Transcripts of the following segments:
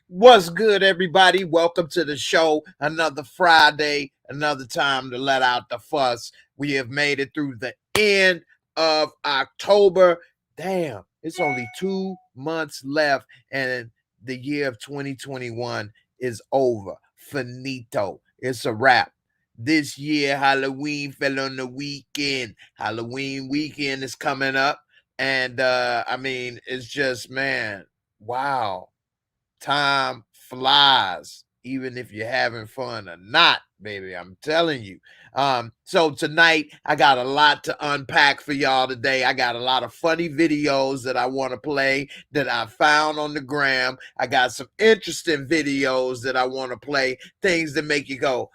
What's good, everybody? Welcome to the show. Another Friday, another time to let out the fuss. We have made it through the end of October. Damn, it's only 2 months left, and the year of 2021 is over. Finito. It's a wrap. This year, Halloween fell on the weekend. Halloween weekend is coming up, and it's just, man, wow. Time flies, even if you're having fun or not, baby. I'm telling you. So tonight I got a lot to unpack for y'all today. I got a lot of funny videos that I want to play that I found on the gram. I got some interesting videos that I want to play, things that make you go,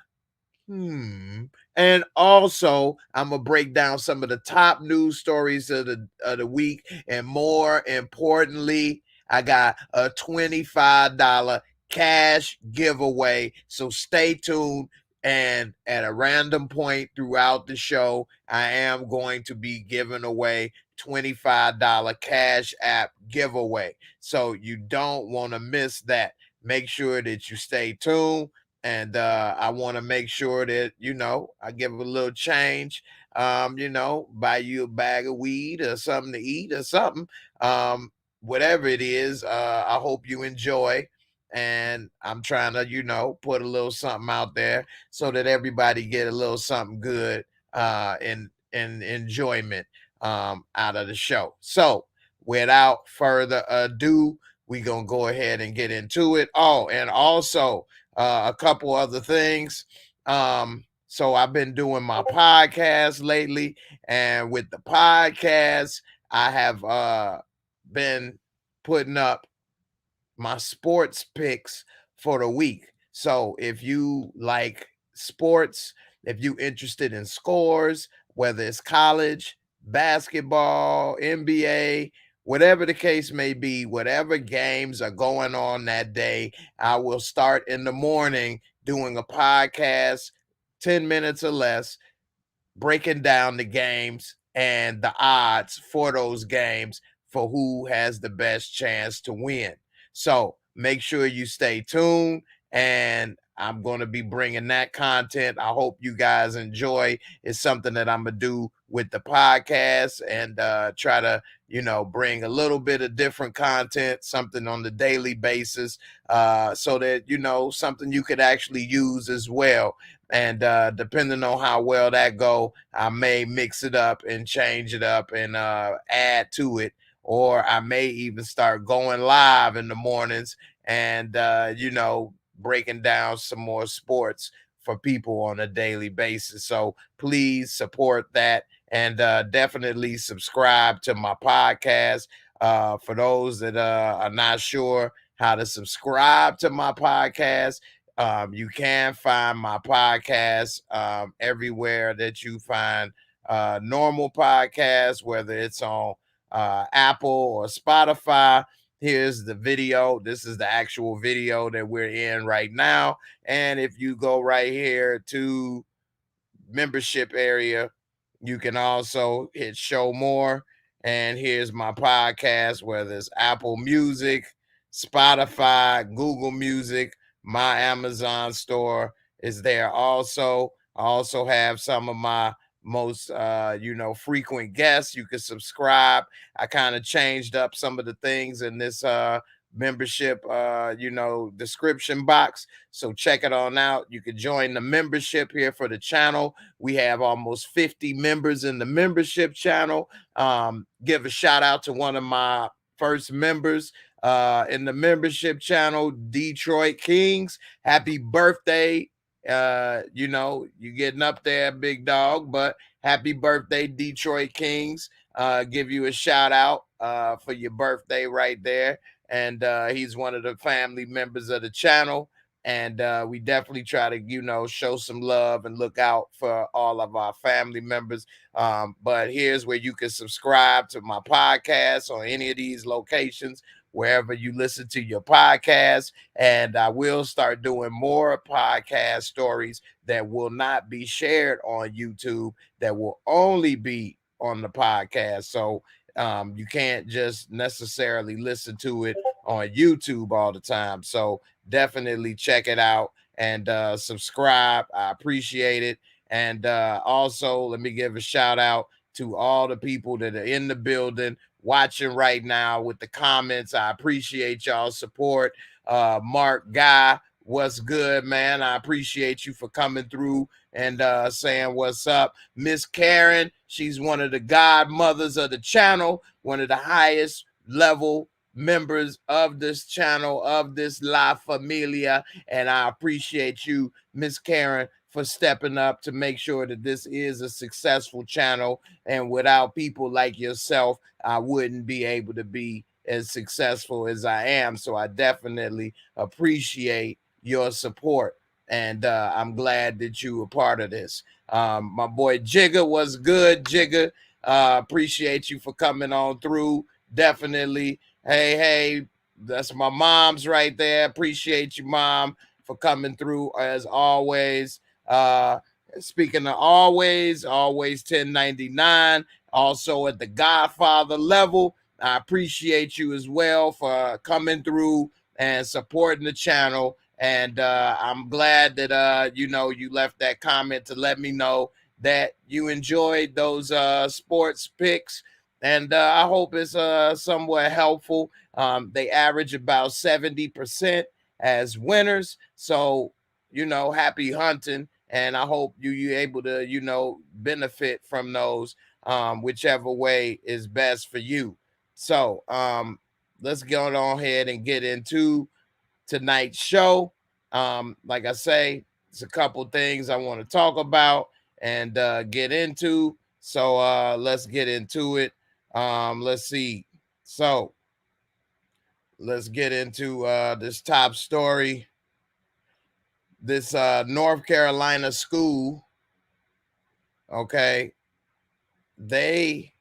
And also, I'm gonna break down some of the top news stories of the week, and more importantly, I got a $25 cash giveaway. So stay tuned. And at a random point throughout the show, I am going to be giving away $25 cash app giveaway. So you don't want to miss that. Make sure that you stay tuned. And I want to make sure that, I give a little change, buy you a bag of weed or something to eat or something. Whatever it is, I hope you enjoy. And I'm trying to, put a little something out there so that everybody get a little something good in enjoyment out of the show. So without further ado, we're going to go ahead and get into it. Oh, and also a couple other things. So I've been doing my podcast lately, and with the podcast, I have been putting up my sports picks for the week. So if you like sports, if you interested in scores, whether it's college, basketball, NBA, whatever the case may be, whatever games are going on that day, I will start in the morning doing a podcast, 10 minutes or less, breaking down the games and the odds for those games for who has the best chance to win. So make sure you stay tuned, and I'm going to be bringing that content. I hope you guys enjoy. It's something that I'm going to do with the podcast, and try to, bring a little bit of different content, something on the daily basis, so that, something you could actually use as well. And depending on how well that go, I may mix it up and change it up and add to it. Or I may even start going live in the mornings and, breaking down some more sports for people on a daily basis. So please support that, and definitely subscribe to my podcast. For those that are not sure how to subscribe to my podcast, you can find my podcast everywhere that you find normal podcasts, whether it's on Apple or Spotify. Here's the video. This is the actual video that we're in right now. And if you go right here to membership area, you can also hit show more. And here's my podcast, whether it's Apple Music, Spotify, Google Music, my Amazon store is there also. I also have some of my most frequent guests. You can subscribe. I kind of changed up some of the things in this membership description box, so check it on out. You can join the membership here for the channel. We have almost 50 members in the membership channel. Give a shout out to one of my first members in the membership channel, Detroit Kings. Happy birthday. You getting up there, big dog, but happy birthday, Detroit Kings. Give you a shout out for your birthday right there. And he's one of the family members of the channel. And we definitely try to, show some love and look out for all of our family members. But here's where you can subscribe to my podcast on any of these locations, wherever you listen to your podcast. And I will start doing more podcast stories that will not be shared on YouTube, that will only be on the podcast. So you can't just necessarily listen to it on YouTube all the time. So definitely check it out and subscribe. I appreciate it. And also, let me give a shout out to all the people that are in the building watching right now with the comments. I appreciate y'all's support. Mark Guy, what's good, man? I appreciate you for coming through and saying what's up. Miss Karen, she's one of the godmothers of the channel, one of the highest level members of this channel, of this La Familia, and I appreciate you, Miss Karen, for stepping up to make sure that this is a successful channel. And without people like yourself, I wouldn't be able to be as successful as I am. So I definitely appreciate your support, and I'm glad that you were part of this. My boy Jigga was good. Jigga, appreciate you for coming on through. Definitely. Hey, that's my mom's right there. Appreciate you, Mom, for coming through as always. Speaking of always 1099, also at the Godfather level. I appreciate you as well for coming through and supporting the channel. And I'm glad that you left that comment to let me know that you enjoyed those sports picks. And I hope it's somewhat helpful. They average about 70% as winners. So, happy hunting. And I hope you're able to, benefit from those, whichever way is best for you. So let's go on ahead and get into tonight's show. Like I say, it's a couple things I want to talk about and get into. So let's get into it. Let's see. So let's get into this top story. This North Carolina school, okay, they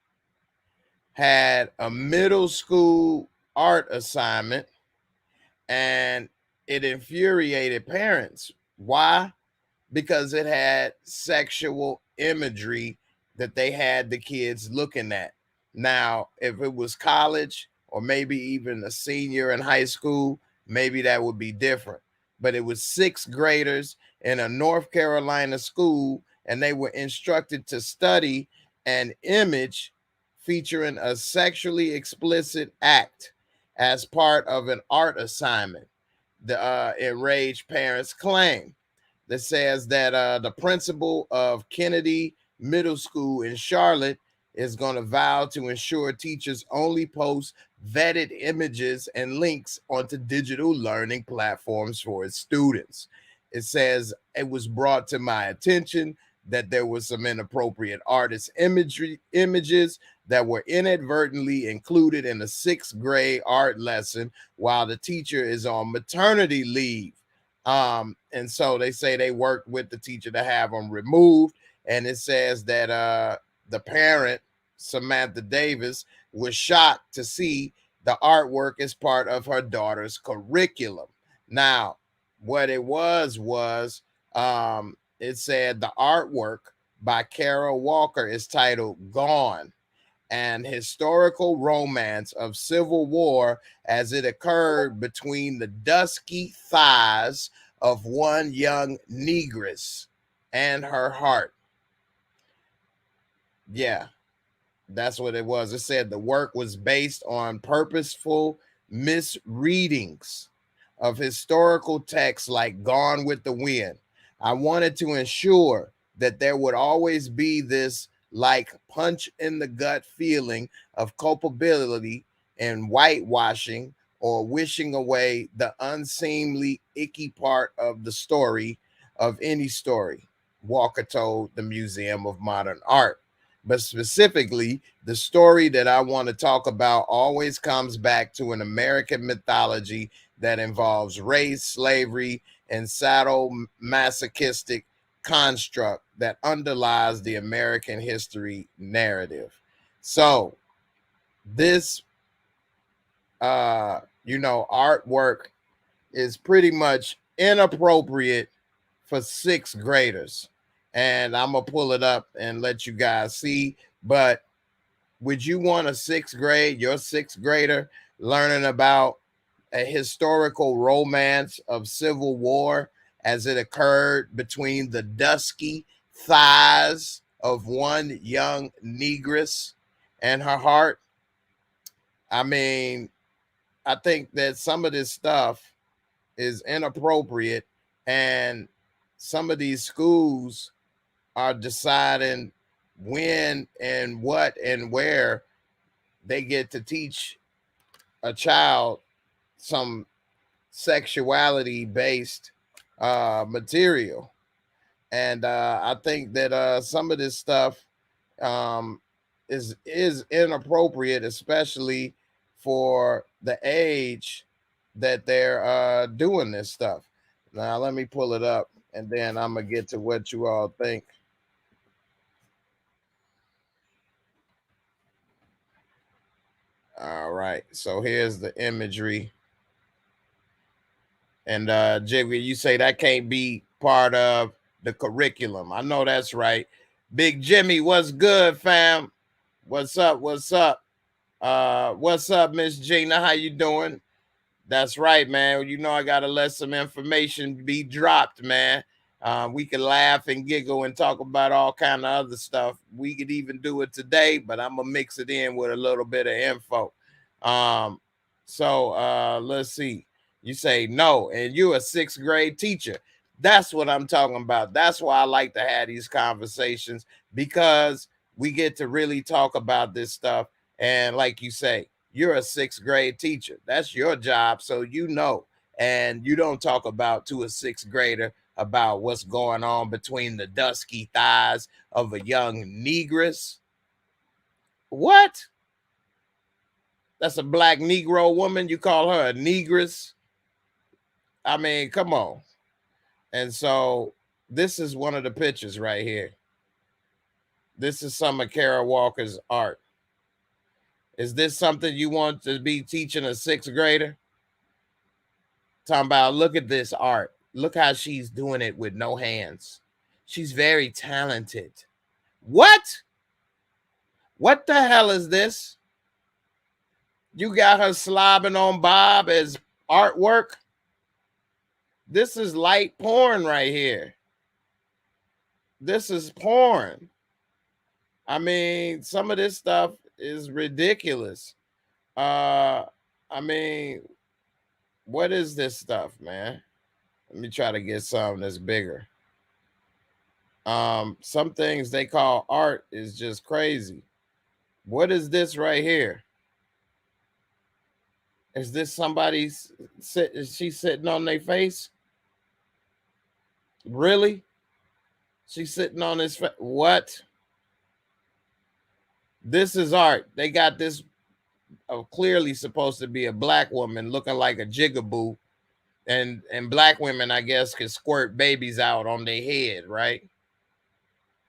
had a middle school art assignment, and it infuriated parents. Why? Because it had sexual imagery that they had the kids looking at. Now, if it was college or maybe even a senior in high school, maybe that would be different. But it was sixth graders in a North Carolina school, and they were instructed to study an image featuring a sexually explicit act as part of an art assignment. The enraged parents claim that says that the principal of Kennedy Middle School in Charlotte is going to vow to ensure teachers only post vetted images and links onto digital learning platforms for its students. It says it was brought to my attention that there was some inappropriate artist images that were inadvertently included in a sixth grade art lesson while the teacher is on maternity leave. And so they say they worked with the teacher to have them removed. And it says that the parent, Samantha Davis, was shocked to see the artwork as part of her daughter's curriculum. Now, what it was it said the artwork by Carol Walker is titled Gone, an historical romance of Civil War as it occurred between the dusky thighs of one young negress and her heart. Yeah, that's what it was. It said the work was based on purposeful misreadings of historical texts like Gone with the Wind. I wanted to ensure that there would always be this like punch in the gut feeling of culpability and whitewashing or wishing away the unseemly, icky part of the story of any story, Walker told the Museum of Modern Art. But specifically, the story that I want to talk about always comes back to an American mythology that involves race, slavery, and sadomasochistic construct that underlies the American history narrative. So this artwork is pretty much inappropriate for sixth graders. And I'm gonna pull it up and let you guys see. But would you want your sixth grader, learning about a historical romance of Civil War as it occurred between the dusky thighs of one young negress and her heart? I mean, I think that some of this stuff is inappropriate, and some of these schools are deciding when and what and where they get to teach a child some sexuality based material. And I think that some of this stuff um, is inappropriate, especially for the age that they're doing this stuff. Now let me pull it up, and then I'm gonna get to what you all think. All right, so here's the imagery. And Jiggy, you say that can't be part of the curriculum. I know that's right. Big Jimmy, what's good, fam? What's up? What's up? What's up, Miss Gina? How you doing? That's right, man. You know I gotta let some information be dropped, man. We can laugh and giggle and talk about all kind of other stuff. We could even do it today, but I'm gonna mix it in with a little bit of info. Um, so let's see. You say no, and you're a sixth grade teacher. That's what I'm talking about. That's why I like to have these conversations, because we get to really talk about this stuff. And like you say, you're a sixth grade teacher. That's your job. So you know, and you don't talk about to a sixth grader about what's going on between the dusky thighs of a young negress. What? That's a black Negro woman. You call her a negress? I mean, come on. And so this is one of the pictures right here. This is some of Kara Walker's art. Is this something you want to be teaching a sixth grader? Talking about, look at this art. Look how she's doing it with no hands. She's very talented. What? What the hell is this? You got her slobbing on Bob as artwork? This is light porn right here. This is porn. I mean, some of this stuff is ridiculous. I mean, what is this stuff, man? Let me try to get something that's bigger. Some things they call art is just crazy. What is this right here? Is this somebody is she sitting on their face? Really? She's sitting on his face. What? This is art. They got this clearly supposed to be a black woman looking like a jigaboo. And black women, I guess, can squirt babies out on their head, right?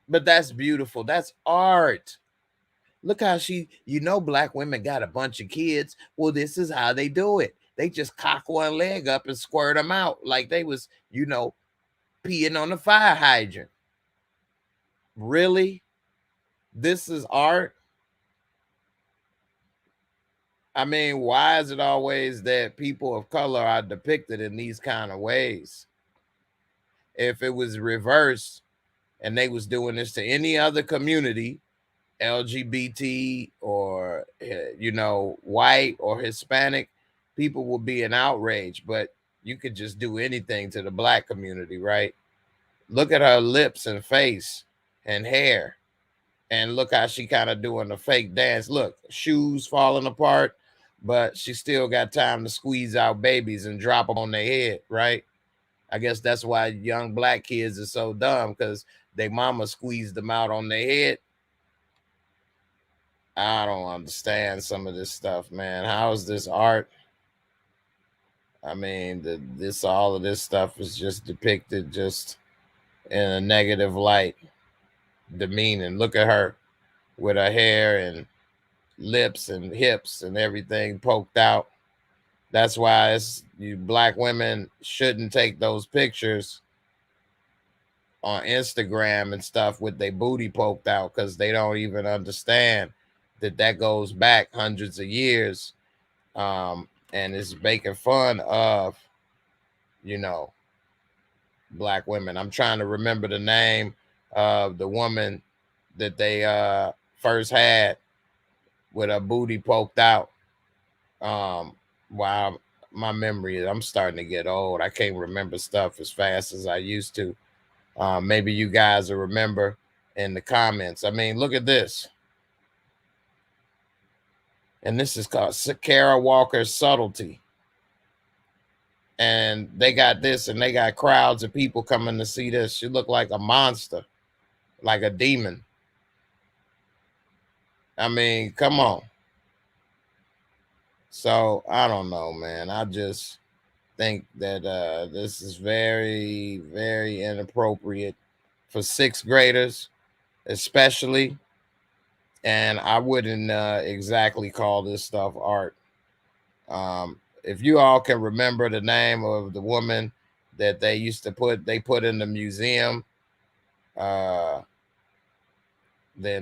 But that's beautiful. That's art. Look how black women got a bunch of kids. Well, this is how they do it. They just cock one leg up and squirt them out like they was, peeing on the fire hydrant. Really? This is art? I mean, why is it always that people of color are depicted in these kind of ways? If it was reversed and they was doing this to any other community, LGBT or white or Hispanic, people will be in outrage. But you could just do anything to the black community, right? Look at her lips and face and hair, and look how she kind of doing the fake dance. Look, shoes falling apart, but she still got time to squeeze out babies and drop them on their head, right? I guess that's why young black kids are so dumb, because their mama squeezed them out on their head. I don't understand some of this stuff, man. How is this art? I mean, all of this stuff is just depicted just in a negative light, demeaning. Look at her with her hair and lips and hips and everything poked out. That's why black women shouldn't take those pictures on Instagram and stuff with their booty poked out, because they don't even understand that goes back hundreds of years, and it's making fun of, black women. I'm trying to remember the name of the woman that they first had with her booty poked out. Wow, my memory, I'm starting to get old. I can't remember stuff as fast as I used to. Maybe you guys will remember in the comments. I mean, look at this. And this is called Kara Walker's Subtlety. And they got this, and they got crowds of people coming to see this. She looked like a monster, like a demon. I mean, come on. So I don't know, man. I just think that this is very, very inappropriate for sixth graders, especially. And I wouldn't exactly call this stuff art. If you all can remember the name of the woman that they put in the museum, then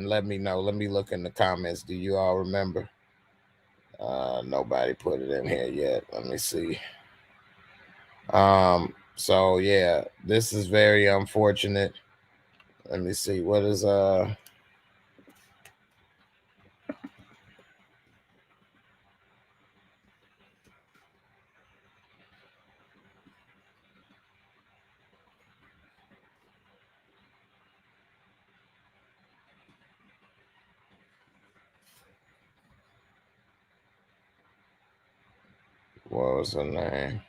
let me know. Let me look in the comments. Do you all remember? Nobody put it in here yet. Let me see. So yeah, this is very unfortunate. Let me see. What is what was her name?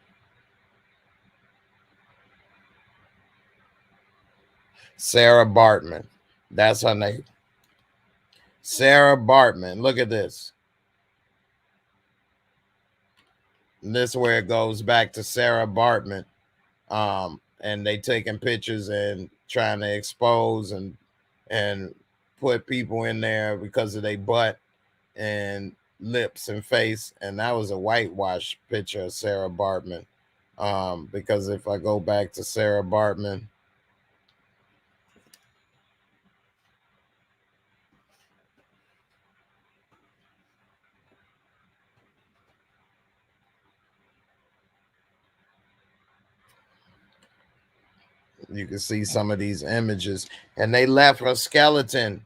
Sarah Baartman. That's her name. Sarah Baartman. Look at this. And this is where it goes back to Sarah Baartman. And they taking pictures and trying to expose and put people in there because of their butt and lips and face. And that was a whitewash picture of Sarah Baartman. Because if I go back to Sarah Baartman, you can see some of these images, and they left her skeleton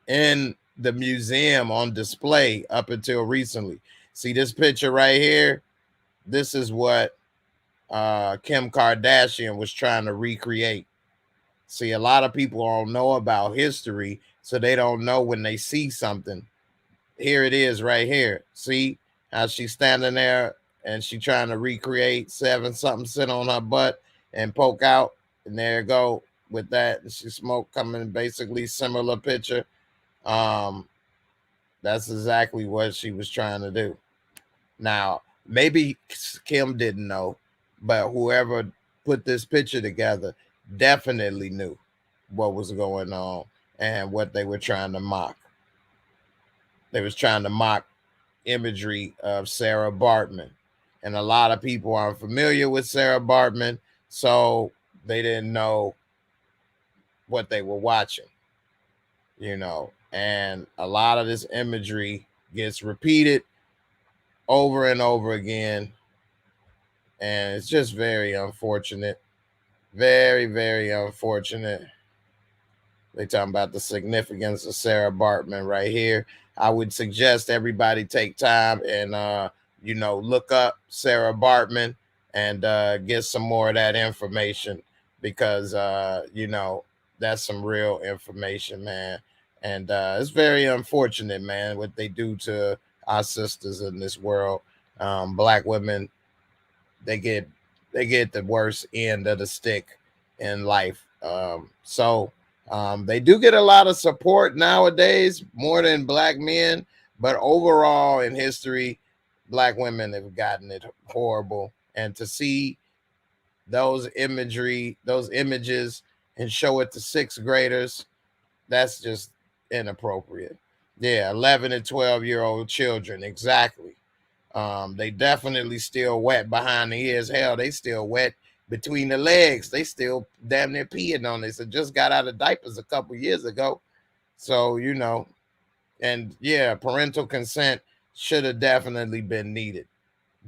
in the museum on display up until recently. See this picture right here? This is what Kim Kardashian was trying to recreate. See, a lot of people don't know about history, so they don't know when they see something. Here it is right here. See how she's standing there and she trying to recreate seven something sit on her butt and poke out. And there you go with that. She smoke coming, basically similar picture. That's exactly what she was trying to do. Now, maybe Kim didn't know, but whoever put this picture together definitely knew what was going on and what they were trying to mock. They was trying to mock imagery of Sarah Baartman. And a lot of people aren't familiar with Sarah Baartman, so they didn't know what they were watching, and a lot of this imagery gets repeated over and over again, and it's just very unfortunate. Very, very unfortunate. They talking about the significance of Sarah Baartman right here. I would suggest everybody take time and look up Sarah Baartman and get some more of that information, because that's some real information, man. And it's very unfortunate, man, what they do to our sisters in this world. Black women, they get the worst end of the stick in life. So they do get a lot of support nowadays, more than black men, but overall in history, black women have gotten it horrible. And to see those images and show it to sixth graders, that's just inappropriate. Yeah, 11 and 12-year-old children, exactly. They definitely still wet behind the ears. Hell, they still wet between the legs. They still damn near peeing on this. I just got out of diapers a couple years ago. So, you know, and yeah, parental consent should have definitely been needed.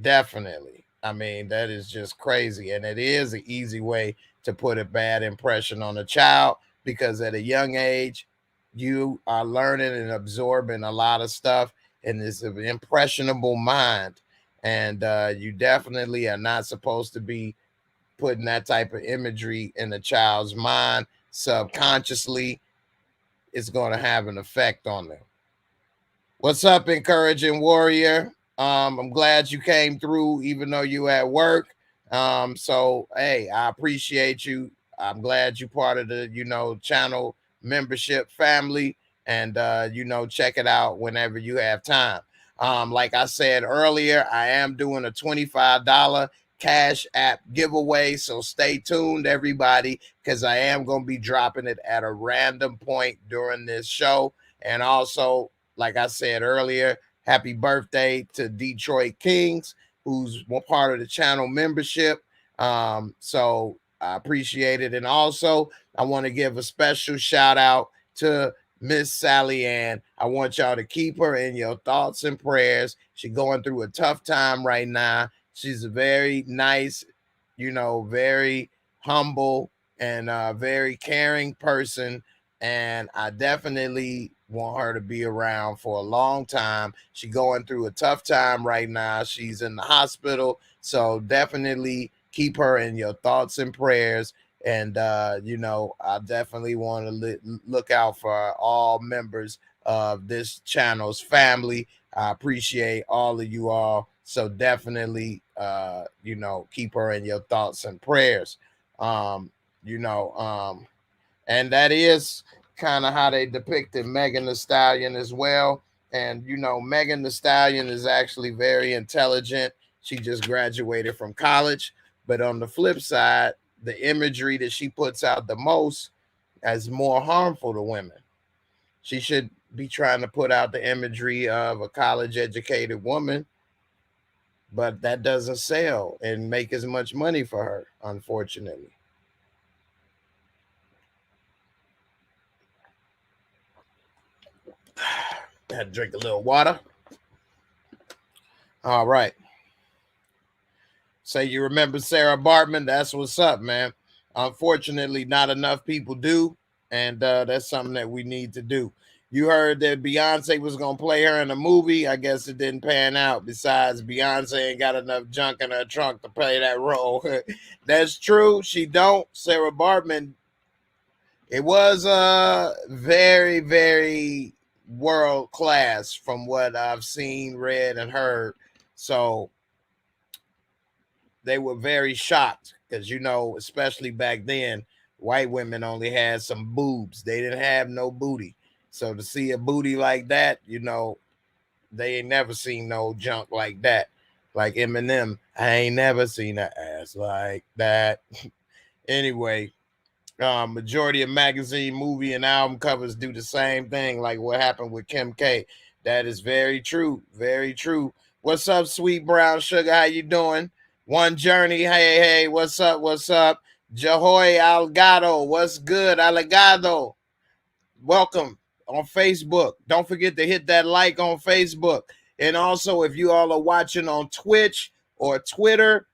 Definitely. I mean, that is just crazy. And it is an easy way to put a bad impression on a child because at a young age, you are learning and absorbing a lot of stuff, and it's an impressionable mind. And you definitely are not supposed to be putting that type of imagery in a child's mind subconsciously. It's going to have an effect on them. What's up, encouraging warrior? I'm glad you came through, even though you at work. So hey, I appreciate you. I'm glad you part of the, channel membership family, and check it out whenever you have time. Like I said earlier, I am doing a $25 Cash App giveaway, so stay tuned, everybody, because I am going to be dropping it at a random point during this show. And also, like I said earlier, happy birthday to Detroit Kings, who's one part of the channel membership. So I appreciate it. And also, I want to give a special shout out to Miss Sally Ann. I want y'all to keep her in your thoughts and prayers. She's going through a tough time right now. She's a very nice, very humble and very caring person. And I definitely want her to be around for a long time. She's going through a tough time right now. She's in the hospital. So definitely keep her in your thoughts and prayers. And, I definitely want to look out for all members of this channel's family. I appreciate all of you all. So definitely, keep her in your thoughts and prayers. And that is kind of how they depicted Megan Thee Stallion as well. And, Megan Thee Stallion is actually very intelligent. She just graduated from college. But on the flip side, the imagery that she puts out the most is more harmful to women. She should be trying to put out the imagery of a college-educated woman, but that doesn't sell and make as much money for her, unfortunately. I had to drink a little water. All right. Say you remember Sarah Baartman. That's what's up, man. Unfortunately, not enough people do, and that's something that we need to do. You heard that Beyonce was going to play her in a movie. I guess it didn't pan out. Besides, Beyonce ain't got enough junk in her trunk to play that role. That's true. She don't. Sarah Baartman, it was very, very world class from what I've seen, read, and heard. So they were very shocked because, especially back then, white women only had some boobs. They didn't have no booty. So to see a booty like that, they ain't never seen no junk like that. Like Eminem, I ain't never seen an ass like that. Anyway, majority of magazine, movie, and album covers do the same thing, like what happened with Kim K. That is very true. Very true. What's up, sweet brown sugar? How you doing? One Journey. Hey, what's up? What's up? Jahoy Algado. What's good? Algado. Welcome on Facebook. Don't forget to hit that like on Facebook. And also, if you all are watching on Twitch or Twitter,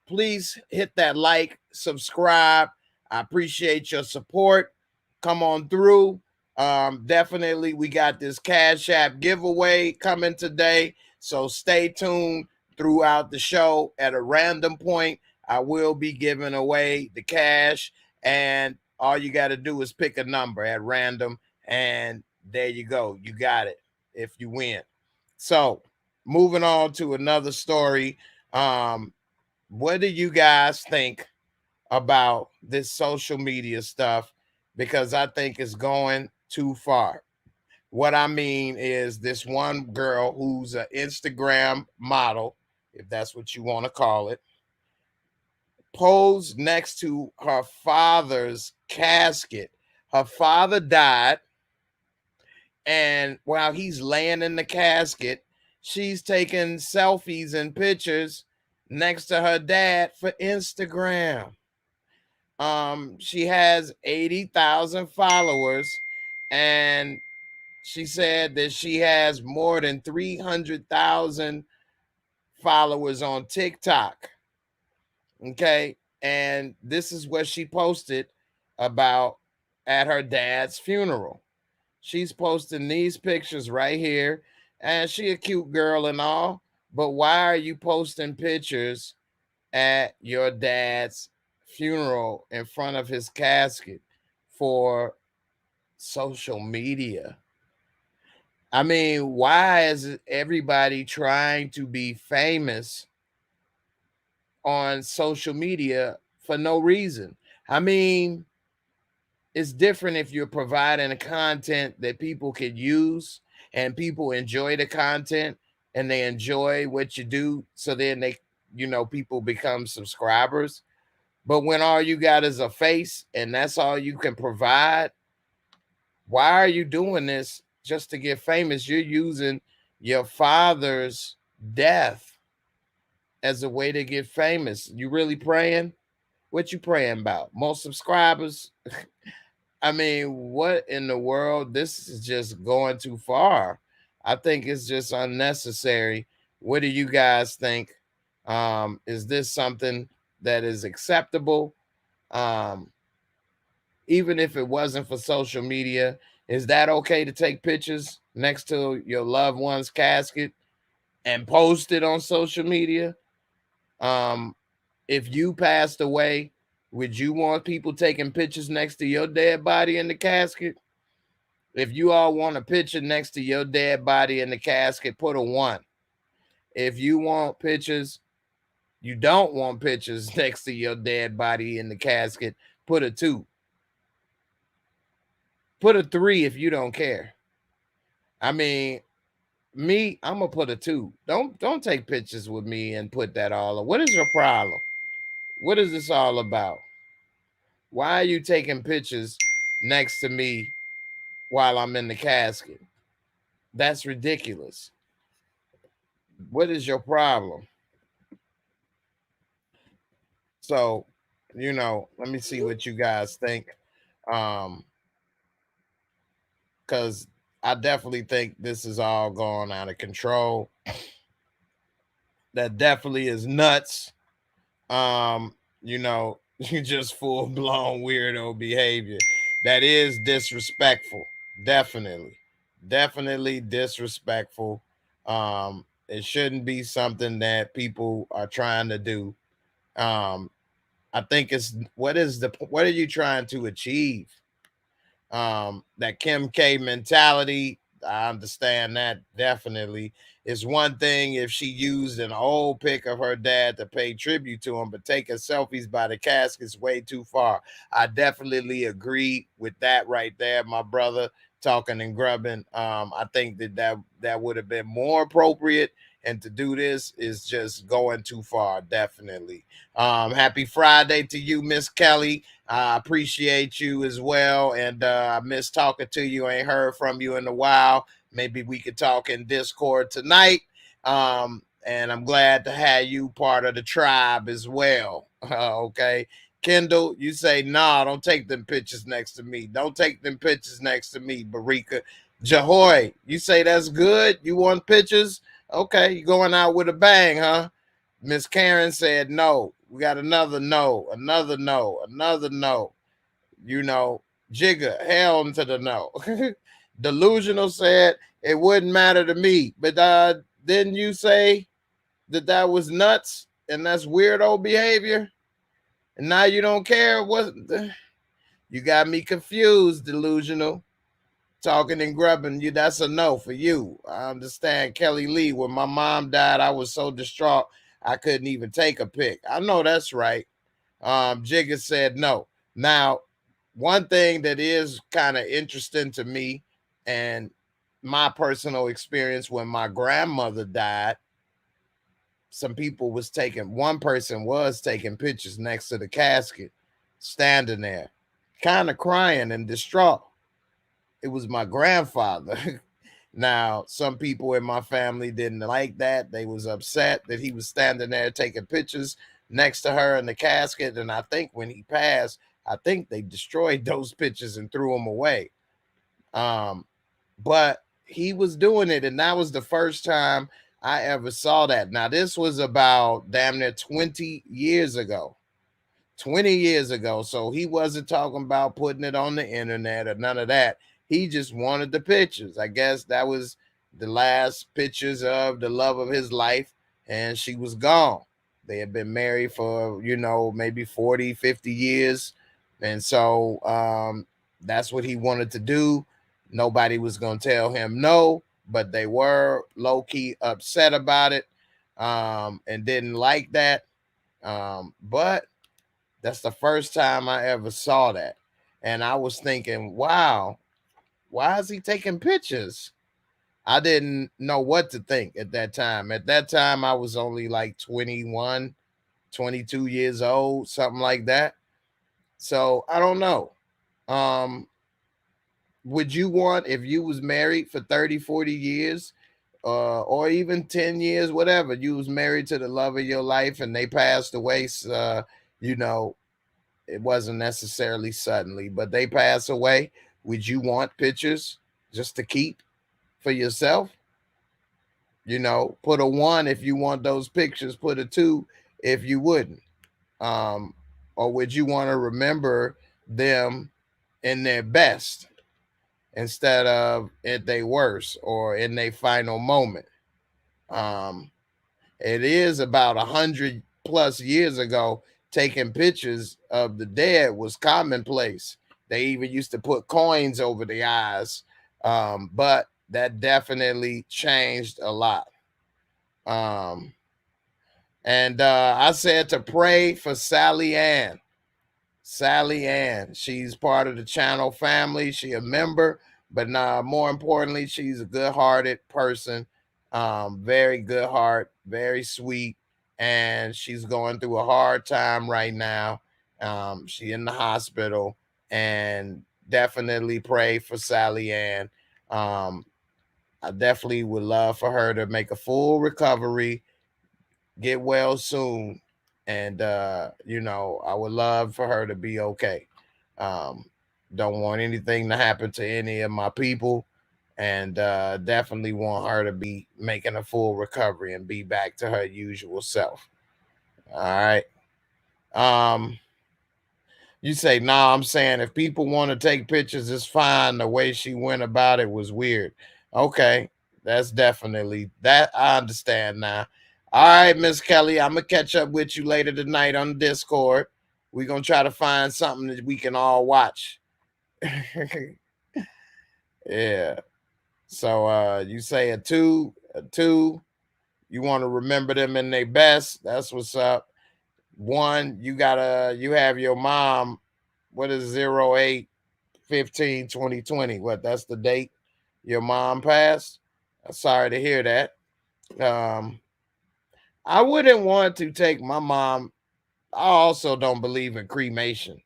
please hit that like, subscribe. I appreciate your support. Come on through. Definitely, we got this Cash App giveaway coming today. So stay tuned throughout the show. At a random point, I will be giving away the cash. And all you got to do is pick a number at random. And there you go. You got it if you win. So moving on to another story. What do you guys think about this social media stuff? Because I think it's going too far. What I mean is this one girl who's an Instagram model, if that's what you want to call it, posed next to her father's casket. Her father died, and while he's laying in the casket, she's taking selfies and pictures next to her dad for Instagram. She has 80,000 followers, and she said that she has more than 300,000 followers on TikTok. Okay. And this is what she posted about at her dad's funeral. She's posting these pictures right here, and she a cute girl and all, but why are you posting pictures at your dad's funeral in front of his casket for social media? I mean, why is everybody trying to be famous on social media for no reason? I mean, it's different if you're providing a content that people can use and people enjoy the content and they enjoy what you do. So then they, people become subscribers. But when all you got is a face and that's all you can provide, why are you doing this just to get famous? You're using your father's death as a way to get famous. You really praying? What you praying about? More subscribers? I mean, what in the world? This is just going too far. I think it's just unnecessary. What do you guys think? Is this something that is acceptable? Even if it wasn't for social media, is that okay to take pictures next to your loved one's casket and post it on social media? If you passed away, would you want people taking pictures next to your dead body in the casket? If you all want a picture next to your dead body in the casket, put a 1. If you want pictures, you don't want pictures next to your dead body in the casket, put a 2. Put a 3 if you don't care. I mean, me, I'm gonna put a 2. Don't take pictures with me and put that all up. What is your problem? What is this all about? Why are you taking pictures next to me while I'm in the casket? That's ridiculous. What is your problem? So, let me see what you guys think. Because I definitely think this is all going out of control. That definitely is nuts. You just full blown weirdo behavior. That is disrespectful. Definitely disrespectful. It shouldn't be something that people are trying to do. I think it's what are you trying to achieve? That Kim K mentality, I understand that definitely. It's one thing if she used an old pic of her dad to pay tribute to him, but taking selfies by the casket's way too far. I definitely agree with that right there, my brother. Talking and grubbing. I think that would have been more appropriate, and to do this is just going too far, definitely. Happy Friday to you, Miss Kelly. I appreciate you as well. And I miss talking to you. I ain't heard from you in a while. Maybe we could talk in Discord tonight. And I'm glad to have you part of the tribe as well. Okay. Kendall, you say, nah, don't take them pictures next to me. Don't take them pictures next to me, Barika. Jahoy, you say that's good? You want pictures? Okay, you going out with a bang, huh? Miss Karen said no. We got another no, another no, another no. Jigger, hell to the no. Delusional said it wouldn't matter to me. But didn't you say that was nuts and that's weirdo behavior? And now you don't care? You got me confused, Delusional. Talking and grubbing you, that's a no for you. I understand. Kelly Lee, when my mom died, I was so distraught I couldn't even take a pic. I know that's right. Jigga said no. Now, one thing that is kind of interesting to me and my personal experience, when my grandmother died, one person was taking pictures next to the casket, standing there, kind of crying and distraught. It was my grandfather. Now, some people in my family didn't like that. They was upset that he was standing there taking pictures next to her in the casket. And I think when he passed, I think they destroyed those pictures and threw them away. But he was doing it, and that was the first time I ever saw that. Now, this was about damn near 20 years ago. 20 years ago. So he wasn't talking about putting it on the internet or none of that. He just wanted the pictures. I guess that was the last pictures of the love of his life, and she was gone. They had been married for, maybe 40, 50 years. And so that's what he wanted to do. Nobody was going to tell him no, but they were low-key upset about it and didn't like that. But that's the first time I ever saw that. And I was thinking, wow, why is he taking pictures? I didn't know what to think at that time. At that time, I was only like 21, 22 years old, something like that. So I don't know. Would you want, if you was married for 30, 40 years, or even 10 years, whatever, you was married to the love of your life and they passed away, it wasn't necessarily suddenly, but they pass away. Would you want pictures just to keep for yourself? Put a 1 if you want those pictures, put a 2 if you wouldn't. Or would you want to remember them in their best instead of at their worst or in their final moment? It is about 100+ years ago. Taking pictures of the dead was commonplace. They even used to put coins over the eyes. But that definitely changed a lot. And I said to pray for Sally Ann. Sally Ann. She's part of the channel family. She a member, but more importantly, she's a good-hearted person. Very good heart, very sweet, and she's going through a hard time right now. She in the hospital, and definitely pray for Sally Ann. I definitely would love for her to make a full recovery, get well soon, and I would love for her to be okay. Don't want anything to happen to any of my people, and definitely want her to be making a full recovery and be back to her usual self. All right. You say, nah, I'm saying if people want to take pictures, it's fine. The way she went about it was weird. Okay, that's definitely that. I understand now. All right, Miss Kelly, I'm gonna catch up with you later tonight on Discord. We're gonna try to find something that we can all watch. Yeah. So you say a 2. You want to remember them in their best. That's what's up. 1, you have your mom. What is 08/15/2020? What, that's the date your mom passed? I'm sorry to hear that. I wouldn't want to take my mom. I also don't believe in cremation.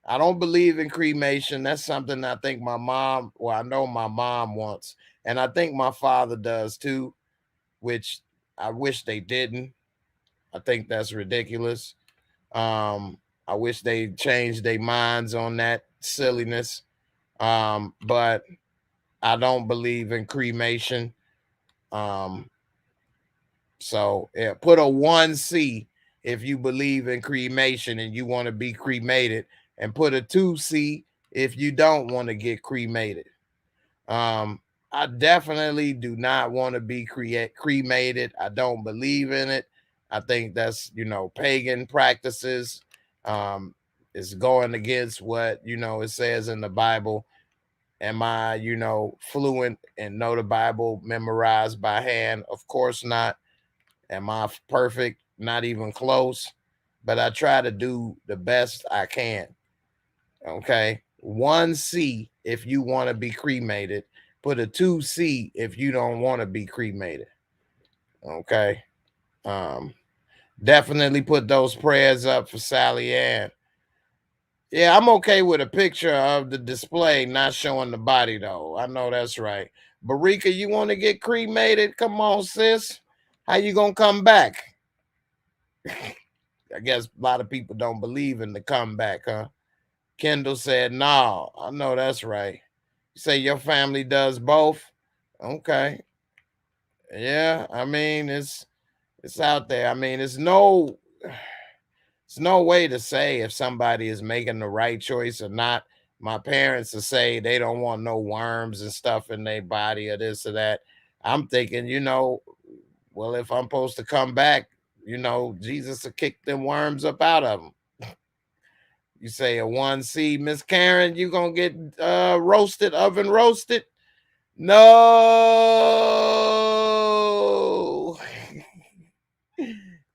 I don't believe in cremation. That's something I think my mom, I know my mom wants, and I think my father does too, which I wish they didn't. I think that's ridiculous. I wish they changed their minds on that silliness. But I don't believe in cremation. So yeah, put a 1C if you believe in cremation and you want to be cremated, and put a 2C if you don't want to get cremated. I definitely do not want to be cremated. I don't believe in it. I think that's, pagan practices. It's going against what, it says in the Bible. Am I, fluent and know the Bible memorized by hand? Of course not. Am I perfect? Not even close. But I try to do the best I can. Okay. 1C if you want to be cremated. Put a 2C if you don't want to be cremated. Okay. Definitely put those prayers up for Sally Ann. Yeah, I'm okay with a picture of the display not showing the body, though. I know that's right. Barika, you want to get cremated? Come on, sis. How you gonna come back? I guess a lot of people don't believe in the comeback, huh? Kendall said, no, I know that's right. You say your family does both? Okay. Yeah, I mean, it's out there. I mean, it's no way to say if somebody is making the right choice or not. My parents will say they don't want no worms and stuff in their body or this or that. I'm thinking, well, if I'm supposed to come back, Jesus will kick them worms up out of them. You say a 1C, Miss Karen, you gonna get roasted, oven roasted? No.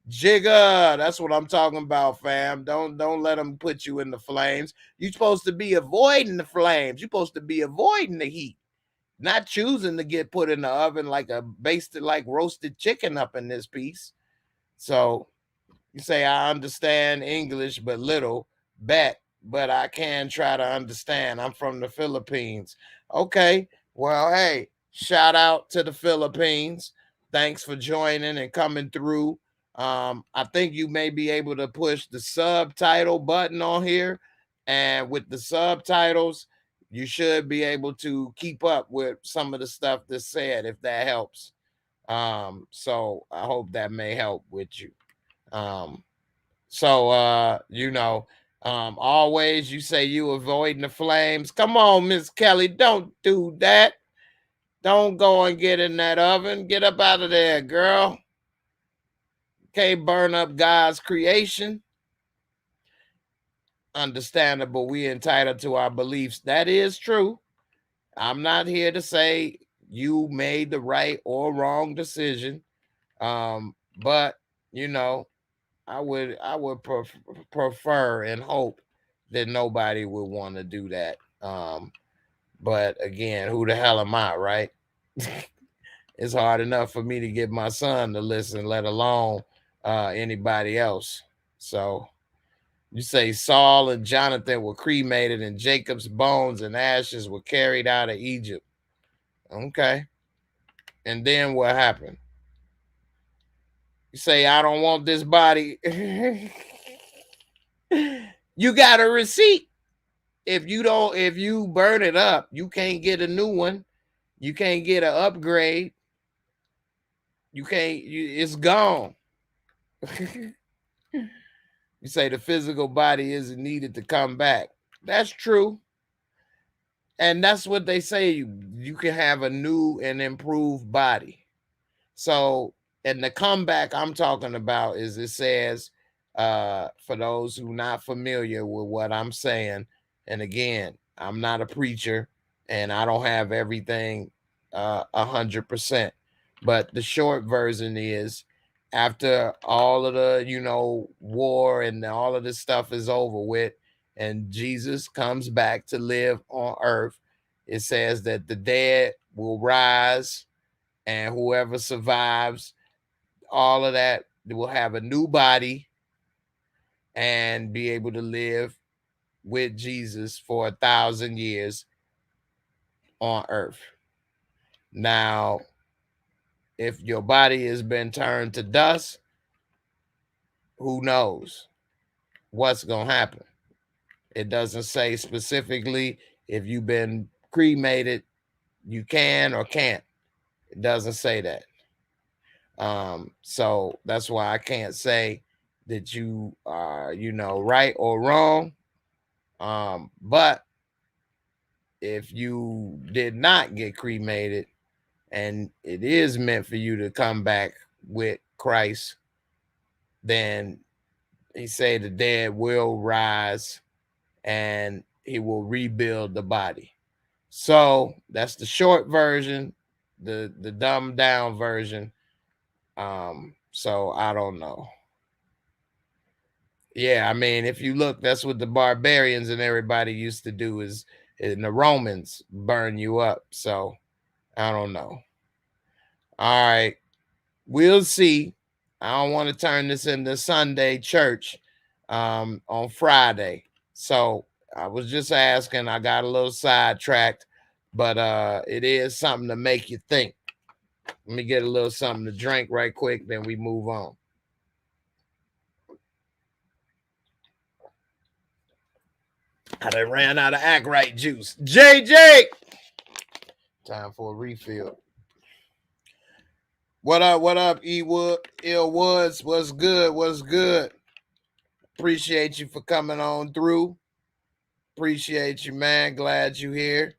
Jigga, that's what I'm talking about, fam. Don't let them put you in the flames. You're supposed to be avoiding the flames. You're supposed to be avoiding the heat, not choosing to get put in the oven like a basted, like roasted chicken up in this piece. So you say, I understand English, but little. Bet, but I can try to understand. I'm from the Philippines. Okay. Well, hey, shout out to the Philippines. Thanks for joining and coming through. I think you may be able to push the subtitle button on here. And with the subtitles, you should be able to keep up with some of the stuff that's said, if that helps. So I hope that may help with you. Always you say you avoiding the flames. Come on, Miss Kelly, don't do that. Don't go and get in that oven. Get up out of there, girl. Can't burn up God's creation. Understandable, we entitled to our beliefs. That is true. I'm not here to say you made the right or wrong decision. But I would prefer and hope that nobody would want to do that. But again, who the hell am I, right? It's hard enough for me to get my son to listen, let alone anybody else. So you say Saul and Jonathan were cremated and Jacob's bones and ashes were carried out of Egypt. Okay. And then what happened? You say, I don't want this body. You got a receipt. If you burn it up, you can't get a new one. You can't get an upgrade. It's gone. You say the physical body isn't needed to come back. That's true. And that's what they say. You can have a new and improved body. So, and the comeback I'm talking about is, it says, for those who not familiar with what I'm saying, and again, I'm not a preacher and I don't have everything 100%, but the short version is, after all of the war and all of this stuff is over with and Jesus comes back to live on earth, it says that the dead will rise, and whoever survives all of that will have a new body and be able to live with Jesus for 1,000 years on earth. Now, if your body has been turned to dust, who knows what's going to happen? It doesn't say specifically if you've been cremated, you can or can't. It doesn't say that. So that's why I can't say that you are, right or wrong. But if you did not get cremated and it is meant for you to come back with Christ, then he say the dead will rise and he will rebuild the body. So that's the short version, the dumbed down version. So I don't know. Yeah, I mean, if you look, that's what the barbarians and everybody used to do, is and the Romans burn you up. So I don't know. All right. We'll see. I don't want to turn this into Sunday church on Friday. So I was just asking, I got a little sidetracked, but it is something to make you think. Let me get a little something to drink right quick, then we move on. I done ran out of act right juice. JJ! Time for a refill. What up, Ill Woods? What's good? Appreciate you for coming on through. Appreciate you, man. Glad you here.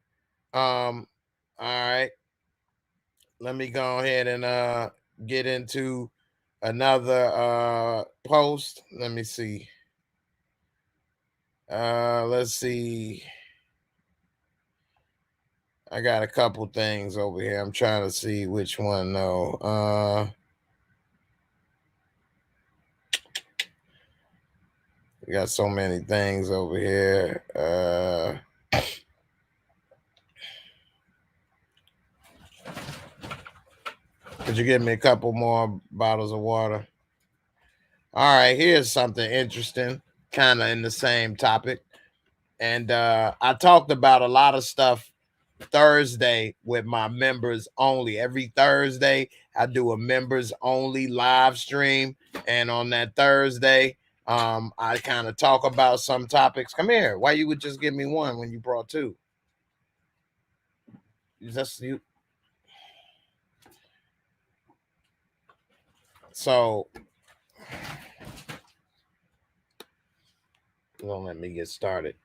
All right. Let me go ahead and get into another post. Let me see. Let's see. I got a couple things over here. I'm trying to see which one though. We got so many things over here. Could you give me a couple more bottles of water? All right, here's something interesting, kind of in the same topic. And I talked about a lot of stuff Thursday with my members only. Every Thursday, I do a members only live stream. And on that Thursday, I kind of talk about some topics. Come here. Why you would just give me one when you brought two? Just you. So, don't let me get started.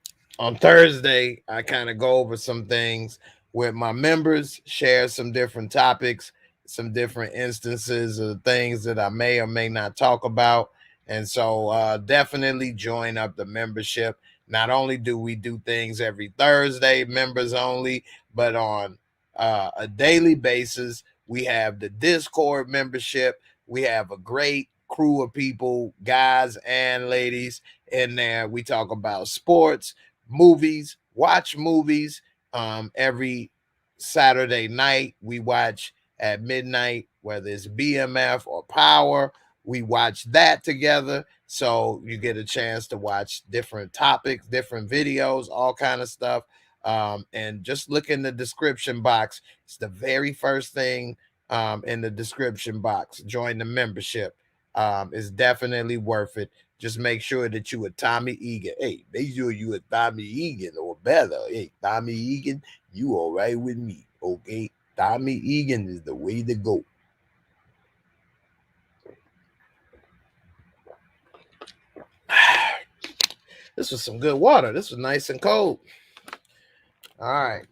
On Thursday, I kind of go over some things with my members, share some different topics, some different instances of things that I may or may not talk about. And so definitely join up the membership. Not only do we do things every Thursday, members only, but on a daily basis, we have the Discord membership. We have a great crew of people, guys and ladies in there. We talk about sports, movies, watch movies. Every Saturday night, we watch at midnight, whether it's BMF or Power. We watch that together. So you get a chance to watch different topics, different videos, all kind of stuff. And just look in the description box. It's the very first thing in the description box. Join the membership. It's definitely worth it. Just make sure that you a Tommy Egan. Hey, make sure you a Tommy Egan or better. Hey, Tommy Egan, you all right with me, okay? Tommy Egan is the way to go. This was some good water. This was nice and cold. All right.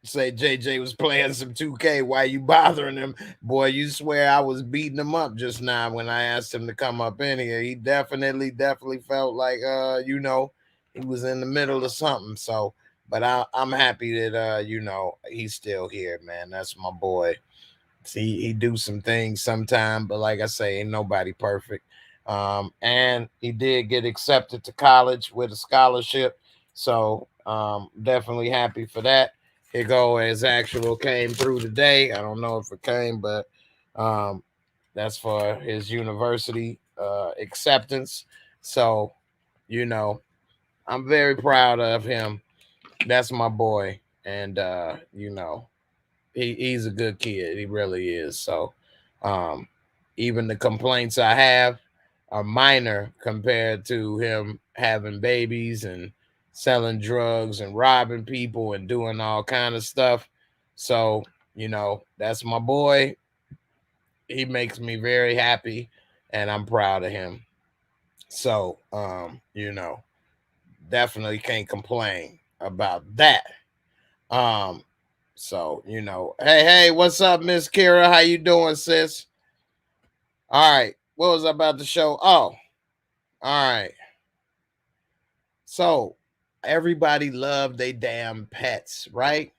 Say JJ was playing some 2K. Why you bothering him? Boy, you swear I was beating him up just now when I asked him to come up in here. He definitely felt like he was in the middle of something. So, but I'm happy that he's still here, man. That's my boy. See, he do some things sometime, but like I say, ain't nobody perfect. And he did get accepted to college with a scholarship. So definitely happy for that. Here go as actual came through today. I don't know if it came, but that's for his university acceptance. So, I'm very proud of him. That's my boy. And he's a good kid. He really is. So even the complaints I have are minor compared to him having babies and selling drugs and robbing people and doing all kind of stuff. So, that's my boy. He makes me very happy and I'm proud of him. So, definitely can't complain about that. So, hey, what's up, Miss Kira? How you doing, sis? All right. What was I about to show? Oh, all right. So everybody loved their damn pets, right?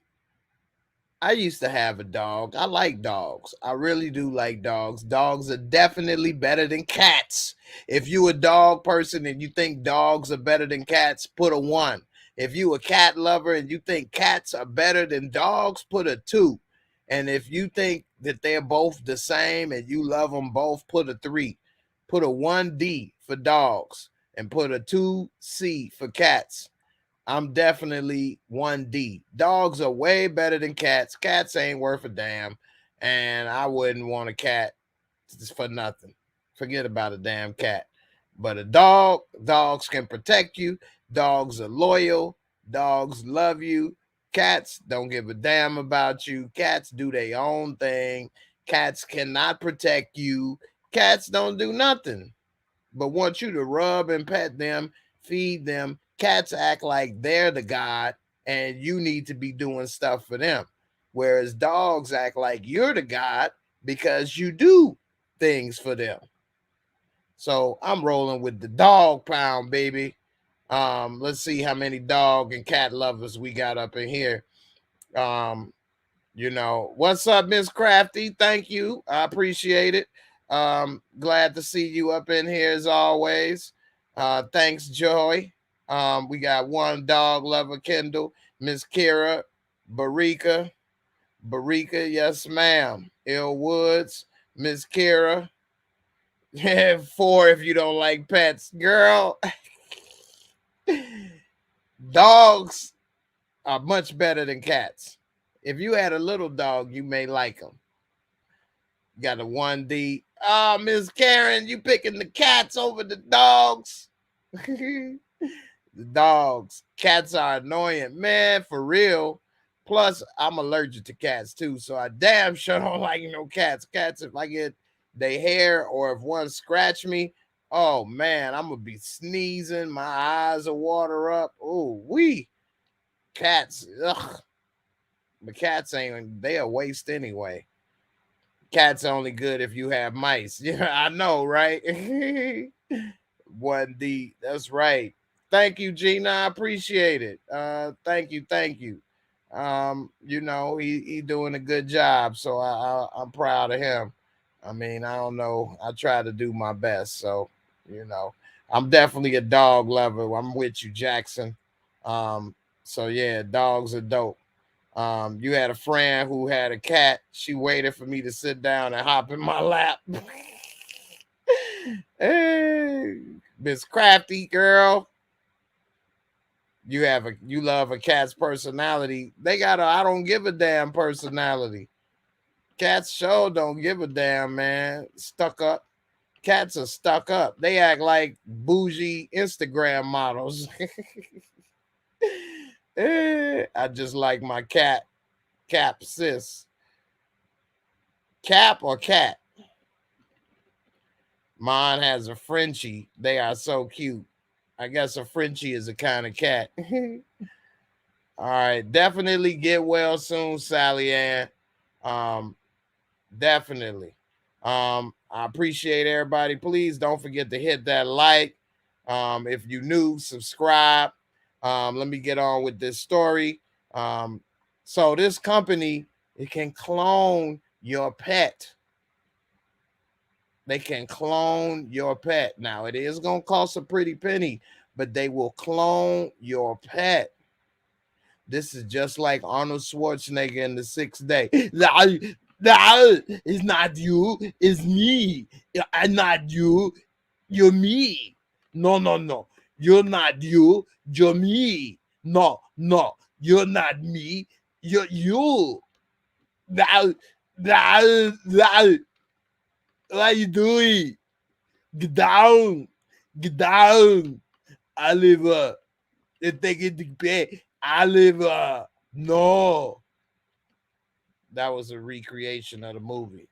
I used to have a dog. I like dogs. I really do like dogs. Dogs are definitely better than cats. If you a dog person and you think dogs are better than cats, put a 1. If you a cat lover and you think cats are better than dogs, put a 2. And if you think that they're both the same and you love them both, put a 3. Put a 1D for dogs and put a 2C for cats. I'm definitely 1D. Dogs are way better than cats. Cats ain't worth a damn. And I wouldn't want a cat just for nothing. Forget about a damn cat. But a dog, dogs can protect you. Dogs are loyal. Dogs love you. Cats don't give a damn about you. Cats do their own thing. Cats cannot protect you. Cats don't do nothing but want you to rub and pet them, feed them. Cats act like they're the god and you need to be doing stuff for them. Whereas dogs act like you're the god because you do things for them. So I'm rolling with the dog pound, baby. Let's see how many dog and cat lovers we got up in here. What's up, Miss Crafty? Thank you. I appreciate it. Glad to see you up in here as always. Thanks, Joy. We got one dog lover, Kendall, Miss Kira, Barika, yes, ma'am. Ill Woods, Miss Kira. 4 if you don't like pets, girl. Dogs are much better than cats. If you had a little dog, you may like them. Got a 1D. Oh, Miss Karen, you picking the cats over the dogs. The dogs. Cats are annoying. Man, for real. Plus, I'm allergic to cats too, so I damn sure don't like no cats. Cats, if I get their hair or if one scratch me, oh man, I'm gonna be sneezing. My eyes will water up. Oh, cats. Ugh. But cats they a waste anyway. Cats only good if you have mice. Yeah, I know, right? 1D. That's right. Thank you, Gina. I appreciate it. Thank you. He doing a good job, so I'm proud of him. I mean, I don't know. I try to do my best, so I'm definitely a dog lover. I'm with you, Jackson. So yeah, dogs are dope. You had a friend who had a cat. She waited for me to sit down and hop in my lap. Hey, Miss Crafty girl. You love a cat's personality. They got a I don't give a damn personality. Cats sure don't give a damn, man. Stuck up. Cats are stuck up. They act like bougie Instagram models. I just like my cat. Cap sis. Cap or cat? Mine has a Frenchie. They are so cute. I guess a Frenchie is a kind of cat. All right. Definitely get well soon, Sally Ann. Definitely. I appreciate everybody. Please don't forget to hit that like. If you new, subscribe. Let me get on with this story. So this company, it can clone your pet. They can clone your pet. Now, it is going to cost a pretty penny, but they will clone your pet. This is just like Arnold Schwarzenegger in The Sixth Day. No, it's not you. It's me. I'm not you. You're me. No. You're not you. You're me. No. You're not me. You're you. No. What are you doing? Get down. Oliver. They're taking the bed. Oliver. No. That was a recreation of the movie.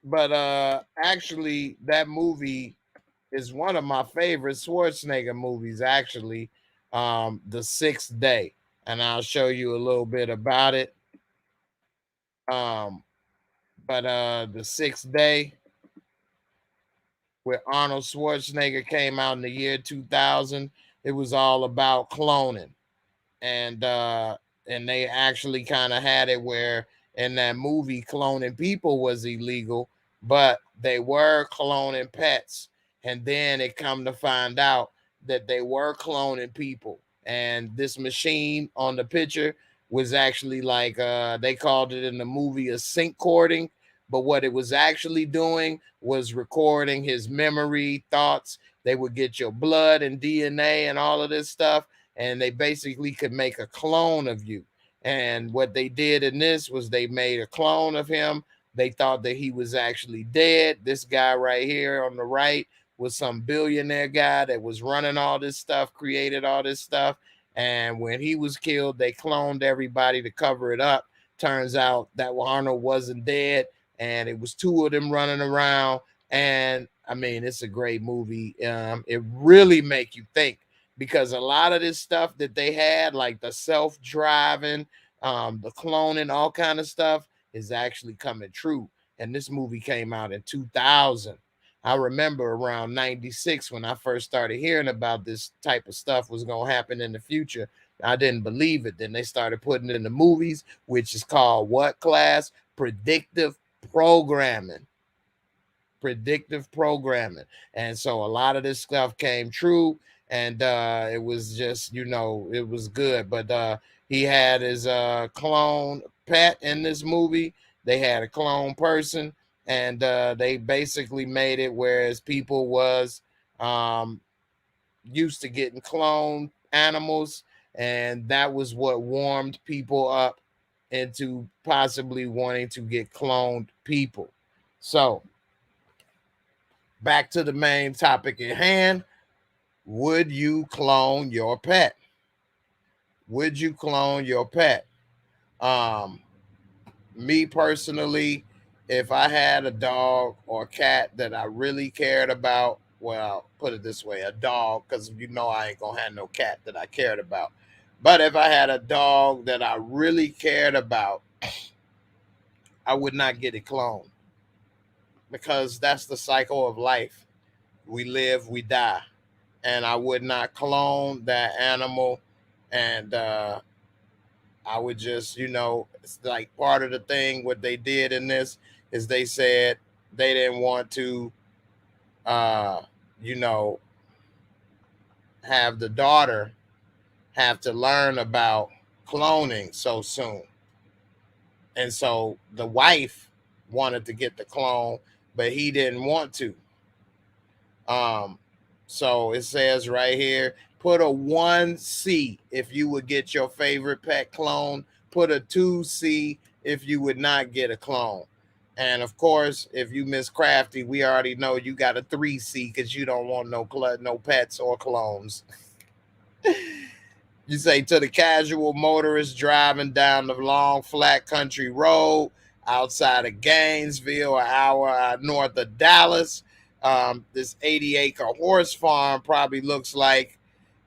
But actually, that movie is one of my favorite Schwarzenegger movies, actually. The Sixth Day. And I'll show you a little bit about it. But The Sixth Day where Arnold Schwarzenegger came out in the year 2000. It was all about cloning. And they actually kind of had it where in that movie cloning people was illegal, but they were cloning pets. And then it come to find out that they were cloning people. And this machine on the picture was actually like they called it in the movie a sync cording. But what it was actually doing was recording his memory, thoughts, They would get your blood and DNA and all of this stuff, and they basically could make a clone of you. And what they did in this was they made a clone of him. They thought that he was actually dead. This guy right here on the right was some billionaire guy that was running all this stuff, created all this stuff. And when he was killed, they cloned everybody to cover it up. Turns out that Arnold wasn't dead, and it was two of them running around. And I mean, it's a great movie. It really make you think, because a lot of this stuff that they had, like the self-driving, the cloning, all kind of stuff, is actually coming true. And this movie came out in 2000. I remember around 96 when I first started hearing about this type of stuff was going to happen in the future. I didn't believe it. Then they started putting it in the movies, which is called what class? Predictive programming. Predictive programming. And so a lot of this stuff came true, and it was just, you know, it was good. But he had his clone pet in this movie. They had a clone person, and they basically made it whereas people was used to getting cloned animals, and that was what warmed people up into possibly wanting to get cloned people. So back to the main topic at hand. Would you clone your pet? Would you clone your pet? Me personally, if I had a dog or cat that I really cared about, well, put it this way, a dog, because you know I ain't gonna have no cat that I cared about. But if I had a dog that I really cared about, I would not get it cloned, because that's the cycle of life. We live, we die. And I would not clone that animal. And I would just, you know, it's like part of the thing. What they did in this is they said they didn't want to, uh, you know, have the daughter have to learn about cloning so soon. And so the wife wanted to get the clone, but he didn't want to. Um, so it says right here, put a 1C if you would get your favorite pet clone. Put a 2C if you would not get a clone. And of course, if you miss Crafty, we already know you got a 3C because you don't want no pets or clones. You say, to the casual motorist driving down the long, flat country road outside of Gainesville, an hour north of Dallas. This 80-acre horse farm probably looks like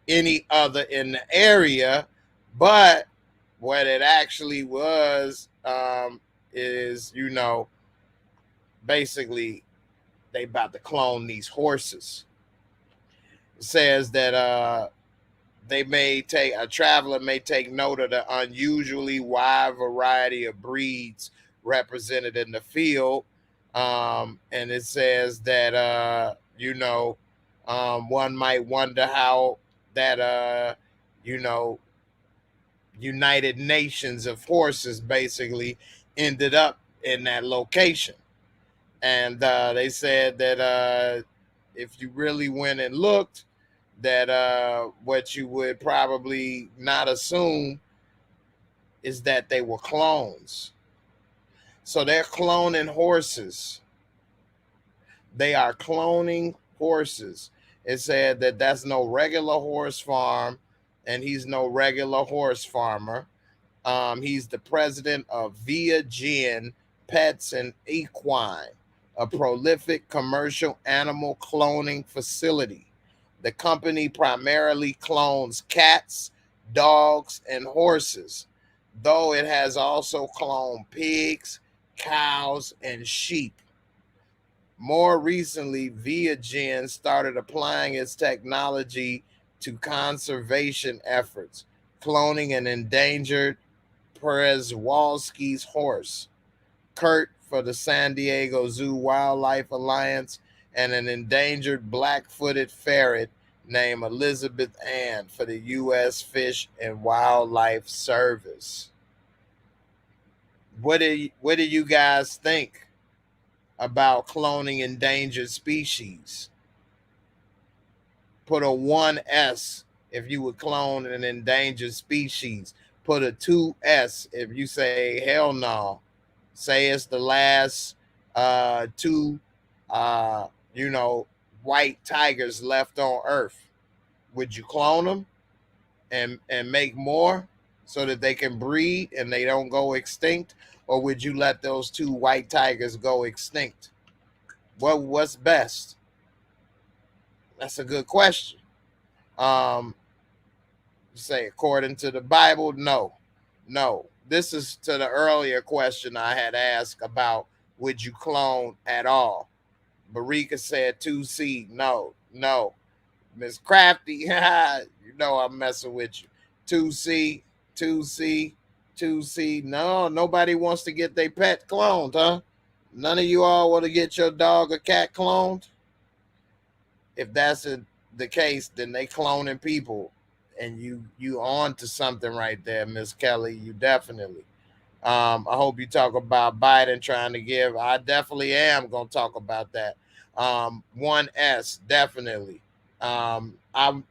any other in the area, but what it actually was is, you know, basically they about to clone these horses. It says that a traveler may take note of the unusually wide variety of breeds represented in the field. And it says that, you know, one might wonder how that, you know, United Nations of horses basically ended up in that location. And they said that if you really went and looked, that what you would probably not assume is that they were clones. So they're cloning horses. They are cloning horses. It said that that's no regular horse farm, and he's no regular horse farmer. He's the president of Via Gen Pets and Equine, a prolific commercial animal cloning facility. The company primarily clones cats, dogs, and horses, though it has also cloned pigs, cows, and sheep. More recently, Viagen started applying its technology to conservation efforts, cloning an endangered Przewalski's horse, Kurt for the San Diego Zoo Wildlife Alliance, and an endangered black-footed ferret named Elizabeth Ann for the U.S. Fish and Wildlife Service. What do you guys think about cloning endangered species? Put a 1S if you would clone an endangered species. Put a 2S if you say hell no. Say it's the last two you know, white tigers left on Earth. Would you clone them and make more so that they can breed and they don't go extinct? Or would you let those two white tigers go extinct? What's best? That's a good question. Um, say according to the Bible, no. No. This is to the earlier question I had asked about would you clone at all? Barika said 2C. No, no. Miss Crafty, you know I'm messing with you. 2C, 2C, 2C. No, nobody wants to get their pet cloned, huh? None of you all want to get your dog or cat cloned? If that's the case, then they cloning people, and you on to something right there, Miss Kelly. You definitely. I hope you talk about Biden trying to give. I definitely am going to talk about that. 1S, definitely. I'm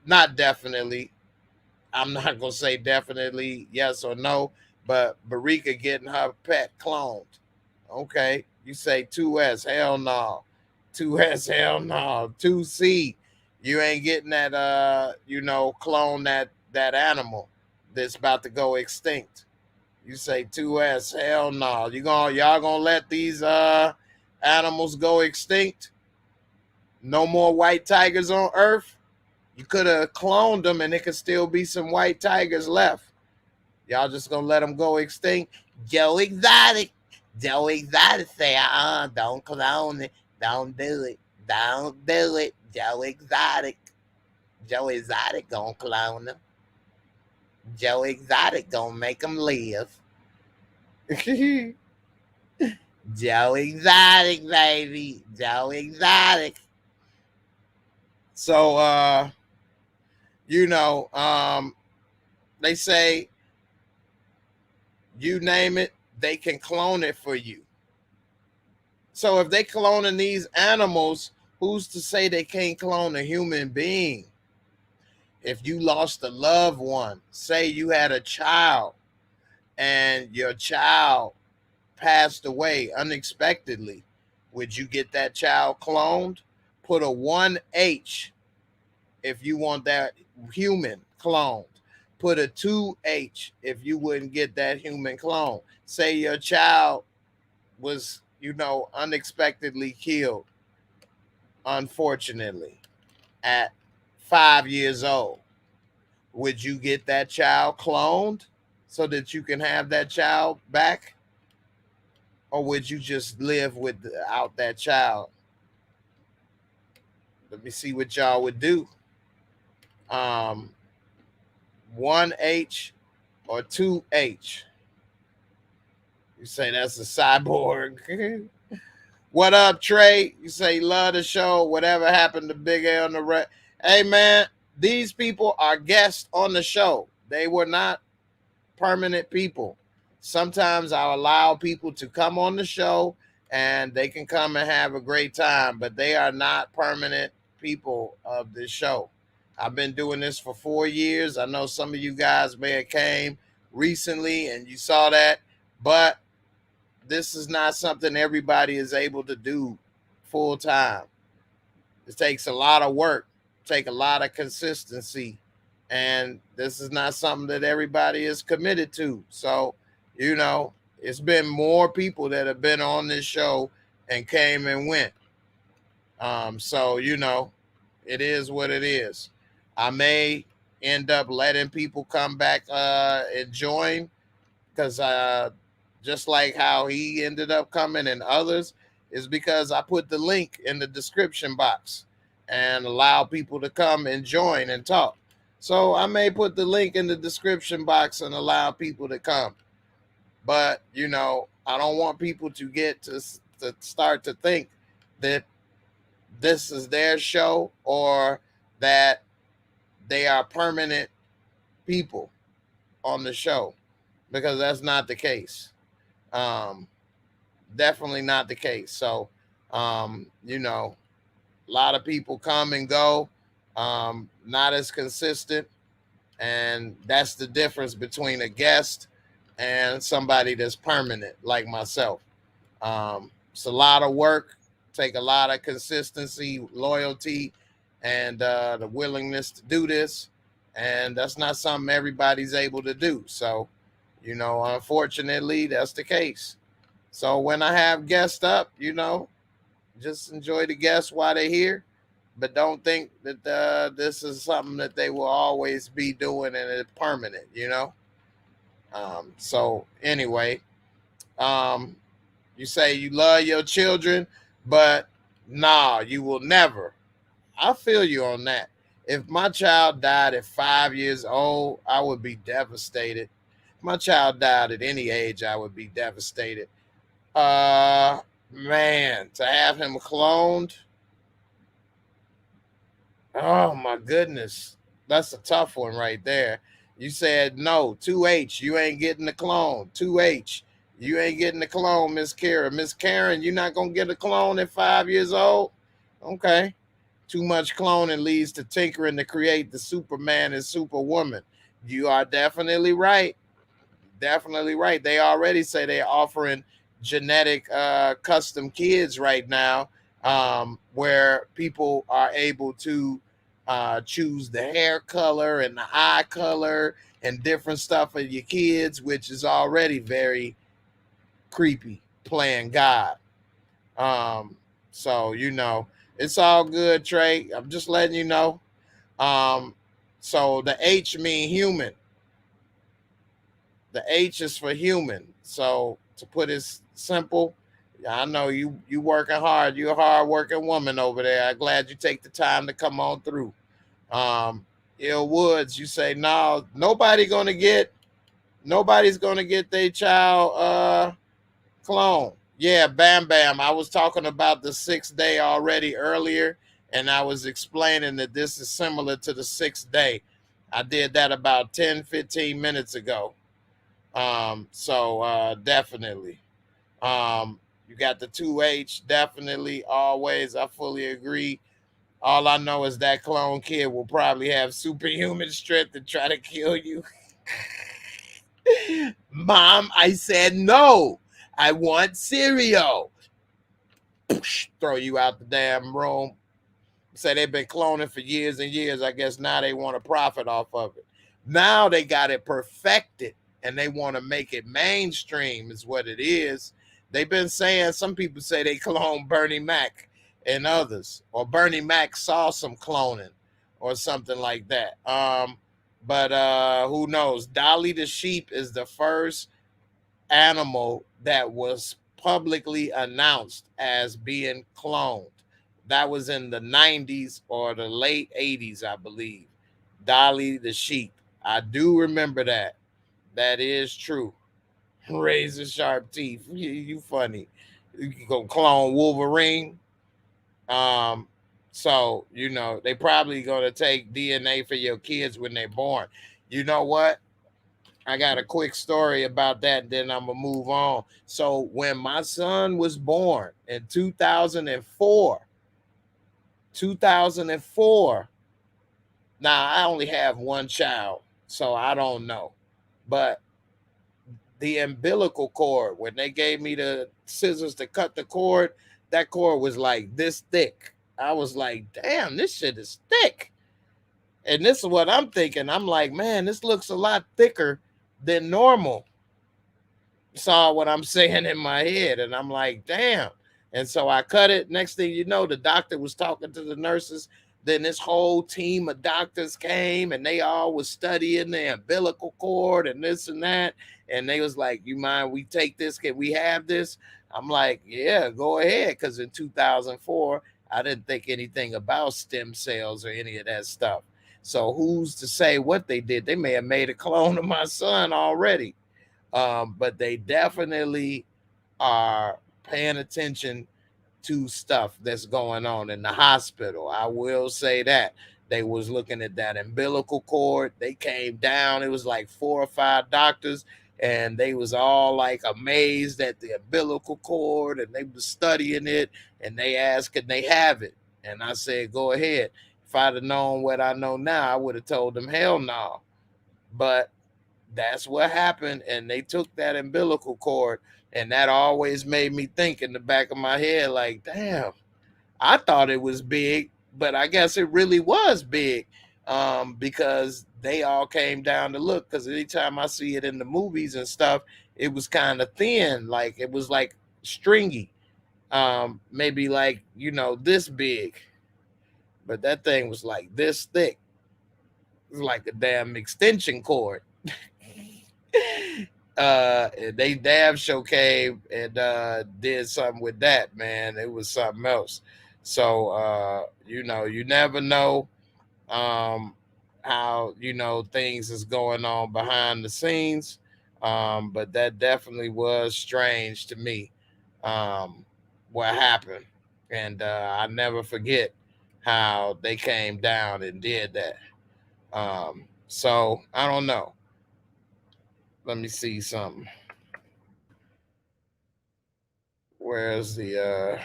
not definitely. I'm not going to say definitely yes or no, but Barika getting her pet cloned. Okay. You say 2S, hell no. 2S, hell no. 2C, you ain't getting that, clone that animal that's about to go extinct. You say 2S, hell no. Y'all gonna let these animals go extinct? No more white tigers on Earth? You could have cloned them and there could still be some white tigers left. Y'all just gonna let them go extinct? Joe Exotic. Joe Exotic say, don't clone it. Don't do it. Don't do it. Joe Exotic. Joe Exotic gonna clone them. Joe Exotic gonna make them live. Joe Exotic, baby. Joe Exotic. So they say you name it, they can clone it for you. So if they cloning these animals, who's to say they can't clone a human being? If you lost a loved one, say you had a child and your child passed away unexpectedly, would you get that child cloned? Put a 1H if you want that human cloned. Put a 2H if you wouldn't get that human clone. Say your child was, unexpectedly killed, unfortunately, at 5 years old. Would you get that child cloned so that you can have that child back? Or would you just live without that child? Let me see what y'all would do. 1H or 2H? You say that's a cyborg. What up, Trey? You say love the show. Whatever happened to Big L on the red? Hey, man, these people are guests on the show. They were not permanent people. Sometimes I'll allow people to come on the show and they can come and have a great time, but they are not permanent people of this show. I've been doing this for 4 years. I know some of you guys may have came recently and you saw that, but this is not something everybody is able to do full time. It takes a lot of work, take a lot of consistency, and this is not something that everybody is committed to. So, it's been more people that have been on this show and came and went. So, it is what it is. I may end up letting people come back and join because just like how he ended up coming and others, is because I put the link in the description box and allow people to come and join and talk. So I may put the link in the description box and allow people to come. But, I don't want people to get to start to think that this is their show or that they are permanent people on the show, because that's not the case. Definitely not the case. So, a lot of people come and go. not as consistent. And that's the difference between a guest and somebody that's permanent like myself. It's a lot of work, take a lot of consistency, loyalty, and the willingness to do this. And that's not something everybody's able to do. So, unfortunately, that's the case. So when I have guests up, just enjoy the guests while they're here, but don't think that this is something that they will always be doing and it's permanent. So anyway, you say you love your children, but nah, you will never. I feel you on that. If my child died at 5 years old, I would be devastated. If my child died at any age, I would be devastated. Man, to have him cloned. Oh my goodness. That's a tough one right there. You said no, 2H, you ain't getting the clone. 2H, you ain't getting the clone, Miss Kara. Miss Karen, you're not gonna get a clone at 5 years old? Okay. Too much cloning leads to tinkering to create the Superman and Superwoman. You are definitely right. Definitely right. They already say they're offering genetic custom kids right now, where people are able to choose the hair color and the eye color and different stuff for your kids, which is already very creepy, playing God. So it's all good, Trey. I'm just letting you know. So the H mean human. The H is for human. So to put it simple, I know you working hard. You're a hard working woman over there. I'm glad you take the time to come on through. Ill Woods, you say no, nobody's gonna get their child clone. Yeah, Bam Bam. I was talking about the 6th day already earlier, and I was explaining that this is similar to the 6th day. I did that about 10-15 minutes ago. So definitely. You got the 2H, definitely, always. I fully agree. All I know is that clone kid will probably have superhuman strength to try to kill you. Mom, I said no. I want cereal. Throw you out the damn room. Say they've been cloning for years and years. I guess now they want to profit off of it. Now they got it perfected and they want to make it mainstream is what it is. They've been saying, some people say they cloned Bernie Mac and others, or Bernie Mac saw some cloning or something like that. But who knows? Dolly the sheep is the first animal that was publicly announced as being cloned. That was in the 90s or the late 80s, I believe. Dolly the sheep. I do remember that. That is true. Razor sharp teeth. You funny. You can go clone Wolverine. So they probably gonna take DNA for your kids when they're born. You know what? I got a quick story about that, and then I'm gonna move on. So when my son was born in 2004, now I only have one child, so I don't know. But the umbilical cord, when they gave me the scissors to cut the cord, that cord was like this thick. I was like, damn, this shit is thick. And this is what I'm thinking. I'm like, man, this looks a lot thicker than normal. Saw what I'm saying in my head, and I'm like, damn. And so I cut it. Next thing you know, the doctor was talking to the nurses. Then this whole team of doctors came, and they all was studying the umbilical cord and this and that. And they was like, you mind we take this? Can we have this? I'm like, yeah, go ahead. Because in 2004, I didn't think anything about stem cells or any of that stuff. So who's to say what they did? They may have made a clone of my son already. But they definitely are paying attention to stuff that's going on in the hospital. I will say that. They was looking at that umbilical cord. They came down. It was like 4 or 5 doctors, and they was all like amazed at the umbilical cord, and they was studying it, and they asked, could they have it? And I said, go ahead. If I'd have known what I know now, I would have told them hell no. But that's what happened, and they took that umbilical cord, and that always made me think in the back of my head, like, damn, I thought it was big, but I guess it really was big, because they all came down to look. Because anytime I see it in the movies and stuff, it was kind of thin, like it was like stringy, maybe like this big, but that thing was like this thick. It was like a damn extension cord. They damn sure came and did something with that, man. It was something else. So you never know how things is going on behind the scenes. But that definitely was strange to me, what happened. And I never forget how they came down and did that. So I don't know. Let me see something. Where's the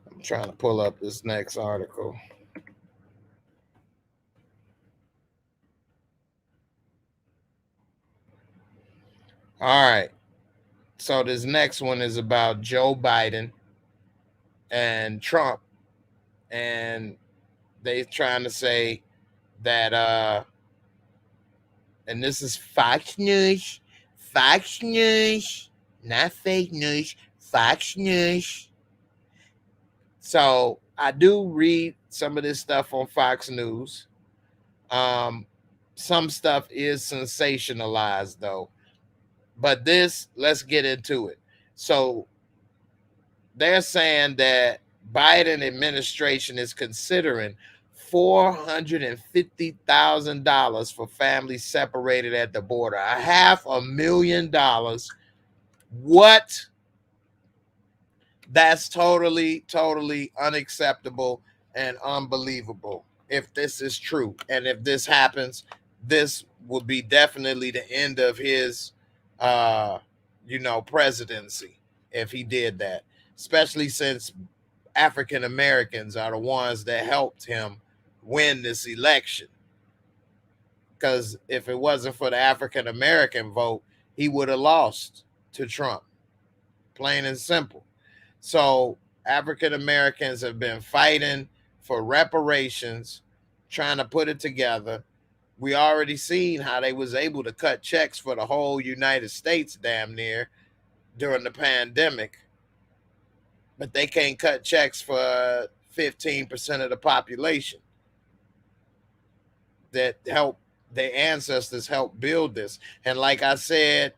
I'm trying to pull up this next article. All right. So this next one is about Joe Biden and Trump, and they trying to say that and this is Fox News, not fake news, Fox News. So I do read some of this stuff on Fox News. Some stuff is sensationalized though. But let's get into it. So they're saying that Biden administration is considering $450,000 for families separated at the border. $500,000. What? That's totally unacceptable and unbelievable if this is true. And if this happens, this would be definitely the end of his presidency if he did that, especially since African Americans are the ones that helped him win this election. Because if it wasn't for the African American vote, he would have lost to Trump, plain and simple. So African Americans have been fighting for reparations, trying to put it together. We already seen how they was able to cut checks for the whole United States damn near during the pandemic, but they can't cut checks for 15% of the population that helped their ancestors help build this. And like I said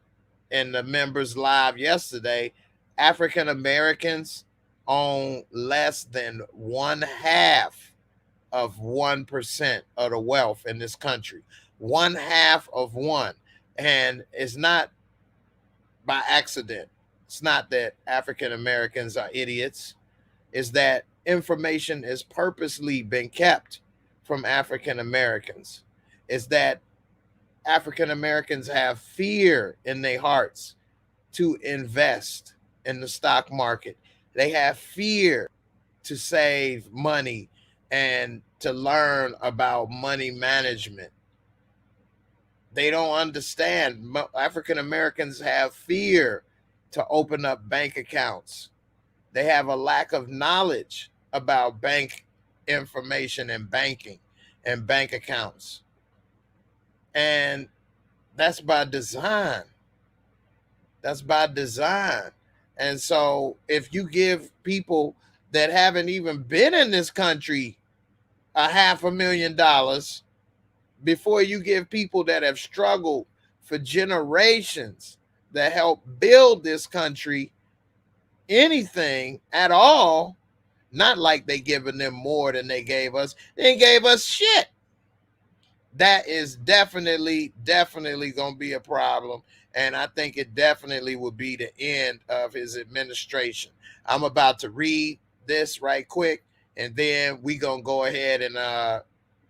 in the members live yesterday, African Americans own less than 1/2 of 1% of the wealth in this country. 1/2 of 1. And it's not by accident. It's not that African Americans are idiots. It's that information has purposely been kept from African Americans. It's that African Americans have fear in their hearts to invest in the stock market. They have fear to save money and to learn about money management. They don't understand. African Americans have fear to open up bank accounts. They have a lack of knowledge about bank information and banking and bank accounts. And that's by design. That's by design. And so if you give people that haven't even been in this country $500,000 before you give people that have struggled for generations that help build this country anything at all, not like they giving them more than they gave us. They gave us shit. That is definitely going to be a problem. And I think it definitely will be the end of his administration. I'm about to read this right quick, and then we going to go ahead and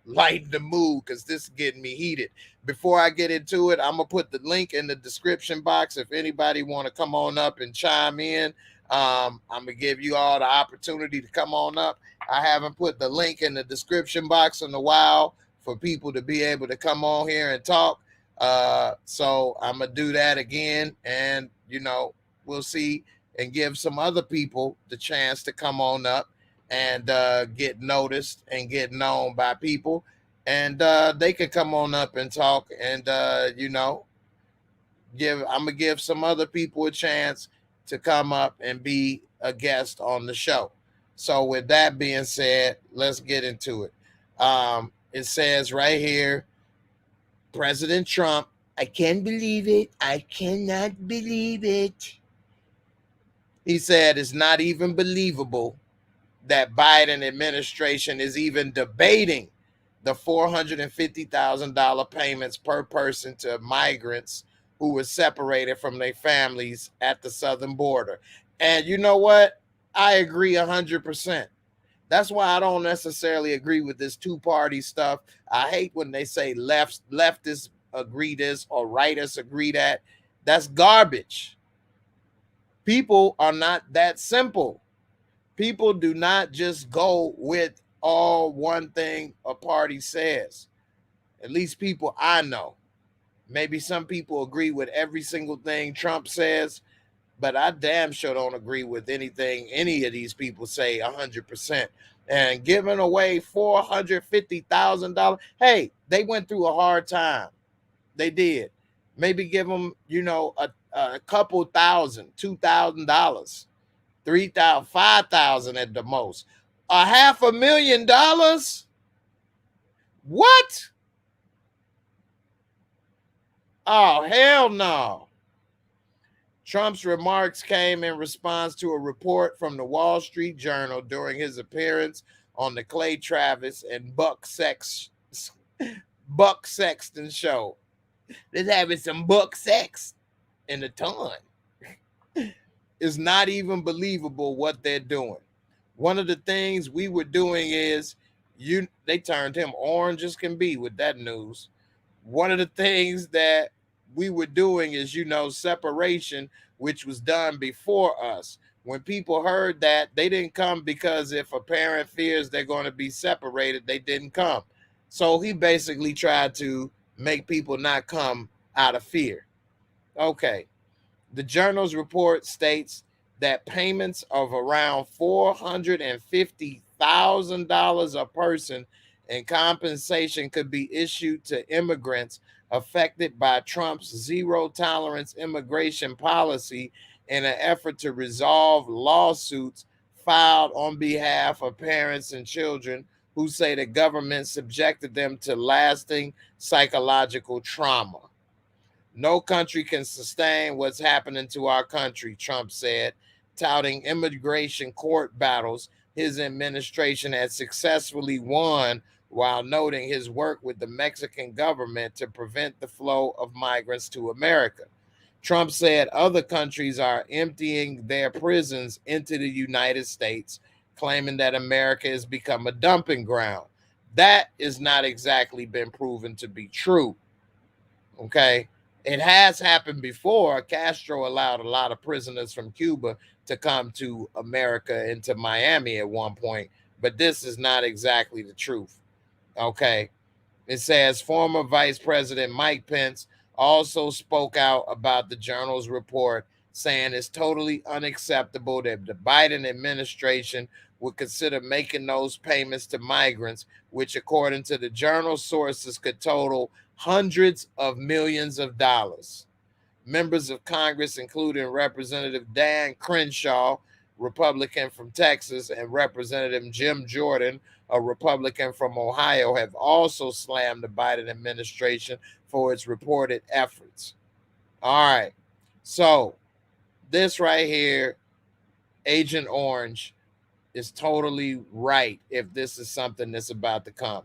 lighten the mood because this is getting me heated. Before I get into it, I'm gonna put the link in the description box if anybody want to come on up and chime in. I'm gonna give you all the opportunity to come on up. I haven't put the link in the description box in a while for people to be able to come on here and talk. So I'm gonna do that again, and we'll see and give some other people the chance to come on up and get noticed and get known by people, and they can come on up and talk, and I'm gonna give some other people a chance to come up and be a guest on the show. So with that being said, let's get into it. It says right here, President Trump, I can't believe it. I cannot believe it. He said it's not even believable that Biden administration is even debating the $450,000 payments per person to migrants who were separated from their families at the southern border. And you know what? I agree 100%. That's why I don't necessarily agree with this two-party stuff. I hate when they say leftists agree this or rightists agree that. That's garbage. People are not that simple. People do not just go with all one thing a party says. At least people I know. Maybe some people agree with every single thing Trump says, but I damn sure don't agree with anything any of these people say 100%. And giving away $450,000, hey, they went through a hard time. They did. Maybe give them, a couple thousand, $2,000. 3,000, 5,000 at the most. $500,000? What? Oh, hell no. Trump's remarks came in response to a report from the Wall Street Journal during his appearance on the Clay Travis and Buck Sexton show. They're having some buck sex in a ton. It's not even believable what they're doing. One of the things we were doing is they turned him orange as can be with that news. One of the things that we were doing is, separation, which was done before us. When people heard that, they didn't come because if a parent fears they're going to be separated, they didn't come. So he basically tried to make people not come out of fear. Okay. The journal's report states that payments of around $450,000 a person in compensation could be issued to immigrants affected by Trump's zero-tolerance immigration policy in an effort to resolve lawsuits filed on behalf of parents and children who say the government subjected them to lasting psychological trauma. No country can sustain what's happening to our country, Trump said, touting immigration court battles his administration had successfully won while noting his work with the Mexican government to prevent the flow of migrants to America. Trump said other countries are emptying their prisons into the United States, claiming that America has become a dumping ground. That has not exactly been proven to be true. Okay? It has happened before. Castro allowed a lot of prisoners from Cuba to come to America and to Miami at one point, but this is not exactly the truth. Okay. It says former Vice President Mike Pence also spoke out about the journal's report, saying it's totally unacceptable that the Biden administration would consider making those payments to migrants, which according to the journal sources could total hundreds of millions of dollars. Members of Congress, including Representative Dan Crenshaw, Republican from Texas, and Representative Jim Jordan, a Republican from Ohio, have also slammed the Biden administration for its reported efforts. All right. So this right here, Agent Orange, is totally right if this is something that's about to come.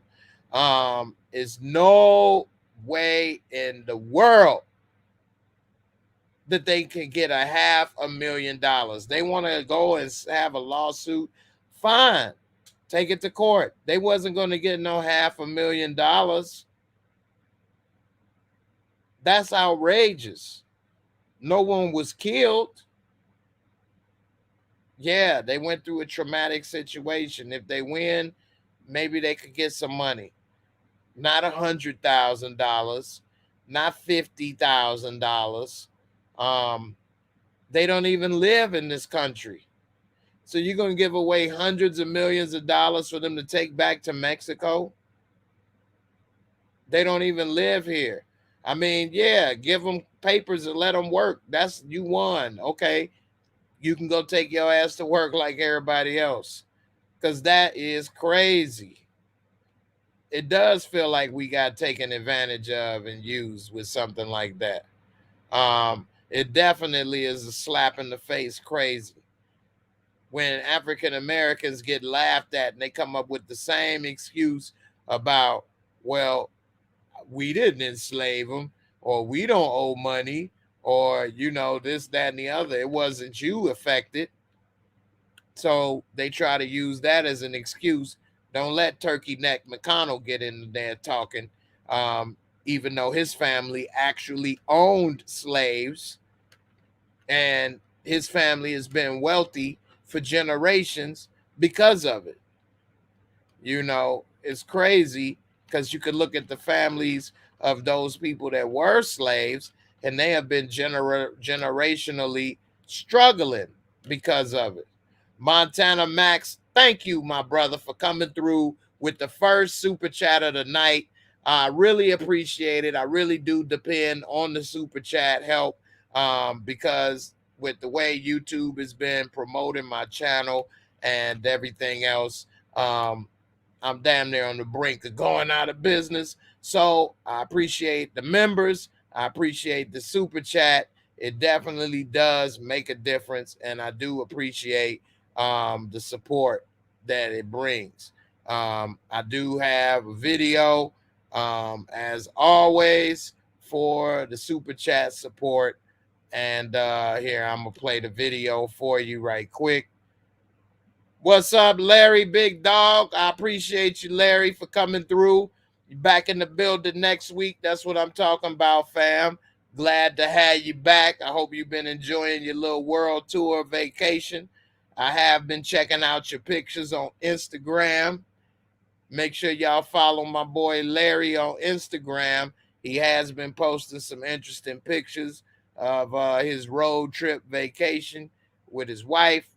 Is no way in the world that they can get $500,000. They want to go and have a lawsuit. Fine. Take it to court. They wasn't going to get no $500,000. That's outrageous. No one was killed. Yeah, they went through a traumatic situation. If they win, maybe they could get some money. Not $100,000, not $50,000. They don't even live in this country. So you're going to give away hundreds of millions of dollars for them to take back to Mexico? They don't even live here. I mean, yeah, give them papers and let them work. That's, you won. Okay. You can go take your ass to work like everybody else. Because that is crazy. It does feel like we got taken advantage of and used with something like that. It definitely is a slap in the face crazy when African Americans get laughed at and they come up with the same excuse about, well, we didn't enslave them, or we don't owe money, or, you know, this, that, and the other. It wasn't you affected. So they try to use that as an excuse. Don't let Turkey Neck McConnell get in there talking, even though his family actually owned slaves and his family has been wealthy for generations because of it. You know, it's crazy because you could look at the families of those people that were slaves and they have been generationally struggling because of it. Montana Max, thank you, my brother, for coming through with the first super chat of the night. I really appreciate it. I really do depend on the super chat help because with the way YouTube has been promoting my channel and everything else, I'm damn near on the brink of going out of business. So I appreciate the members. I appreciate the super chat. It definitely does make a difference, and I do appreciate the support that it brings. I do have a video, as always, for the super chat support. And here, I'm going to play the video for you right quick. What's up, Larry, big dog? I appreciate you, Larry, for coming through. You back in the building next week. That's what I'm talking about, fam. Glad to have you back. I hope you've been enjoying your little world tour vacation. I have been checking out your pictures on Instagram. Make sure y'all follow my boy Larry on Instagram. He has been posting some interesting pictures of his road trip vacation with his wife.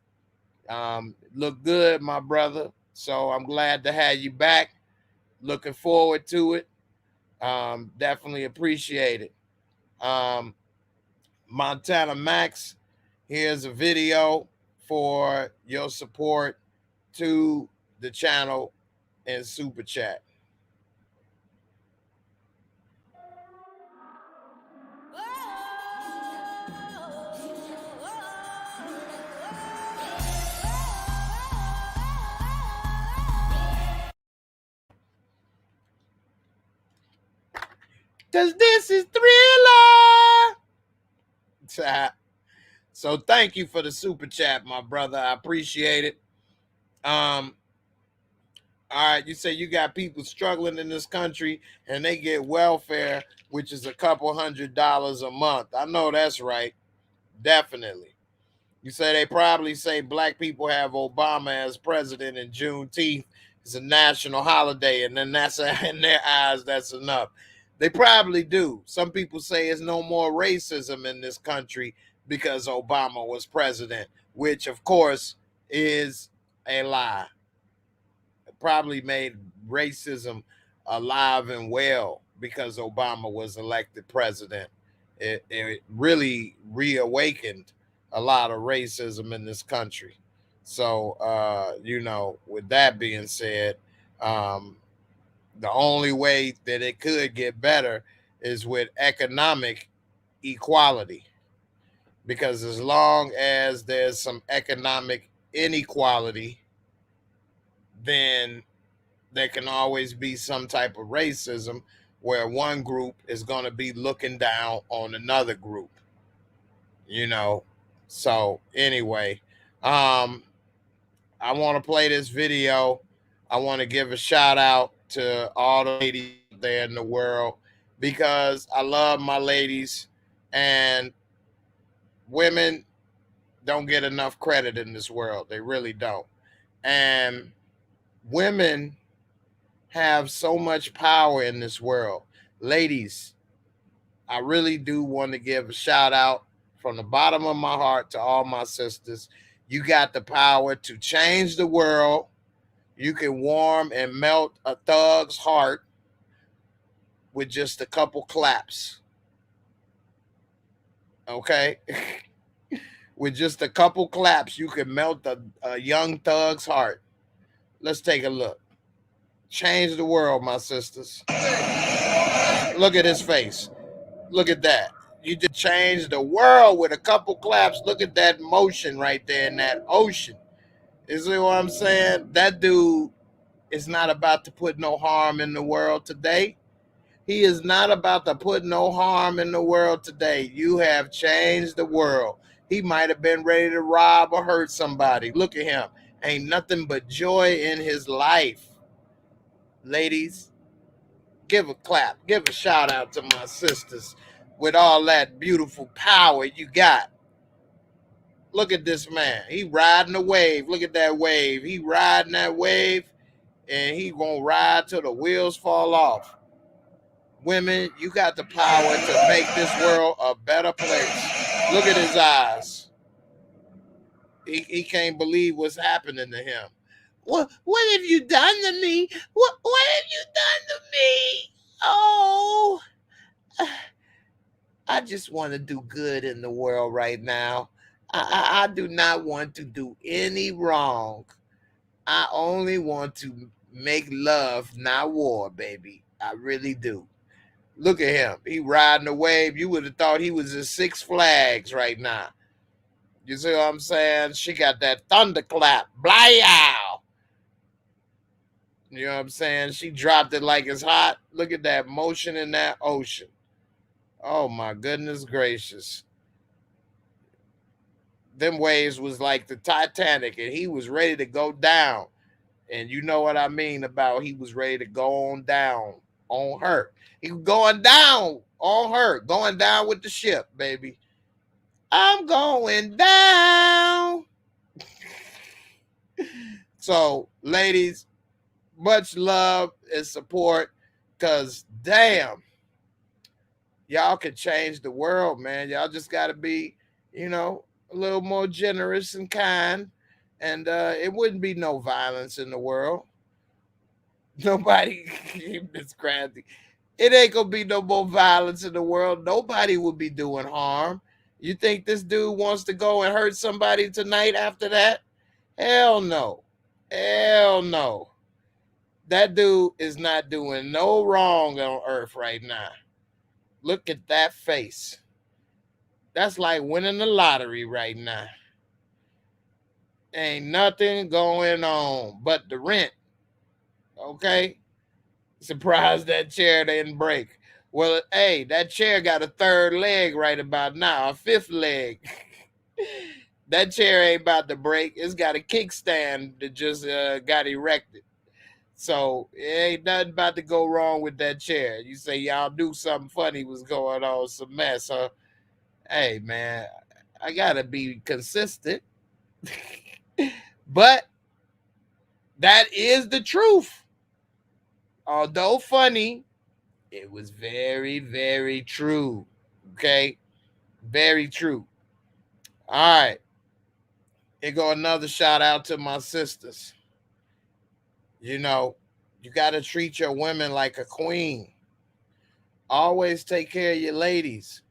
Look good, my brother. So I'm glad to have you back. Looking forward to it. Definitely appreciate it. Montana Max, here's a video for your support to the channel and super chat. Cause this is Thriller. So thank you for the super chat, my brother. I appreciate it. All right, you say you got people struggling in this country and they get welfare, which is a couple $100 a month. I know that's right. Definitely. You say they probably say black people have Obama as president and Juneteenth is a national holiday, and then that's in their eyes, that's enough. They probably do. Some people say there's no more racism in this country because Obama was president, which of course is a lie. It probably made racism alive and well because Obama was elected president. It really reawakened a lot of racism in this country. So, you know, with that being said, the only way that it could get better is with economic equality. Because as long as there's some economic inequality, then there can always be some type of racism where one group is going to be looking down on another group, you know. So anyway, I want to play this video I want to give a shout out to all the ladies there in the world because I love my ladies, and women don't get enough credit in this world. They really don't. And women have so much power in this world. Ladies, I really do want to give a shout out from the bottom of my heart to all my sisters. You got the power to change the world. You can warm and melt a thug's heart with just a couple claps. Okay? With just a couple claps, you can melt a young thug's heart. Let's take a look. Change the world, my sisters. Look at his face. Look at that. You just changed the world with a couple claps. Look at that motion right there in that ocean. You see what I'm saying? That dude is not about to put no harm in the world today. He is not about to put no harm in the world today. You have changed the world. He might have been ready to rob or hurt somebody. Look at him. Ain't nothing but joy in his life. Ladies, give a clap. Give a shout out to my sisters with all that beautiful power you got. Look at this man. He riding a wave. Look at that wave. He riding that wave, and he gonna ride till the wheels fall off. Women, you got the power to make this world a better place. Look at his eyes. He can't believe what's happening to him. What have you done to me? What have you done to me? Oh, I just want to do good in the world right now. I do not want to do any wrong. I only want to make love, not war, baby. I really do. Look at him. He riding a wave. You would have thought he was in Six Flags right now. You see what I'm saying? She got that thunderclap. Blow. You know what I'm saying? She dropped it like it's hot. Look at that motion in that ocean. Oh, my goodness gracious. Them waves was like the Titanic, and he was ready to go down. And you know what I mean about he was ready to go on down on her. He was going down on her, going down with the ship, baby. I'm going down. So, ladies, much love and support, because damn, y'all can change the world, man. Y'all just got to be, a little more generous and kind, and it wouldn't be no violence in the world. Nobody, it's crazy. It ain't gonna be no more violence in the world. Nobody will be doing harm. You think this dude wants to go and hurt somebody tonight after that? Hell no. Hell no. That dude is not doing no wrong on earth right now. Look at that face. That's like winning the lottery right now. Ain't nothing going on but the rent. Okay? Surprised that chair didn't break. Well, hey, that chair got a third leg right about now, a fifth leg. That chair ain't about to break. It's got a kickstand that just got erected. So it ain't nothing about to go wrong with that chair. You say y'all knew something funny was going on, some mess, huh? Hey, man, I gotta be consistent. But that is the truth. Although funny, it was very, very true. Okay? Very true. All right. Here go another shout out to my sisters. You got to treat your women like a queen. Always take care of your ladies.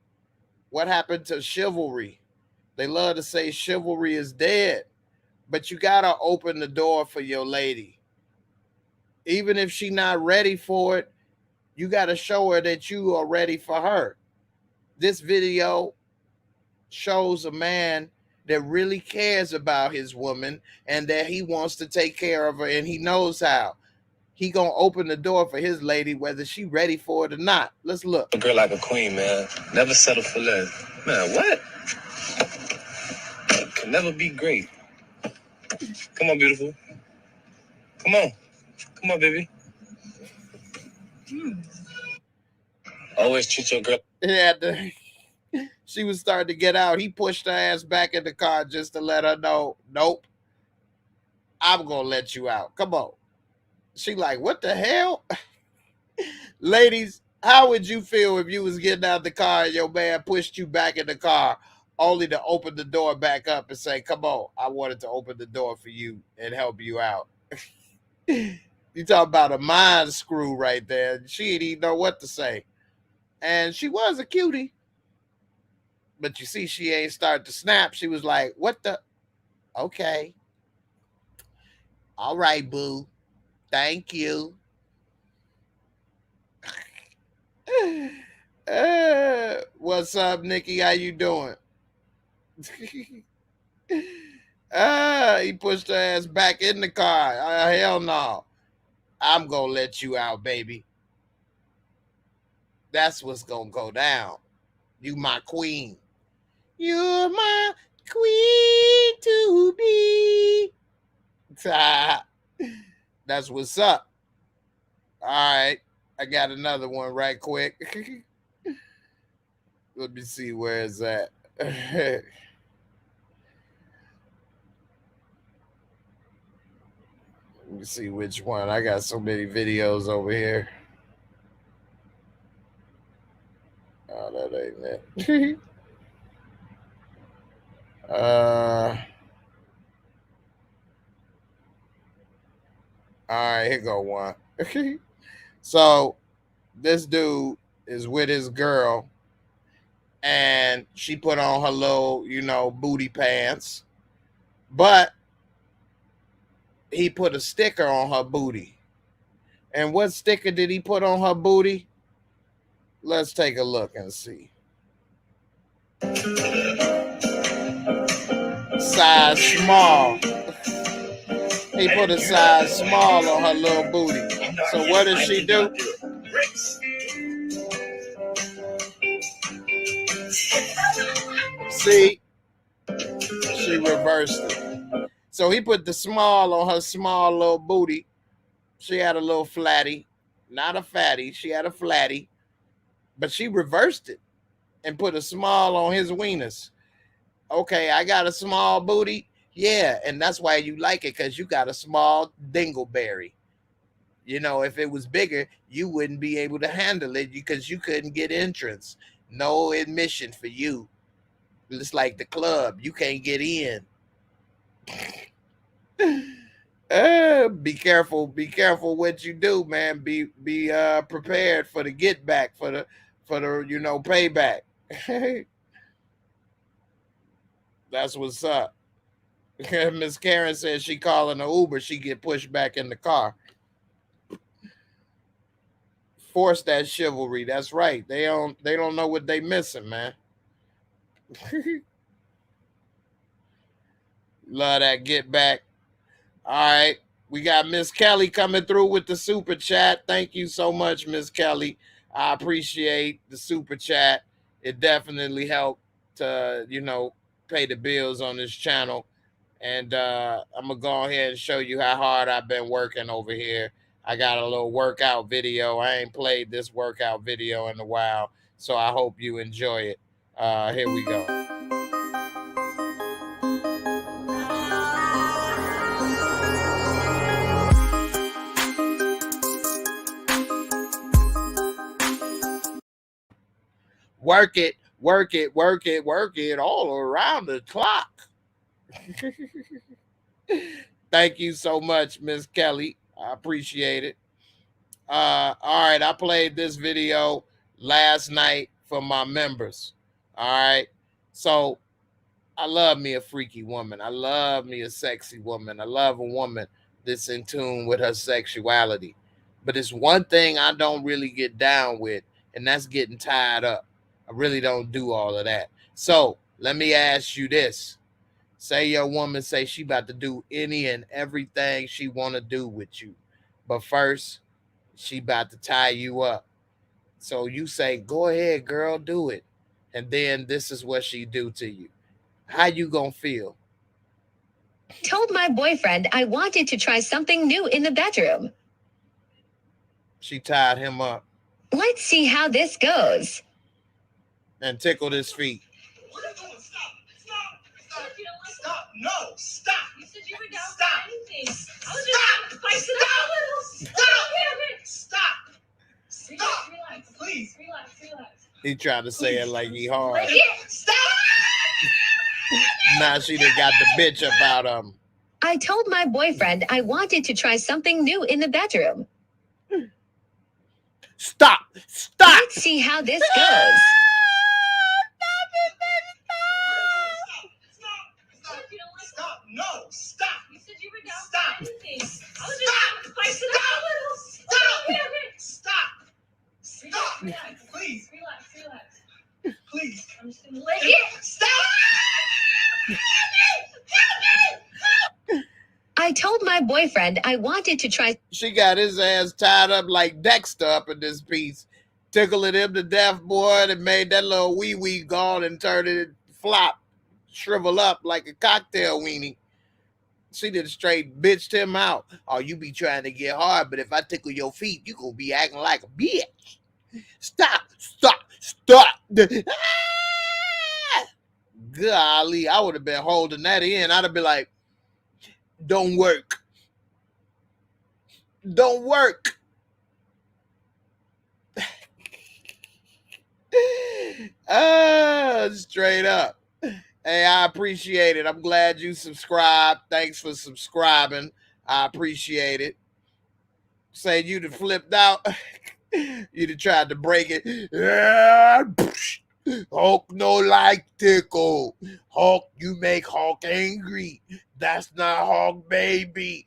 What happened to chivalry? They love to say chivalry is dead, but you got to open the door for your lady. Even if she's not ready for it, you got to show her that you are ready for her. This video shows a man that really cares about his woman and that he wants to take care of her, and he knows how. He gonna open the door for his lady, whether she ready for it or not. Let's look. A girl like a queen, man. Never settle for less. Man, what? Can never be great. Come on, beautiful. Come on. Come on, baby. Always treat your girl. Yeah, she was starting to get out. He pushed her ass back in the car just to let her know, nope, I'm gonna let you out. Come on. She like, what the hell? Ladies, how would you feel if you was getting out the car and your man pushed you back in the car only to open the door back up and say, come on, I wanted to open the door for you and help you out? You talk about a mind screw right there. She didn't even know what to say. And she was a cutie. But you see, she ain't start to snap. She was like, what the? Okay. All right, boo. Thank you. What's up, Nikki? How you doing? He pushed her ass back in the car. Hell no. I'm going to let you out, baby. That's what's going to go down. You my queen. You're my queen to be. That's what's up. All right. I got another one right quick. Let me see where it's at. Let me see which one. I got so many videos over here. Oh, that ain't it. All right, here go one. So this dude is with his girl, and she put on her little, booty pants, but he put a sticker on her booty. And what sticker did he put on her booty? Let's take a look and see. Size small. He put a size small on her little booty. So what does she do? See? She reversed it. So he put the small on her small little booty. She had a little flatty. Not a fatty. She had a flatty. But she reversed it and put a small on his wieners. Okay, I got a small booty. Yeah, and that's why you like it, because you got a small dingleberry. If it was bigger, you wouldn't be able to handle it because you couldn't get entrance. No admission for you. It's like the club. You can't get in. Be careful. Be careful what you do, man. Be prepared for the get back, for the payback. That's what's up. Miss Karen says she calling an Uber, she get pushed back in the car. Force that chivalry. That's right. They don't know what they missing, man. Love that get back. All right. We got Miss Kelly coming through with the super chat. Thank you so much, Miss Kelly. I appreciate the super chat. It definitely helped to, pay the bills on this channel. And I'm going to go ahead and show you how hard I've been working over here. I got a little workout video. I ain't played this workout video in a while, so I hope you enjoy it. Here we go. Work it, work it, work it, work it all around the clock. Thank you so much, Miss Kelly. I appreciate it. All right, I played this video last night for my members. All right, so I love me a freaky woman. I love me a sexy woman. I love a woman that's in tune with her sexuality. But it's one thing I don't really get down with, and that's getting tied up. I really don't do all of that. So let me ask you this. Say your woman say she about to do any and everything she want to do with you. But first, she about to tie you up. So you say, go ahead, girl, do it. And then this is what she do to you. How you gonna feel? Told my boyfriend I wanted to try something new in the bedroom. She tied him up Let's see how this goes. and tickled his feet. What are you doing? Stop! Stop! No! Stop! You said you were down Stop. for anything. I was Stop. just trying to spice it up a little. Stop! Stop! Relax. Please. Relax. He tried to say it like he hard. Stop! Now she done got the bitch about him. I told my boyfriend I wanted to try something new in the bedroom. Stop! Stop! Let's see how this goes. Stop! No! Stop! You said you were down Stop. for anything. I was just trying to spice it up a little. Stop! Stop! Relax. Please. Relax. Please. I'm just gonna let you. Stop! I told my boyfriend I wanted to try. She got his ass tied up like Dexter up in this piece. Tickling him to death, boy, and made that little wee gone and turned it flop, shrivel up like a cocktail weenie. She did straight bitched him out. Oh, you be trying to get hard, but if I tickle your feet, you gonna be acting like a bitch. Stop! Golly, I would have been holding that in. I'd have been like, don't work. Straight up. Hey, I appreciate it. I'm glad you subscribed. Thanks for subscribing. I appreciate it. Say you'd have flipped out. You'd have tried to break it. Hulk no like tickle. Hulk, you make Hulk angry. That's not Hulk, baby.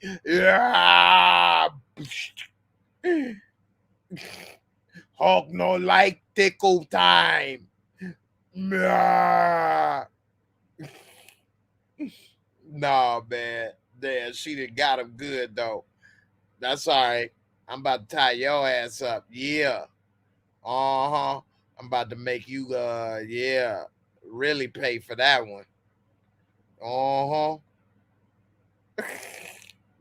Hulk no like tickle time. Nah, man. Damn, she done got him good, though. That's all right. I'm about to tie your ass up. Yeah. Uh-huh. I'm about to make you, really pay for that one. Uh-huh.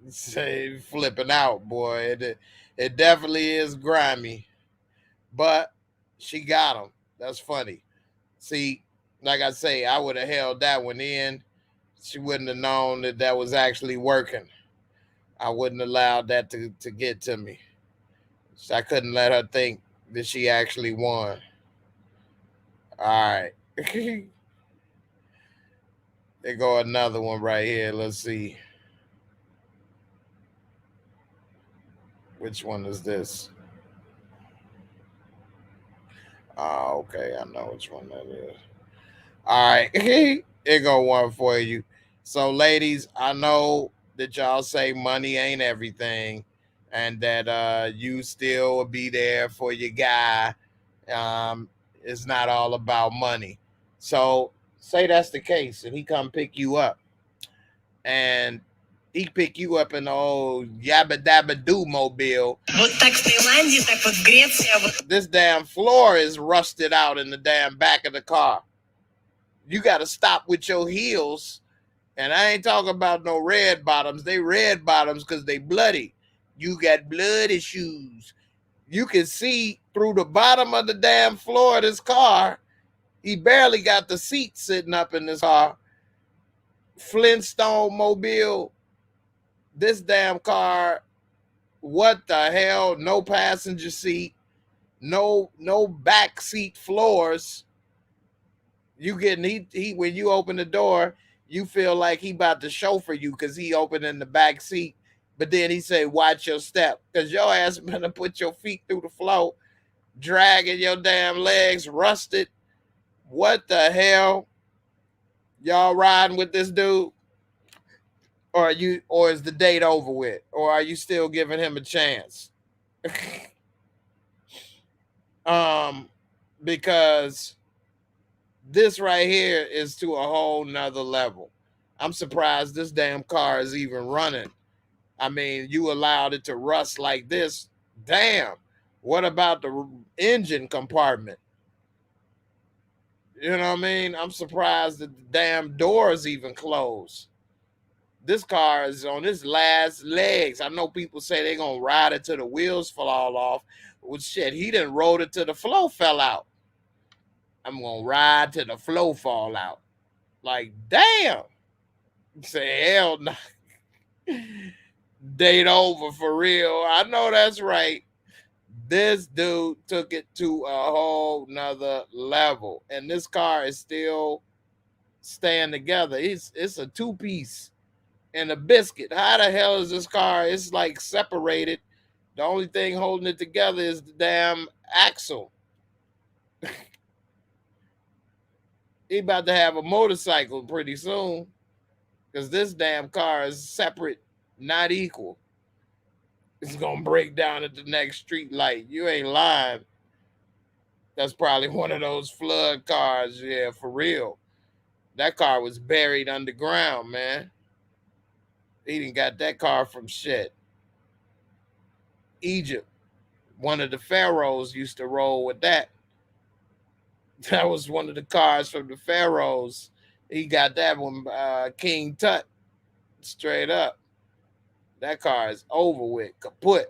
Say flipping out, boy. It definitely is grimy. But she got him. That's funny. See, like I say, I would have held that one in. She wouldn't have known that was actually working. I wouldn't allow that to get to me. So I couldn't let her think that she actually won. All right. There go another one right here. Let's see. Which one is this? Oh, okay. I know which one that is. All right. Here go one for you. So, ladies, I know that y'all say money ain't everything and that you still will be there for your guy. It's not all about money. So, say that's the case and he come pick you up and he pick you up in the old yabba dabba doo mobile. This damn floor is rusted out in the damn back of the car. You got to stop with your heels. And I ain't talking about no red bottoms. They red bottoms because they bloody. You got bloody shoes. You can see through the bottom of the damn floor of this car. He barely got the seat sitting up in this car. Flintstone mobile. This damn car, what the hell? No passenger seat, no back seat floors. You getting he when you open the door, you feel like he about to chauffeur you because he opened in the back seat. But then he say, watch your step, because your ass better put your feet through the floor, dragging your damn legs, rusted. What the hell? Y'all riding with this dude? Or is the date over with? Or are you still giving him a chance? Because this right here is to a whole nother level. I'm surprised this damn car is even running. I mean, you allowed it to rust like this. Damn. What about the engine compartment? You know what I mean? I'm surprised that the damn doors even closed. This car is on its last legs. I know people say they're going to ride it till the wheels fall off. Well, shit, he done rode it till the flow fell out. I'm going to ride till the flow fall out. Like, damn. Say, hell no. Date over for real. I know that's right. This dude took it to a whole nother level. And this car is still staying together. It's a two-piece and a biscuit. How the hell is this car? It's like separated. The only thing holding it together is the damn axle. He about to have a motorcycle pretty soon, because this damn car is separate, not equal. It's gonna break down at the next street light. You ain't lying. That's probably one of those flood cars. Yeah, for real. That car was buried underground, man. He didn't got that car from shit. Egypt. One of the pharaohs used to roll with that. That was one of the cars from the pharaohs. He got that one, King Tut. Straight up. That car is over with. Kaput.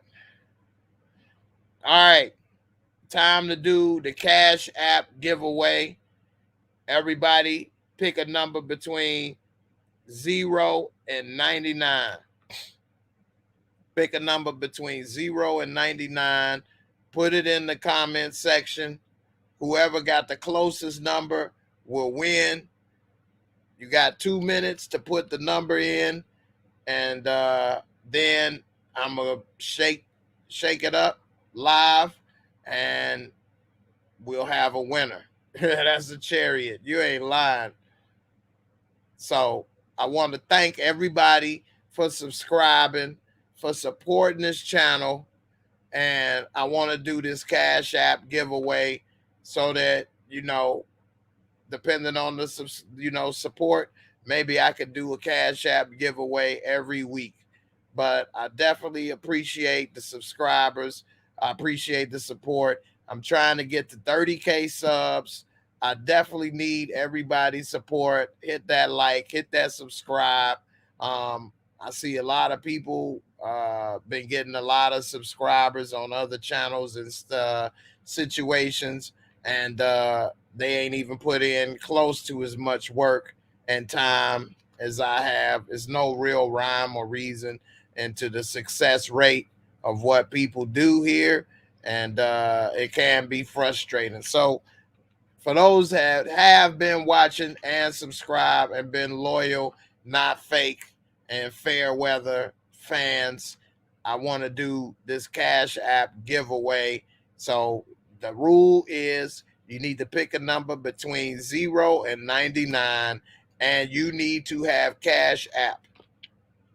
All right. Time to do the Cash App giveaway. Everybody pick a number between 0 and 99. Pick a number between 0 and 99. Put it in the comment section. Whoever got the closest number will win. You got 2 minutes to put the number in, and then I'm gonna shake it up live, and we'll have a winner. That's the Chariot. You ain't lying. So I want to thank everybody for subscribing, for supporting this channel, and I want to do this Cash App giveaway so that, depending on the support, maybe I could do a Cash App giveaway every week. But I definitely appreciate the subscribers. I appreciate the support. I'm trying to get to 30K subs. I definitely need everybody's support. Hit that like, hit that subscribe. I see a lot of people been getting a lot of subscribers on other channels and situations, and they ain't even put in close to as much work and time as I have. There's no real rhyme or reason into the success rate of what people do here, and it can be frustrating. So for those that have been watching and subscribed and been loyal, not fake, and fair weather fans, I want to do this Cash App giveaway. So the rule is you need to pick a number between 0 and 99, and you need to have Cash App.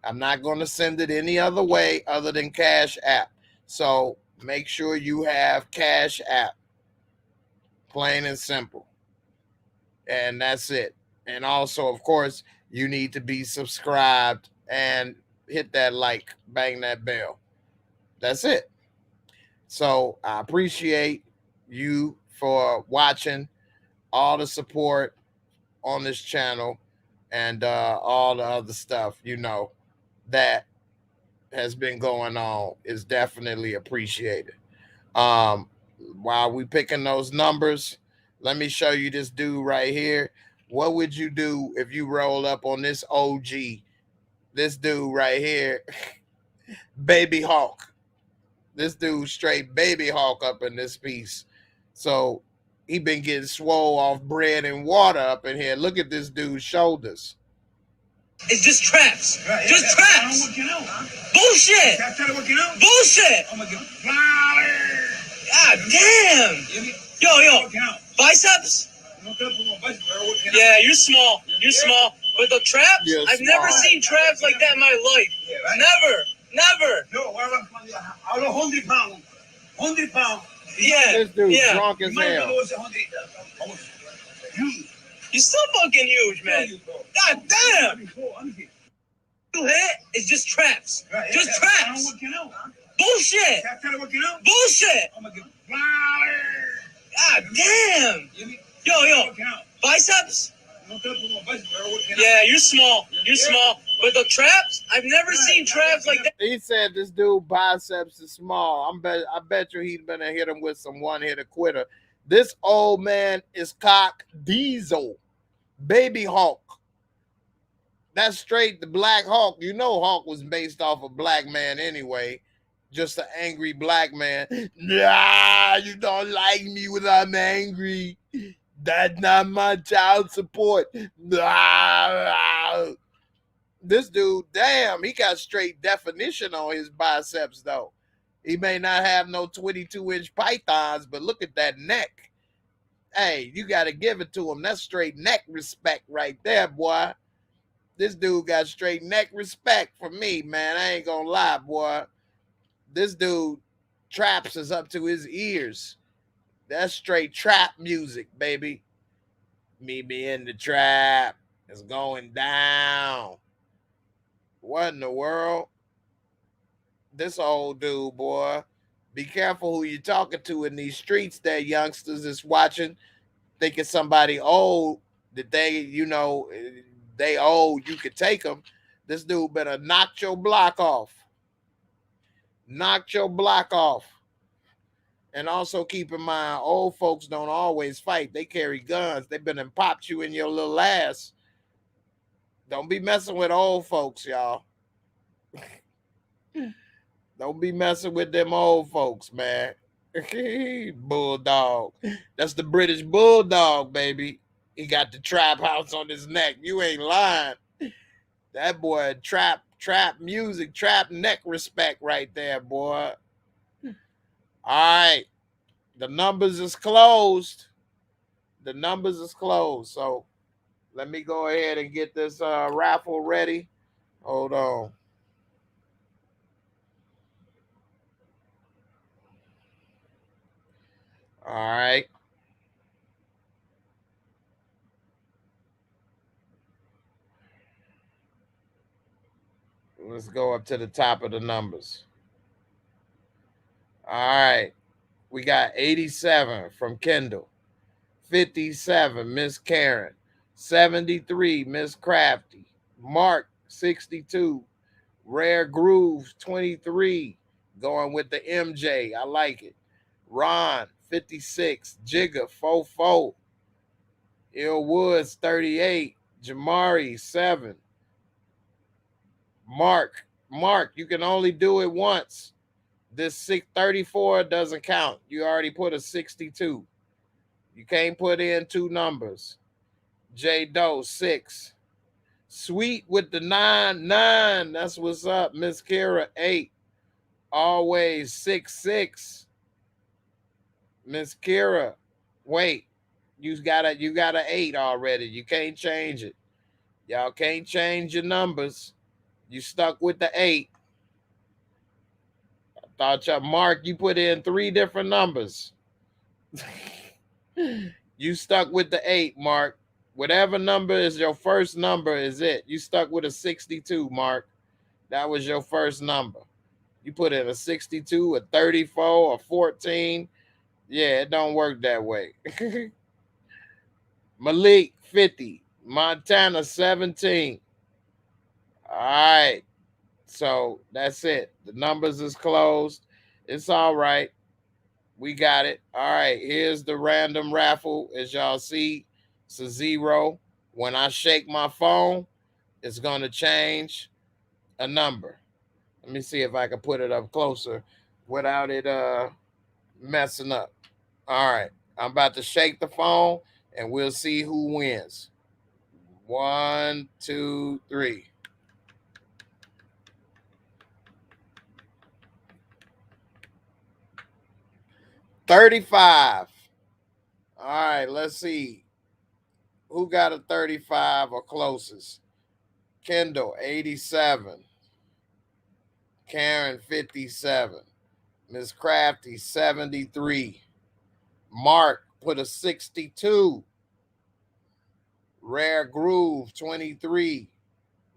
I'm not going to send it any other way other than Cash App. So make sure you have Cash App. Plain and simple. And that's it. And also, of course, you need to be subscribed and hit that like, bang that bell. That's it. So I appreciate you for watching, all the support on this channel, and all the other stuff, that has been going on is definitely appreciated. While we picking those numbers, let me show you this dude right here. What would you do if you roll up on this OG? This dude right here, Baby Hawk. This dude straight Baby Hawk up in this piece. So he been getting swole off bread and water up in here. Look at this dude's shoulders. It's just traps. Right, just traps. Bullshit. Bullshit. God damn. Yo. Biceps? Yeah, you're small. You're small. But the traps? You're I've never seen traps like that in my life. Never. No, I was 100 pounds. 100 pounds. Yeah. This dude's drunk as hell. You're still fucking huge, man. God damn. You hit? It's just traps. Just traps. Bullshit. Bullshit. God damn. Yo. Biceps? Yeah, you're small. You're small. But the traps, I've never seen traps like that. He said this dude biceps is small. I bet you he's gonna hit him with some one-hitter quitter. This old man is cock diesel, baby Hulk. That's straight the Black Hulk. You know Hulk was based off a black man anyway. Just an angry black man. Nah, you don't like me when I'm angry. That's not my child support. Nah. This dude, damn, he got straight definition on his biceps, though. He may not have no 22-inch pythons, but look at that neck. Hey, you got to give it to him. That's straight neck respect right there, boy. This dude got straight neck respect for me, man. I ain't gonna lie, boy. This dude traps is up to his ears. That's straight trap music, baby. Meet me in the trap. It's going down. What in the world? This old dude, boy. Be careful who you're talking to in these streets that youngsters is watching, thinking somebody old, that they old, you could take them. This dude better knock your block off. Knock your block off. And also keep in mind, old folks don't always fight. They carry guns. They been and popped you in your little ass. Don't be messing with old folks, y'all. Don't be messing with them old folks, man. Bulldog. That's the British Bulldog, baby. He got the trap house on his neck. You ain't lying. That boy trap music, trap neck respect right there, boy. All right. The numbers is closed. The numbers is closed. So let me go ahead and get this raffle ready. Hold on. All right. Let's go up to the top of the numbers. All right. We got 87 from Kendall, 57, Miss Karen, 73, Miss Crafty, Mark, 62, Rare Grooves, 23, going with the MJ. I like it. Ron, 56, Jigga, 44, Ill Woods, 38, Jamari, 7, Mark, you can only do it once. This 634 doesn't count. You already put a 62. You can't put in two numbers. J Doe, 6. Sweet with the 9. That's what's up. Miss Kira, 8. Always 6. Miss Kira, wait. You got a 8 already. You can't change it. Y'all can't change your numbers. You stuck with the 8. Thought y'all, Mark, you put in 3 different numbers. You stuck with the 8, Mark. Whatever number is your first number is it. You stuck with a 62, Mark. That was your first number. You put in a 62, a 34, a 14. Yeah, it don't work that way. Malik, 50. Montana, 17. All right. So that's it. The numbers is closed. It's all right. We got it. All right. Here's the random raffle. As y'all see, it's a 0. When I shake my phone, it's going to change a number. Let me see if I can put it up closer without it messing up. All right. I'm about to shake the phone and we'll see who wins. 1, 2, 3. 35. All right, let's see. Who got a 35 or closest? Kendall, 87. Karen, 57. Miss Crafty, 73. Mark put a 62. Rare Groove, 23.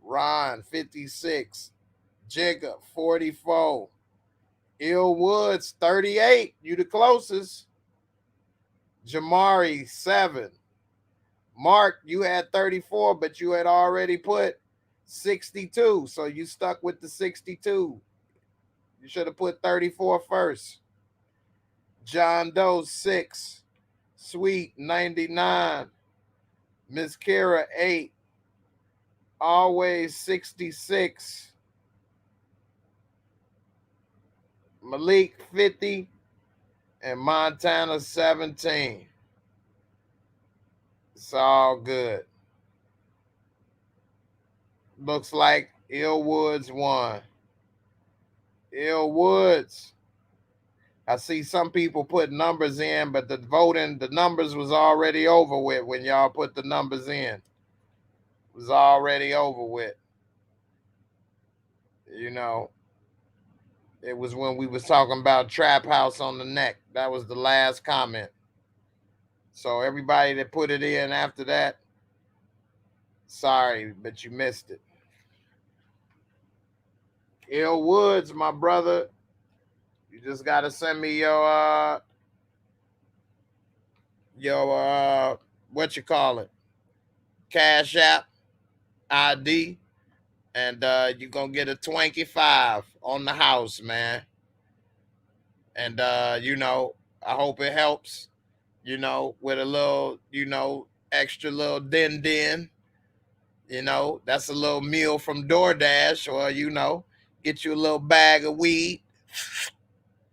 Ron, 56. Jigga, 44. Ill Woods, 38. You the closest. Jamari, 7. Mark, you had 34, but you had already put 62. So you stuck with the 62. You should have put 34 first. John Doe 6. Sweet 99. Miss Kira 8. Always 66. Malik 50. And Montana 17. It's all good. Looks like Ill Woods won. Ill Woods. I see some people put numbers in, but the voting, the numbers was already over with when y'all put the numbers in. It was already over with. You know, it was when we was talking about Trap House on the Neck. That was the last comment. So everybody that put it in after that, sorry, but you missed it. Ill Woods, my brother. You just gotta send me your what you call it, Cash App ID, and you're gonna get a 25 on the house, man. And you know, I hope it helps, you know, with a little, you know, extra little din. You know, that's a little meal from DoorDash, or you know, get you a little bag of weed,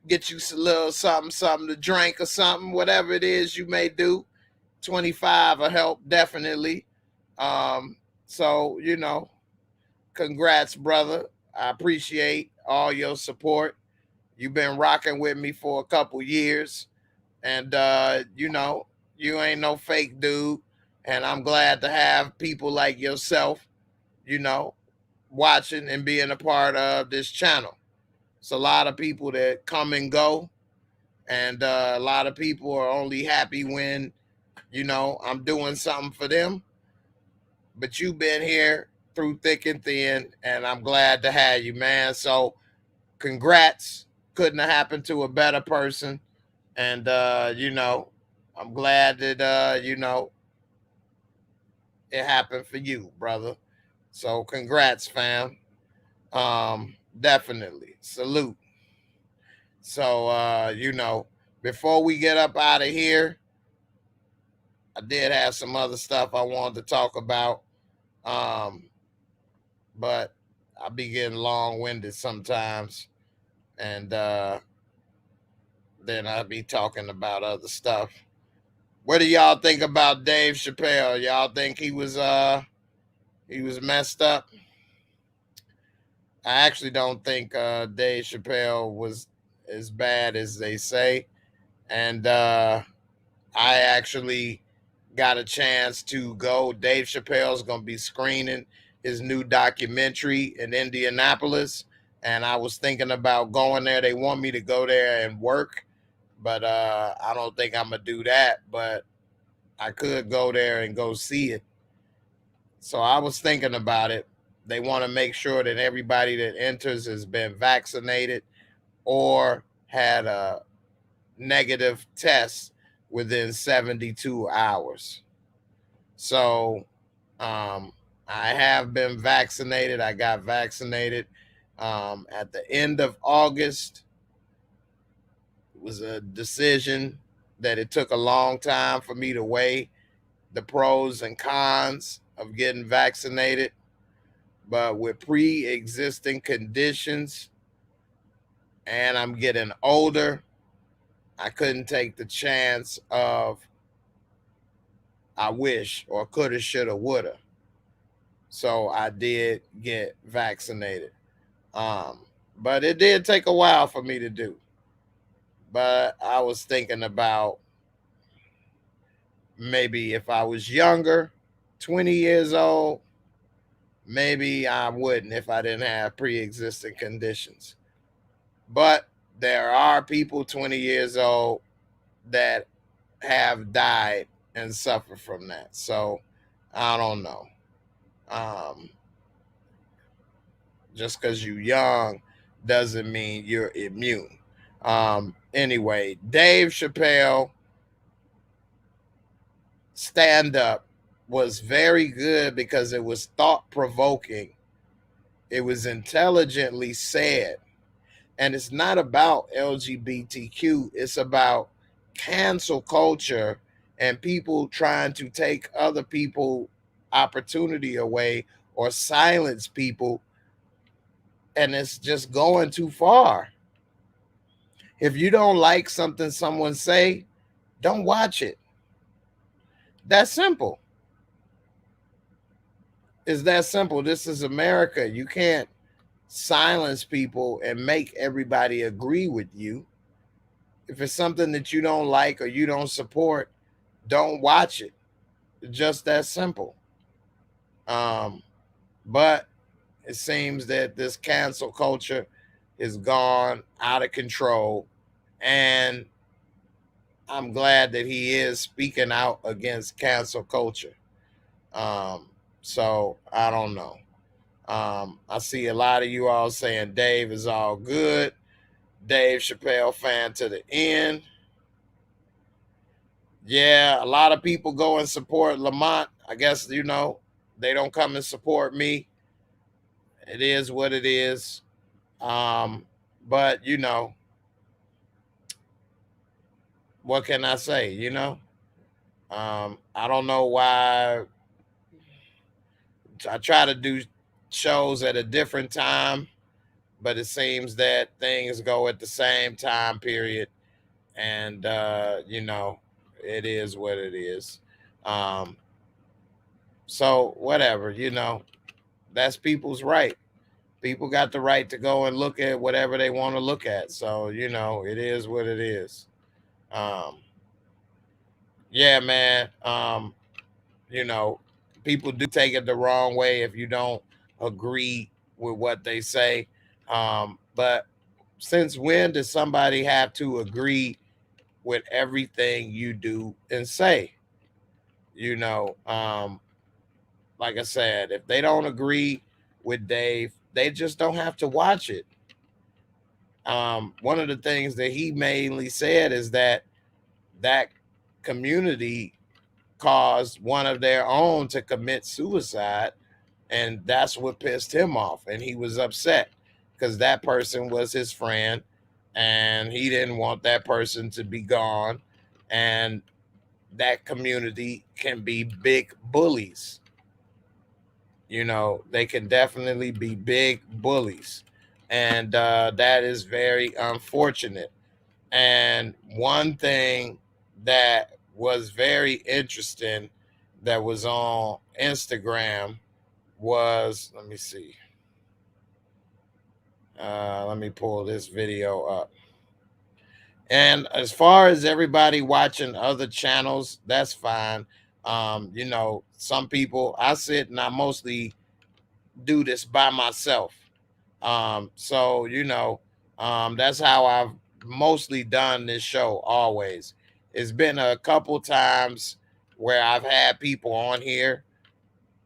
get you a little something to drink or something, whatever it is you may do. 25 will help definitely. So, you know, congrats, brother. I appreciate all your support. You've been rocking with me for a couple years. And, you know, you ain't no fake dude. And I'm glad to have people like yourself, you know, watching and being a part of this channel. It's a lot of people that come and go. And a lot of people are only happy when, you know, I'm doing something for them. But you've been here through thick and thin, and I'm glad to have you, man. So congrats. Couldn't have happened to a better person. And, you know, I'm glad that, you know, it happened for you, brother. So congrats, fam. Definitely. Salute. So, you know, before we get up out of here, I did have some other stuff I wanted to talk about. But I be getting long-winded sometimes. And then I be talking about other stuff. What do y'all think about Dave Chappelle? Y'all think he was messed up? I actually don't think Dave Chappelle was as bad as they say. And I actually got a chance to go. Dave Chappelle's going to be screening his new documentary in Indianapolis. And I was thinking about going there. They want me to go there and work. But I don't think I'm going to do that. But I could go there and go see it. So I was thinking about it. They want to make sure that everybody that enters has been vaccinated or had a negative test within 72 hours. So I have been vaccinated. I got vaccinated at the end of August. It was a decision that it took a long time for me to weigh the pros and cons of getting vaccinated. But with pre-existing conditions and I'm getting older, I couldn't take the chance of I wish or coulda, shoulda, woulda. So I did get vaccinated. But it did take a while for me to do. But I was thinking about maybe if I was younger, 20 years old, maybe I wouldn't if I didn't have pre-existing conditions. But there are people 20 years old that have died and suffer from that. So I don't know. Just because you're young doesn't mean you're immune. Anyway, Dave Chappelle stand-up was very good because it was thought-provoking It was intelligently said. And it's not about LGBTQ. It's about cancel culture and people trying to take other people opportunity away or silence people. And it's just going too far. If you don't like something someone say, don't watch it. That's simple. It's that simple. This is America. You can't silence people and make everybody agree with you. If it's something that you don't like or you don't support, don't watch it. It's just that simple. But it seems that this cancel culture is gone out of control, and I'm glad that he is speaking out against cancel culture. So I don't know. I see a lot of you all saying Dave is all good. Dave Chappelle fan to the end. Yeah, a lot of people go and support Lamont. I guess, you know, they don't come and support me. It is what it is. But, you know, what can I say, you know? I don't know why. I try to do shows at a different time, but it seems that things go at the same time period. And, you know, it is what it is. So whatever, you know, that's people's right. People got the right to go and look at whatever they want to look at. So, you know, it is what it is. Yeah, man. You know, people do take it the wrong way if you don't agree with what they say. But since when does somebody have to agree with everything you do and say? You know, like I said, if they don't agree with Dave, they just don't have to watch it. One of the things that he mainly said is that community caused one of their own to commit suicide, and that's what pissed him off, and he was upset because that person was his friend and he didn't want that person to be gone. And that community can be big bullies. You know, they can definitely be big bullies, and that is very unfortunate. And one thing that was very interesting that was on Instagram was, let me see. Let me pull this video up. And as far as everybody watching other channels, that's fine. You know, some people, I sit and I mostly do this by myself. So, you know, that's how I've mostly done this show always. It's been a couple times where I've had people on here,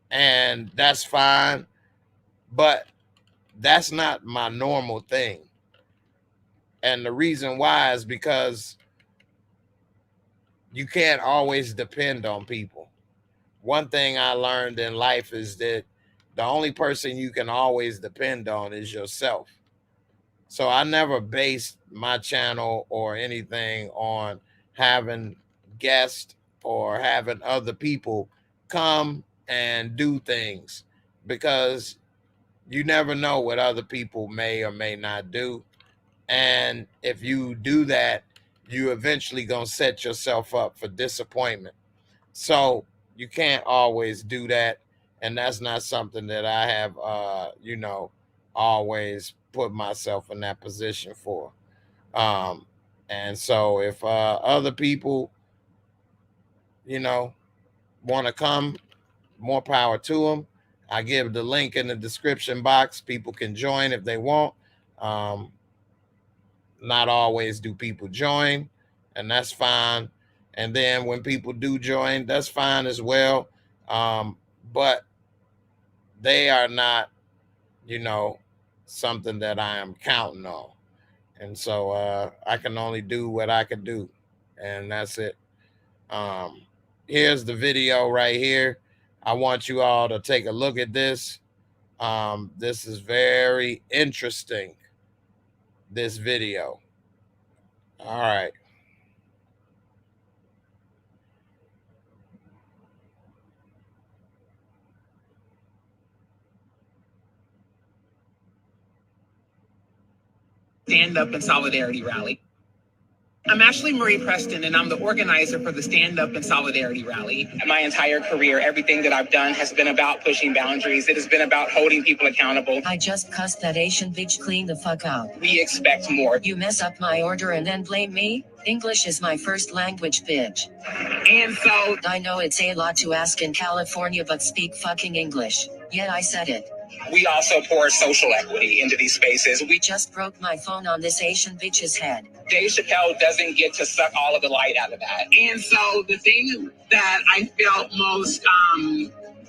and that's fine, but that's not my normal thing. And the reason why is because you can't always depend on people. One thing I learned in life is that the only person you can always depend on is yourself. So I never based my channel or anything on having guests or having other people come and do things, because you never know what other people may or may not do. And if you do that, you eventually gonna set yourself up for disappointment. So you can't always do that. And that's not something that I have, you know, always put myself in that position for. Um, and so if other people, you know, want to come, more power to them. I give the link in the description box. People can join if they want. Um, Not always do people join, and that's fine. And then when people do join, that's fine as well. But they are not, you know, something that I am counting on. And so I can only do what I can do, and that's it. Um, Here's the video right here. I want you all to take a look at this. This is very interesting, this video. All right. Stand Up and Solidarity Rally. I'm Ashley Marie Preston, and I'm the organizer for the Stand Up and Solidarity Rally. My entire career, everything that I've done has been about pushing boundaries. It has been about holding people accountable. I just cussed that Asian bitch clean the fuck out. We expect more. You mess up my order and then blame me? English is my first language, bitch. And so, I know it's a lot to ask in California, but speak fucking English. Yet I said it. we also pour social equity into these spaces. We Just broke my phone on this Asian bitch's head. Dave Chappelle doesn't get to suck all of the light out of that. And so the thing that I felt most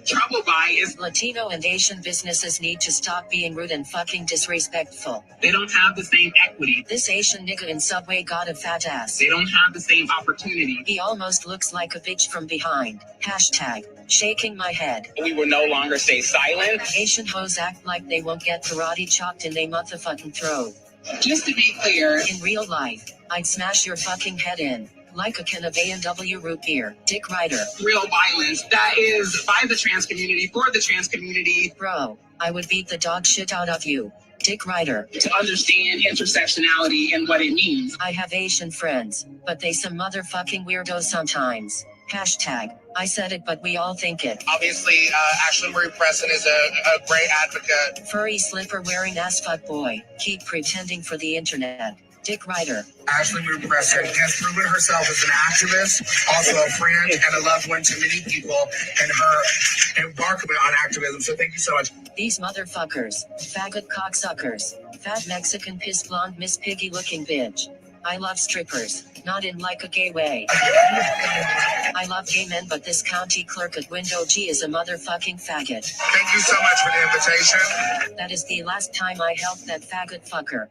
troubled by is Latino and Asian businesses need to stop being rude and fucking disrespectful. they don't have the same equity. This Asian nigga in Subway got a fat ass. They don't have the same opportunity. He almost looks like a bitch from behind. Hashtag shaking my head. We will no longer stay silent. Asian hoes act like they won't get karate chopped in they motherfucking throat. Just to be clear, In real life, I'd smash your fucking head in. Like a can of A&W root beer. Dick Rider. real violence that is by the trans community, for the trans community, Bro, I would beat the dog shit out of you. Dick Rider. to understand intersectionality and what it means. I have Asian friends, but they some motherfucking weirdos sometimes. Hashtag I said it, but we all think it. Obviously, Ashley Marie Preston is a great advocate. Furry slipper wearing ass fuck boy. Keep pretending for the internet. Dick Rider. Ashley Marie Preston has proven herself as an activist, also a friend and a loved one to many people, and her embarkment on activism. So thank you so much. These motherfuckers. Faggot cocksuckers. Fat Mexican piss blonde Miss Piggy looking bitch. I love strippers, not in like a gay way. I love gay men, but this county clerk at Window G is a motherfucking faggot. Thank you so much for the invitation. That is the last time I helped that faggot fucker.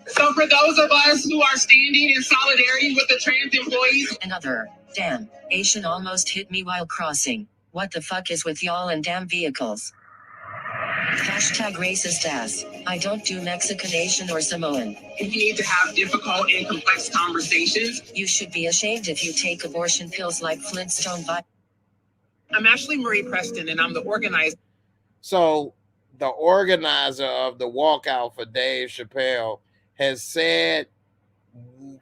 So for those of us who are standing in solidarity with the trans employees, Another. Damn. Asian almost hit me while crossing. What the fuck is with y'all and damn vehicles? Hashtag racist ass. I don't do Mexican, Asian, or Samoan. we need to have difficult and complex conversations. You should be ashamed if you take abortion pills like Flintstone. I'm Ashley Marie Preston, and I'm the organizer. So the organizer of the walkout for Dave Chappelle has said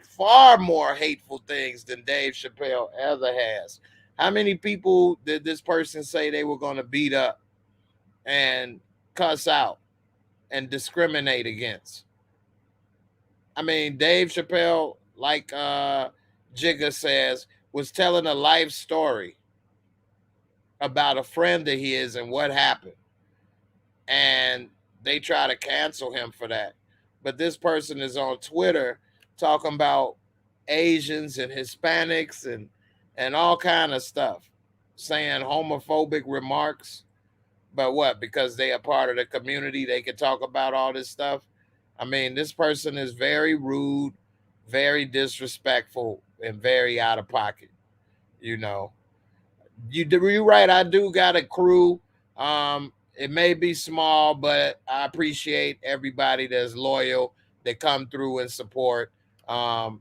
far more hateful things than Dave Chappelle ever has. How many people did this person say they were going to beat up and cuss out and discriminate against? I mean, Dave Chappelle, like Jigga says, was telling a life story about a friend of his and what happened. And they try to cancel him for that. But this person is on Twitter talking about Asians and Hispanics and all kind of stuff, saying homophobic remarks. But what? Because they are part of the community, they can talk about all this stuff. I mean, this person is very rude, very disrespectful, and very out of pocket. You know, you're right. I do got a crew. It may be small, but I appreciate everybody that's loyal, that come through and support. When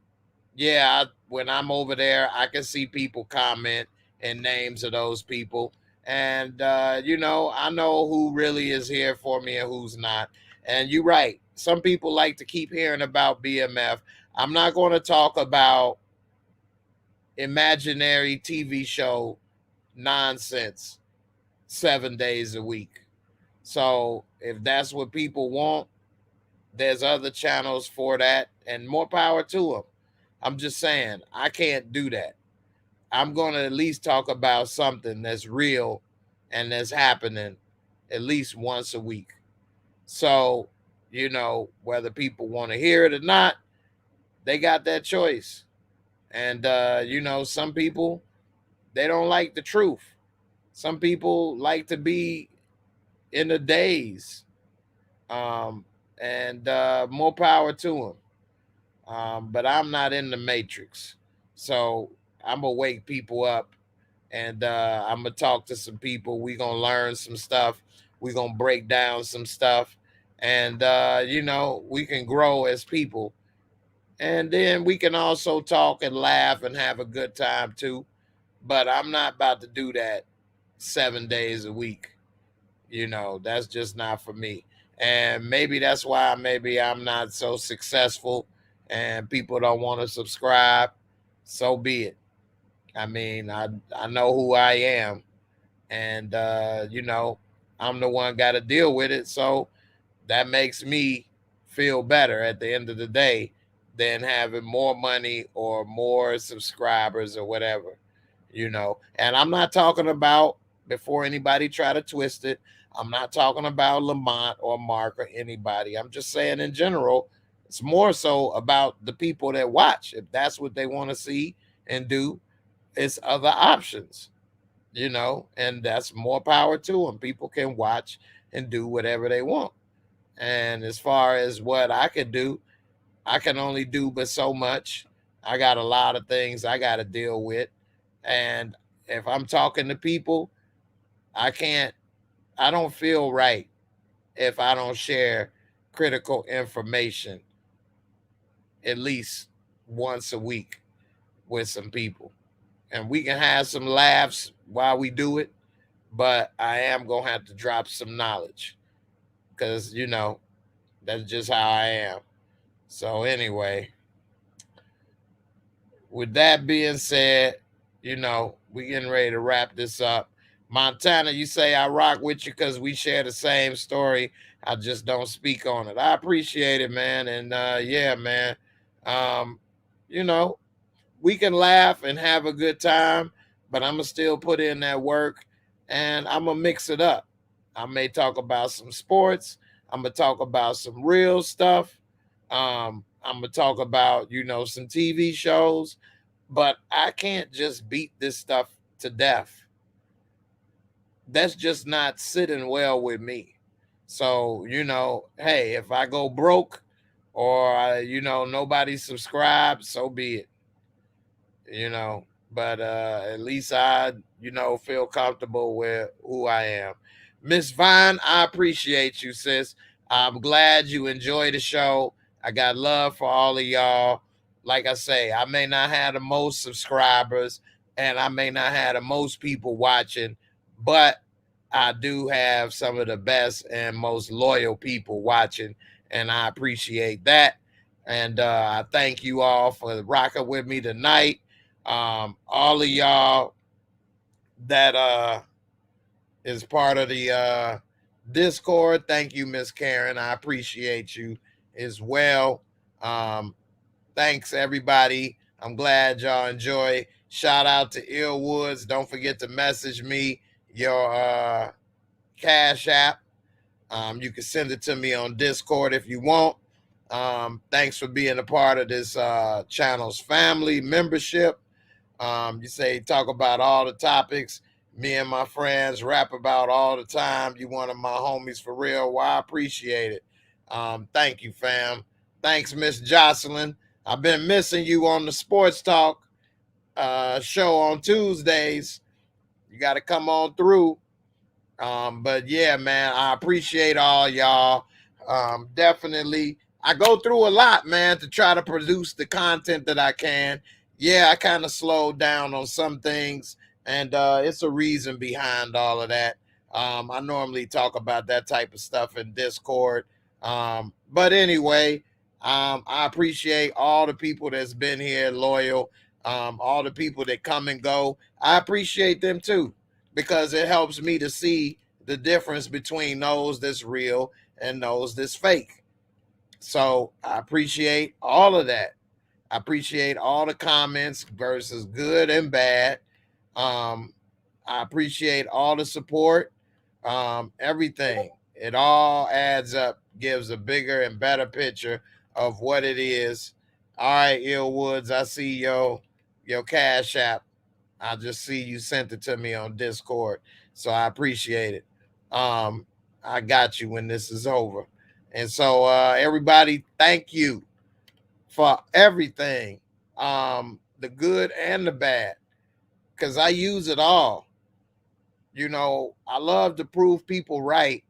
I'm over there, I can see people comment and names of those people. And, I know who really is here for me and who's not. And you're right. Some people like to keep hearing about BMF. I'm not going to talk about imaginary TV show nonsense 7 days a week. So if that's what people want, there's other channels for that, and more power to them. I'm just saying, I can't do that. I'm going to at least talk about something that's real and that's happening at least once a week. So, whether people want to hear it or not, they got that choice. And, some people, they don't like the truth. Some people like to be in the days, and more power to them. But I'm not in the matrix. So I'm going to wake people up, and I'm going to talk to some people. We're going to learn some stuff. We're going to break down some stuff. And, you know, we can grow as people. And then we can also talk and laugh and have a good time too. But I'm not about to do that 7 days a week. You know, that's just not for me. And maybe that's why maybe I'm not so successful and people don't want to subscribe. So be it. I mean, I know who I am. And, you know, I'm the one got to deal with it. So that makes me feel better at the end of the day than having more money or more subscribers or whatever, you know. And I'm not talking about, before anybody try to twist it, I'm not talking about Lamont or Mark or anybody. I'm just saying in general, it's more so about the people that watch. If that's what they want to see and do, it's other options, you know, and that's more power to them. People can watch and do whatever they want. And as far as what I could do, I can only do but so much. I got a lot of things I got to deal with. And if I'm talking to people, I don't feel right if I don't share critical information at least once a week with some people. And we can have some laughs while we do it, but I am going to have to drop some knowledge because, you know, that's just how I am. So, anyway, with that being said, you know, we getting ready to wrap this up. Montana, you say I rock with you because we share the same story. I just don't speak on it. I appreciate it, man. And yeah, man. Um, you know, we can laugh and have a good time, but I'm gonna still put in that work and I'm gonna mix it up. I may talk about some sports. I'm gonna talk about some real stuff. I'm gonna talk about, you know, some TV shows, but I can't just beat this stuff to death. That's just not sitting well with me. So, you know, hey, if I go broke or you know, nobody subscribes, so be it. You know, but at least I, you know, feel comfortable with who I am. Miss Vine, I appreciate you, sis. I'm glad you enjoy the show. I got love for all of y'all. Like I say, I may not have the most subscribers and I may not have the most people watching, but I do have some of the best and most loyal people watching, and I appreciate that. And I thank you all for rocking with me tonight. All of y'all that is part of the Discord, thank you, Miss Karen. I appreciate you as well. Um, Thanks, everybody. I'm glad y'all enjoy. Shout out to Illwoods. Don't forget to message me your Cash App. You can send it to me on Discord if you want. Thanks for being a part of this channel's family membership. You say talk about all the topics. Me and my friends rap about all the time. You one of my homies for real. Well, I appreciate it. Thank you, fam. Thanks, Miss Jocelyn. I've been missing you on the Sports Talk show on Tuesdays. You got to come on through. But yeah, man, I appreciate all y'all. Definitely. I go through a lot, man, to try to produce the content that I can. Yeah, I kind of slowed down on some things, and it's a reason behind all of that. I normally talk about that type of stuff in Discord. But anyway, I appreciate all the people that's been here loyal, all the people that come and go. I appreciate them too, because it helps me to see the difference between those that's real and those that's fake. So I appreciate all of that. I appreciate all the comments versus good and bad. Um, I appreciate all the support. Everything. It all adds up, gives a bigger and better picture of what it is. All right, Illwoods, I see your Cash App. I just see you sent it to me on Discord. So I appreciate it. I got you when this is over. And so everybody, thank you for everything. The good and the bad. Because I use it all. You know, I love to prove people right.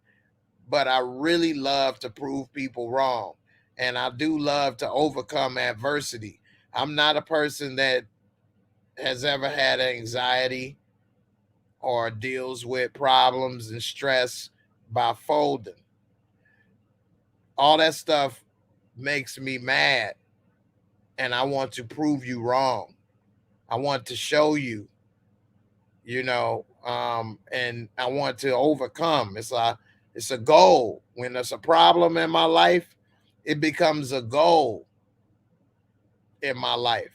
but I really love to prove people wrong. And I do love to overcome adversity. I'm not a person that has ever had anxiety or deals with problems and stress by folding. All that stuff makes me mad, and I want to prove you wrong. I want to show you, and I want to overcome. It's a goal. When there's a problem in my life, it becomes a goal in my life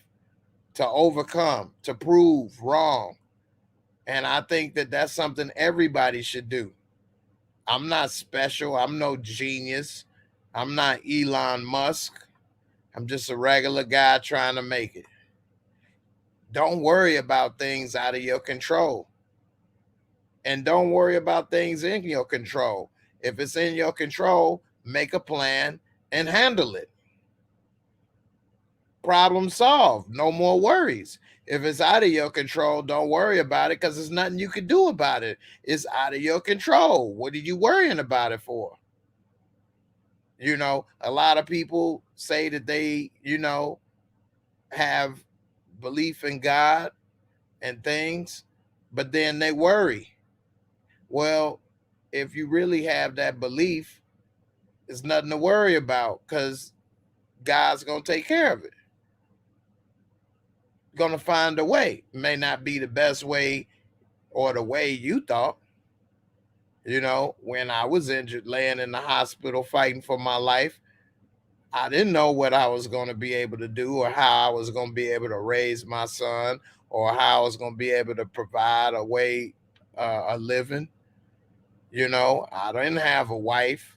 to overcome, to prove wrong. And I think that that's something everybody should do. I'm not special. I'm no genius. I'm not Elon Musk. I'm just a regular guy trying to make it. Don't worry about things out of your control. And don't worry about things in your control. If it's in your control, make a plan and handle it. Problem solved. No more worries. If it's out of your control, don't worry about it because there's nothing you can do about it. It's out of your control. What are you worrying about it for? A lot of people say that they, have belief in God and things, but then they worry. Well, if you really have that belief, there's nothing to worry about because God's going to take care of it. Going to find a way. It may not be the best way or the way you thought. When I was injured, laying in the hospital fighting for my life, I didn't know what I was going to be able to do or how I was going to be able to raise my son or how I was going to be able to provide a way, a living. I didn't have a wife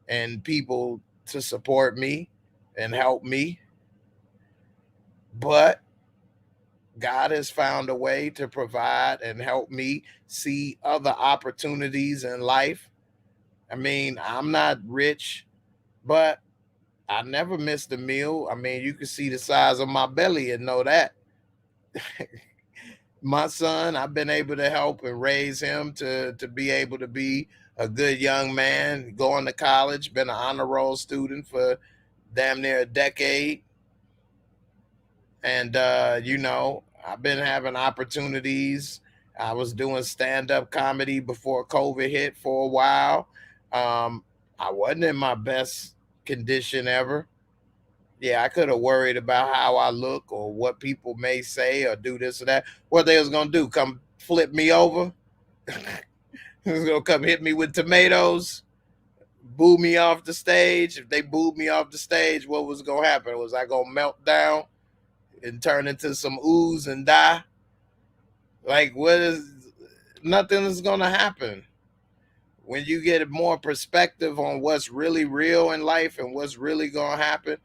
and people to support me and help me. But God has found a way to provide and help me see other opportunities in life. I mean, I'm not rich, but I never missed a meal. I mean, you can see the size of my belly and know that. My son, I've been able to help and raise him to be able to be a good young man, going to college, been an honor roll student for damn near a decade. And, I've been having opportunities. I was doing stand-up comedy before COVID hit for a while. I wasn't in my best condition ever. Yeah, I could have worried about how I look or what people may say or do this or that. What they was gonna do? Come flip me over? They was gonna come hit me with tomatoes, boo me off the stage. If they booed me off the stage, what was gonna happen? Was I gonna melt down and turn into some ooze and die? Like, nothing is gonna happen. When you get more perspective on what's really real in life and what's really gonna happen,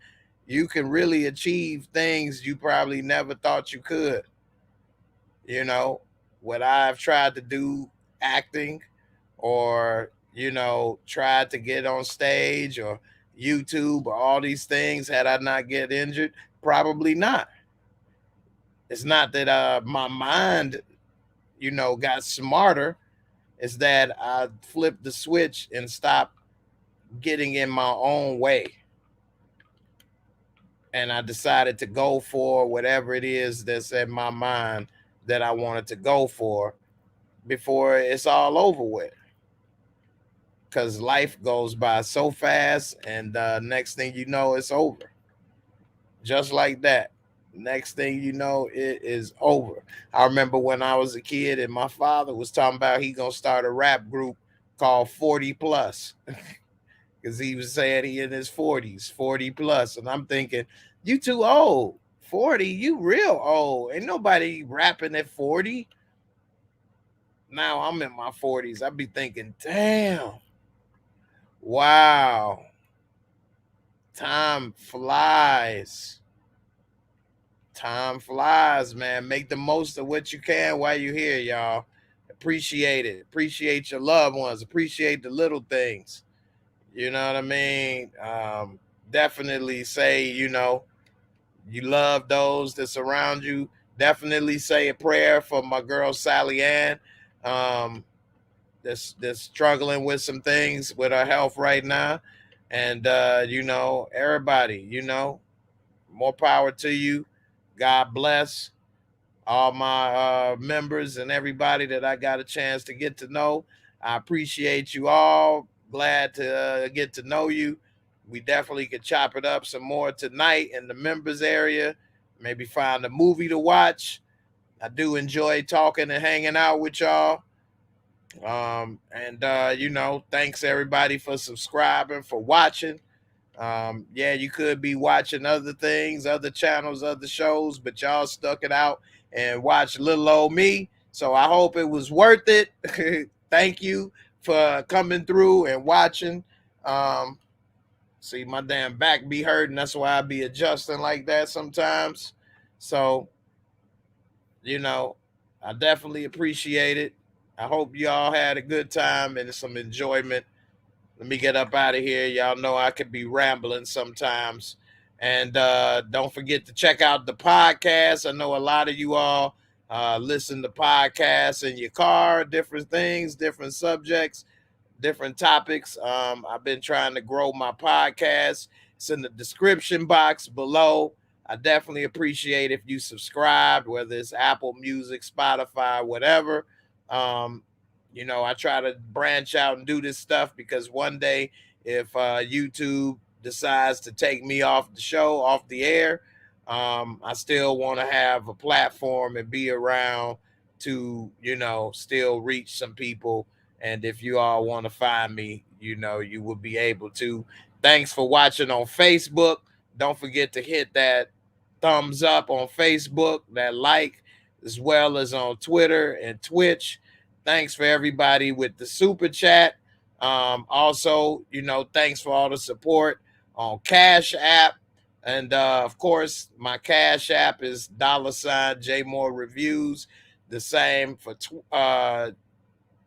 you can really achieve things you probably never thought you could. What I've tried to do, acting, or tried to get on stage or YouTube or all these things, had I not get injured, probably not. It's not that my mind got smarter. It's that I flipped the switch and stopped getting in my own way, and I decided to go for whatever it is that's in my mind that I wanted to go for before it's all over with. Because life goes by so fast, and next thing you know, it's over. Just like that. Next thing you know, it is over. I remember when I was a kid and my father was talking about he gonna start a rap group called 40 Plus. Because he was saying he in his 40s, 40 plus. And I'm thinking, you too old. 40, you real old. Ain't nobody rapping at 40. Now I'm in my 40s. I be thinking, damn. Wow. Time flies. Time flies, man. Make the most of what you can while you're here, y'all. Appreciate it. Appreciate your loved ones. Appreciate the little things. You know what I mean? Definitely say, you love those that surround you. Definitely say a prayer for my girl Sally Ann. that's struggling with some things with her health right now. And everybody, more power to you. God bless all my members and everybody that I got a chance to get to know. I appreciate you all. Glad to get to know you. We definitely could chop it up some more tonight in the members area. Maybe find a movie to watch. I do enjoy talking and hanging out with y'all. Thanks everybody for subscribing, for watching. You could be watching other things, other channels, other shows, but y'all stuck it out and watched little old me. So I hope it was worth it. Thank you for coming through and watching. See, my damn back be hurting. That's why I be adjusting like that sometimes. So, I definitely appreciate it. I hope y'all had a good time and some enjoyment. Let me get up out of here. Y'all know I could be rambling sometimes. And don't forget to check out the podcast. I know a lot of you all listen to podcasts in your car, different things, different subjects, different topics. I've been trying to grow my podcast. It's in the description box below. I definitely appreciate if you subscribe, whether it's Apple Music, Spotify, whatever. I try to branch out and do this stuff because one day if YouTube decides to take me off the show, off the air, I still want to have a platform and be around to, still reach some people. And if you all want to find me, you will be able to. Thanks for watching on Facebook. Don't forget to hit that thumbs up on Facebook, that like, as well as on Twitter and Twitch. Thanks for everybody with the super chat. Also, thanks for all the support on Cash App. And of course, my Cash App is $JAYMOOREREVIEWS. The same for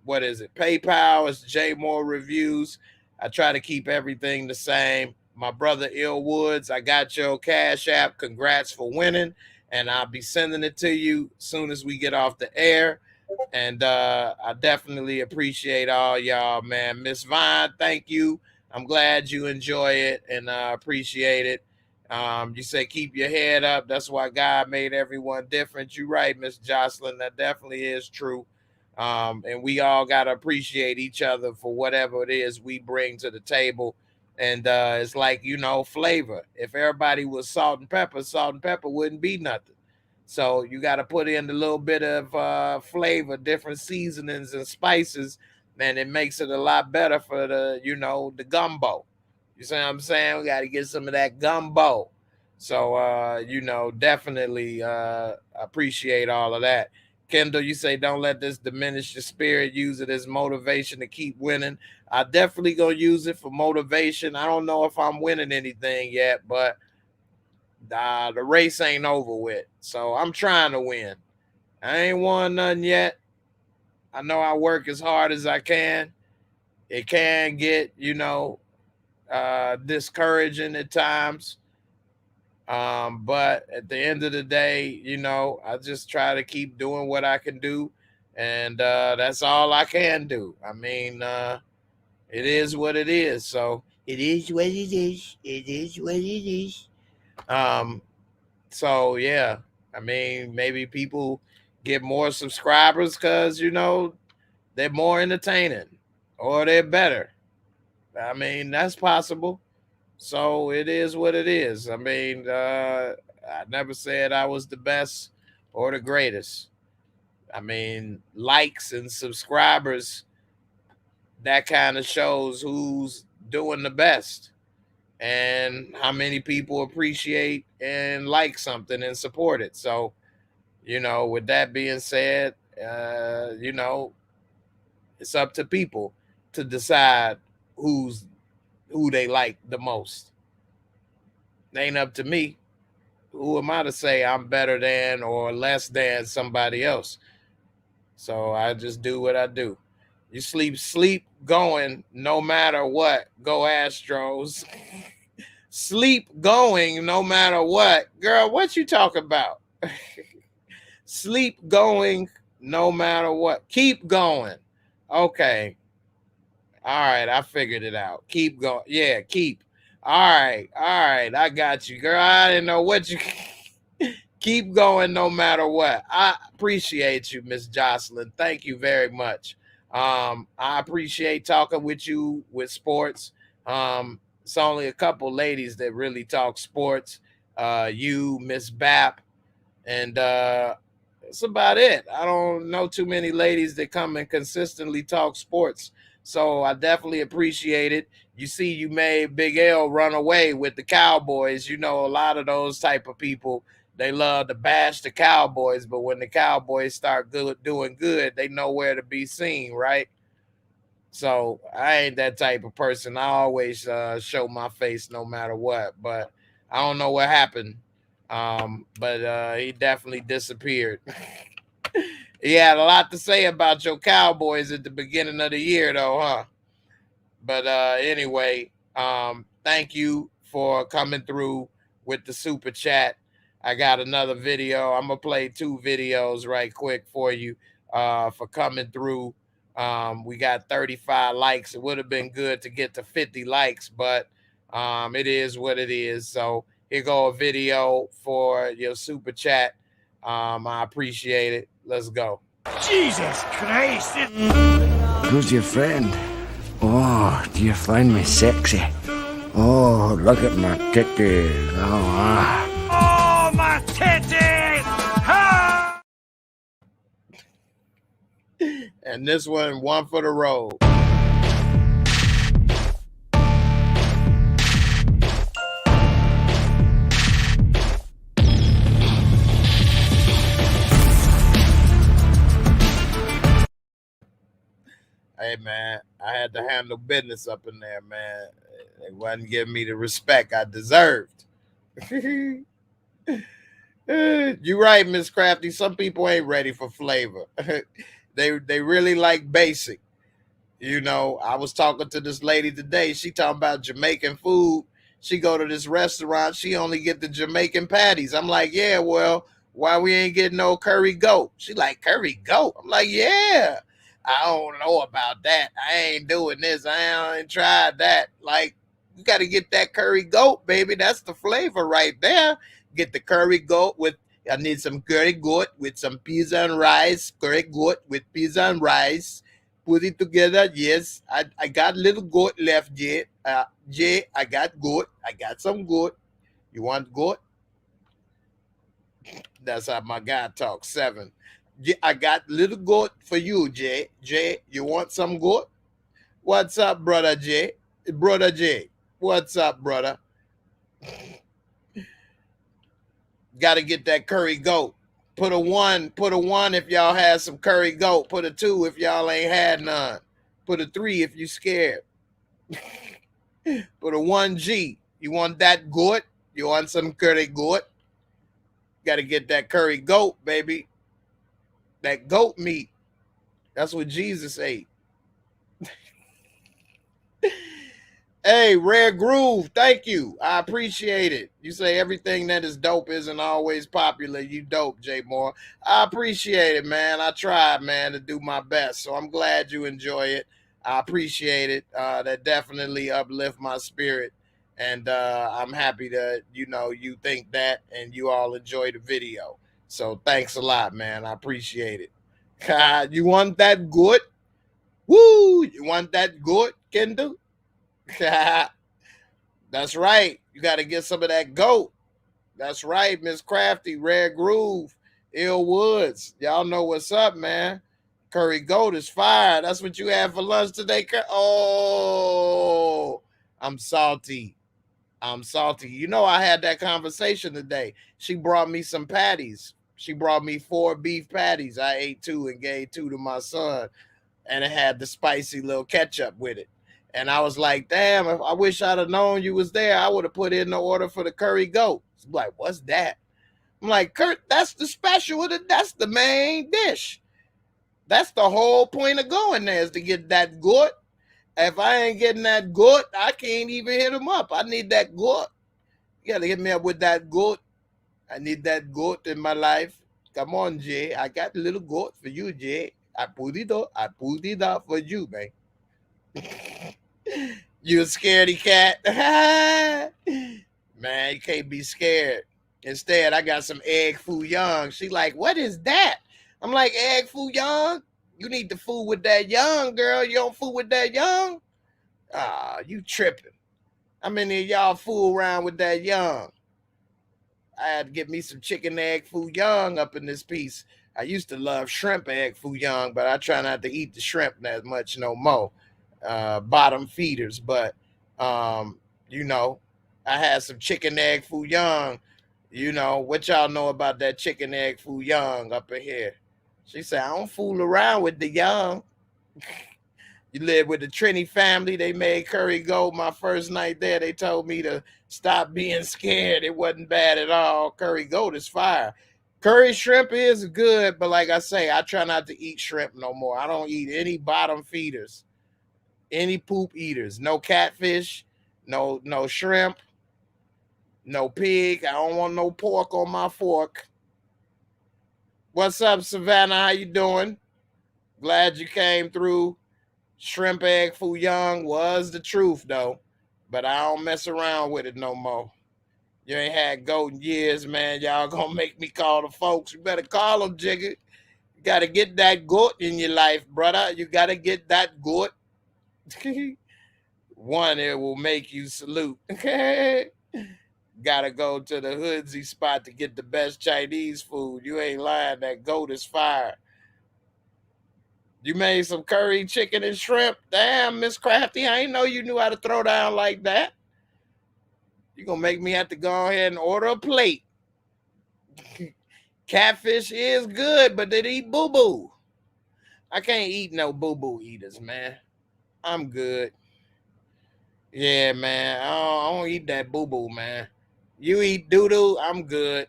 PayPal is JAYMOOREREVIEWS. I try to keep everything the same. My brother Ill Woods, I got your Cash App. Congrats for winning. And I'll be sending it to you as soon as we get off the air. And I definitely appreciate all y'all, man. Miss Vine, thank you. I'm glad you enjoy it and appreciate it. You say keep your head up. That's why God made everyone different. You're right, Miss Jocelyn. That definitely is true. And we all got to appreciate each other for whatever it is we bring to the table. And it's like, flavor. If everybody was salt and pepper wouldn't be nothing. So you got to put in a little bit of flavor, different seasonings and spices, man. It makes it a lot better for the gumbo. You see what I'm saying? We got to get some of that gumbo. So, definitely appreciate all of that. Kendall, you say don't let this diminish your spirit. Use it as motivation to keep winning. I definitely going to use it for motivation. I don't know if I'm winning anything yet, but the race ain't over with. So I'm trying to win. I ain't won nothing yet. I know I work as hard as I can. It can get, discouraging at times. But at the end of the day, I just try to keep doing what I can do. And that's all I can do. I mean, it is what it is. So it is what it is. It is what it is. So yeah, I mean, maybe people get more subscribers because, they're more entertaining or they're better. I mean, that's possible. So it is what it is. I mean, I never said I was the best or the greatest. I mean, likes and subscribers, that kind of shows who's doing the best and how many people appreciate and like something and support it. So, with that being said, it's up to people to decide who they like the most. It ain't up to me. Who am I to say I'm better than or less than somebody else? So I just do what I do. You sleep going no matter what. Go Astros. Sleep going no matter what. Girl, what you talking about? Sleep going no matter what. Keep going Okay. All right, I figured it out. Keep going. Yeah, keep. All right, I got you, girl. I didn't know what you. Keep going no matter what. I appreciate you, Miss Jocelyn. Thank you very much. I appreciate talking with you with sports. It's only a couple ladies that really talk sports. You, Miss Bap, and that's about it. I don't know too many ladies that come and consistently talk sports. So I definitely appreciate it. You see, you made Big L run away with the Cowboys. You know, a lot of those type of people, they love to bash the Cowboys, but when the Cowboys start doing good, they know where to be seen, right? So I ain't that type of person. I always show my face no matter what. But I don't know what happened. But he definitely disappeared. He had a lot to say about your Cowboys at the beginning of the year, though, huh? But anyway, thank you for coming through with the super chat. I got another video. I'm gonna play 2 videos right quick for you for coming through. We got 35 likes. It would have been good to get to 50 likes, but it is what it is. So here go a video for your super chat. I appreciate it. Let's go. Jesus Christ! Who's your friend? Oh, do you find me sexy? Oh, look at my titties. Oh, my titties! Ah! And this one for the road. Hey man, I had to handle business up in there, man. They wasn't giving me the respect I deserved. You're right, Miss Crafty. Some people ain't ready for flavor. They really like basic. You know, I was talking to this lady today. She talking about Jamaican food. She go to this restaurant. She only get the Jamaican patties. I'm like, yeah, well, why we ain't getting no curry goat? She like, curry goat? I'm like, yeah. I don't know about that. I ain't doing this. I ain't tried that. Like, you got to get that curry goat, baby. That's the flavor right there. Get the curry goat with, I need some curry goat with some peas and rice. Curry goat with peas and rice. Put it together. Yes, I got little goat left, Jay. Jay, I got goat. I got some goat. You want goat? That's how my guy talks. 7. I got little goat for you, Jay. Jay, you want some goat? What's up, brother Jay? Brother Jay, what's up, brother? Got to get that curry goat. Put a 1 if y'all had some curry goat. Put a 2 if y'all ain't had none. Put a 3 if you scared. Put a 1G. You want that goat? You want some curry goat? Got to get that curry goat, baby. That goat meat. That's what Jesus ate. Hey, Rare Groove, thank you. I appreciate it. You say everything that is dope isn't always popular. You dope, Jay Moore. I appreciate it, man. I tried, man, to do my best. So I'm glad you enjoy it. I appreciate it. That definitely uplift my spirit. And I'm happy that, you think that and you all enjoy the video. So thanks a lot, man. I appreciate it. You want that good? Woo! You want that good, Kendall? That's right. You got to get some of that goat. That's right, Miss Crafty, Rare Groove, Ill Woods. Y'all know what's up, man. Curry goat is fire. That's what you had for lunch today. Oh, I'm salty. I'm salty. You know, I had that conversation today. She brought me some patties. She brought me 4 beef patties. I ate 2 and gave 2 to my son. And it had the spicy little ketchup with it. And I was like, damn, I wish I'd have known you was there. I would have put in the order for the curry goat. It's like, what's that? I'm like, Kurt, that's the special. That's the main dish. That's the whole point of going there is to get that goat. If I ain't getting that goat, I can't even hit him up. I need that goat. You got to hit me up with that goat. I need that goat in my life. Come on, Jay. I got a little goat for you, Jay. I put it up for you, man. You a scaredy cat? Man, you can't be scared. Instead, I got some egg foo young. She like, what is that? I'm like, egg foo young? You need to fool with that young, girl. You don't fool with that young? Ah, you tripping. How many of y'all fool around with that young? I had to get me some chicken egg foo young up in this piece. I used to love shrimp egg foo young, but I try not to eat the shrimp that much no more. Bottom feeders, but you know, I had some chicken egg foo young. You know, what y'all know about that chicken egg foo young up in here? She said, I don't fool around with the young. You live with the Trini family. They made curry goat my first night there. They told me to stop being scared. It wasn't bad at all. Curry goat is fire. Curry shrimp is good, but like I say, I try not to eat shrimp no more. I don't eat any bottom feeders, any poop eaters. No catfish, no shrimp, no pig. I don't want no pork on my fork. What's up, Savannah? How you doing? Glad you came through. Shrimp egg foo young was the truth, though. But I don't mess around with it no more. You ain't had goat in years, man. Y'all gonna make me call the folks. You better call them, Jigger. You gotta get that goat in your life, brother. You gotta get that goat. One, it will make you salute. Gotta go to the hoodsy spot to get the best Chinese food. You ain't lying. That goat is fire. You made some curry chicken and shrimp. Damn, Miss Crafty, I ain't know you knew how to throw down like that. You gonna make me have to go ahead and order a plate. Catfish is good, but they eat boo-boo. I can't eat no boo-boo eaters, man. I'm good. Yeah, man. I don't eat that boo-boo, man. You eat doo-doo, I'm good.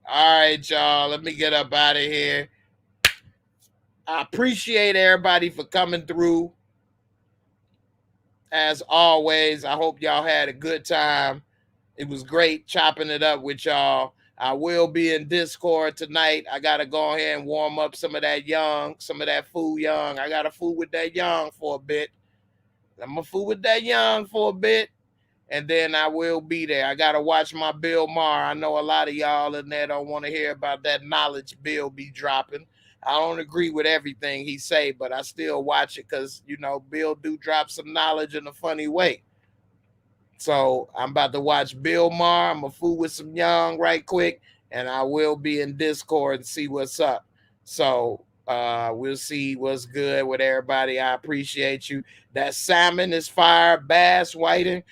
All right, y'all. Let me get up out of here. I appreciate everybody for coming through. As always, I hope y'all had a good time. It was great chopping it up with y'all. I will be in Discord tonight. I got to go ahead and warm up some of that young, some of that food young. I got to fool with that young for a bit. I'm going to fool with that young for a bit. And then I will be there. I got to watch my Bill Maher. I know a lot of y'all in there don't want to hear about that knowledge Bill be dropping. I don't agree with everything he say, but I still watch it because, you know, Bill do drop some knowledge in a funny way. So I'm about to watch Bill Maher. I'm going to fool with some young right quick, and I will be in Discord and see what's up. So we'll see what's good with everybody. I appreciate you. That salmon is fire, bass, whiting.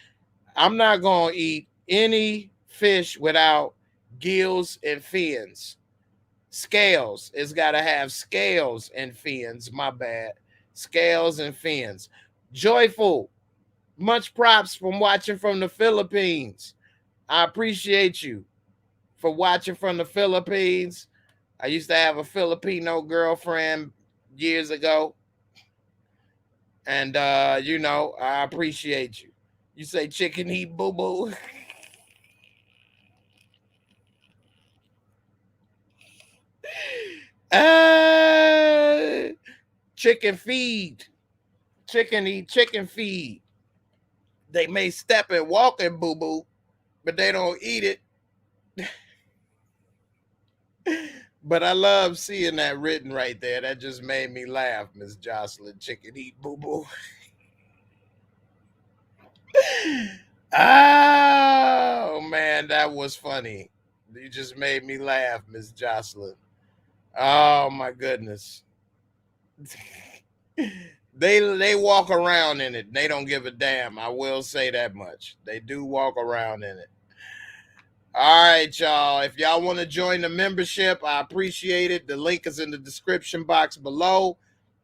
I'm not going to eat any fish without gills and fins. Scales. It's got to have scales and fins. My bad. Scales and fins. Joyful. Much props from watching from the Philippines. I appreciate you for watching from the Philippines. I used to have a Filipino girlfriend years ago. And, you know, I appreciate you. You say chicken eat boo-boo. Chicken feed. Chicken eat chicken feed. They may step and walk in boo-boo, but they don't eat it. But I love seeing that written right there. That just made me laugh, Miss Jocelyn. Chicken eat boo-boo. Oh, man, that was funny. You just made me laugh, Miss Jocelyn. Oh, my goodness. They walk around in it. They don't give a damn. I will say that much. They do walk around in it. All right, y'all. If y'all want to join the membership, I appreciate it. The link is in the description box below.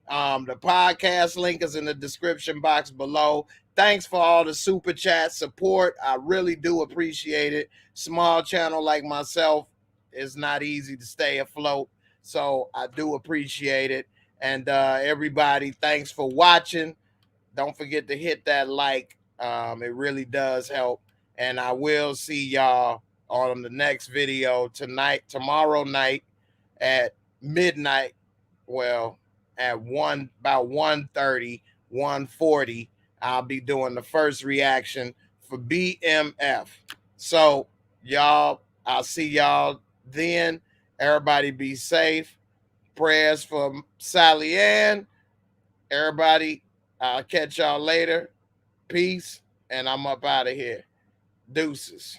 The podcast link is in the description box below. Thanks for all the super chat support. I really do appreciate it. Small channel like myself is not easy to stay afloat. So I do appreciate it. And everybody, thanks for watching. Don't forget to hit that like. It really does help. And I will see y'all on the next video tomorrow night at midnight. Well, at about 1:30, 1:40, I'll be doing the first reaction for BMF. So y'all, I'll see y'all then. Everybody be safe. Prayers for Sally Ann. Everybody, I'll catch y'all later. Peace, and I'm up out of here. Deuces.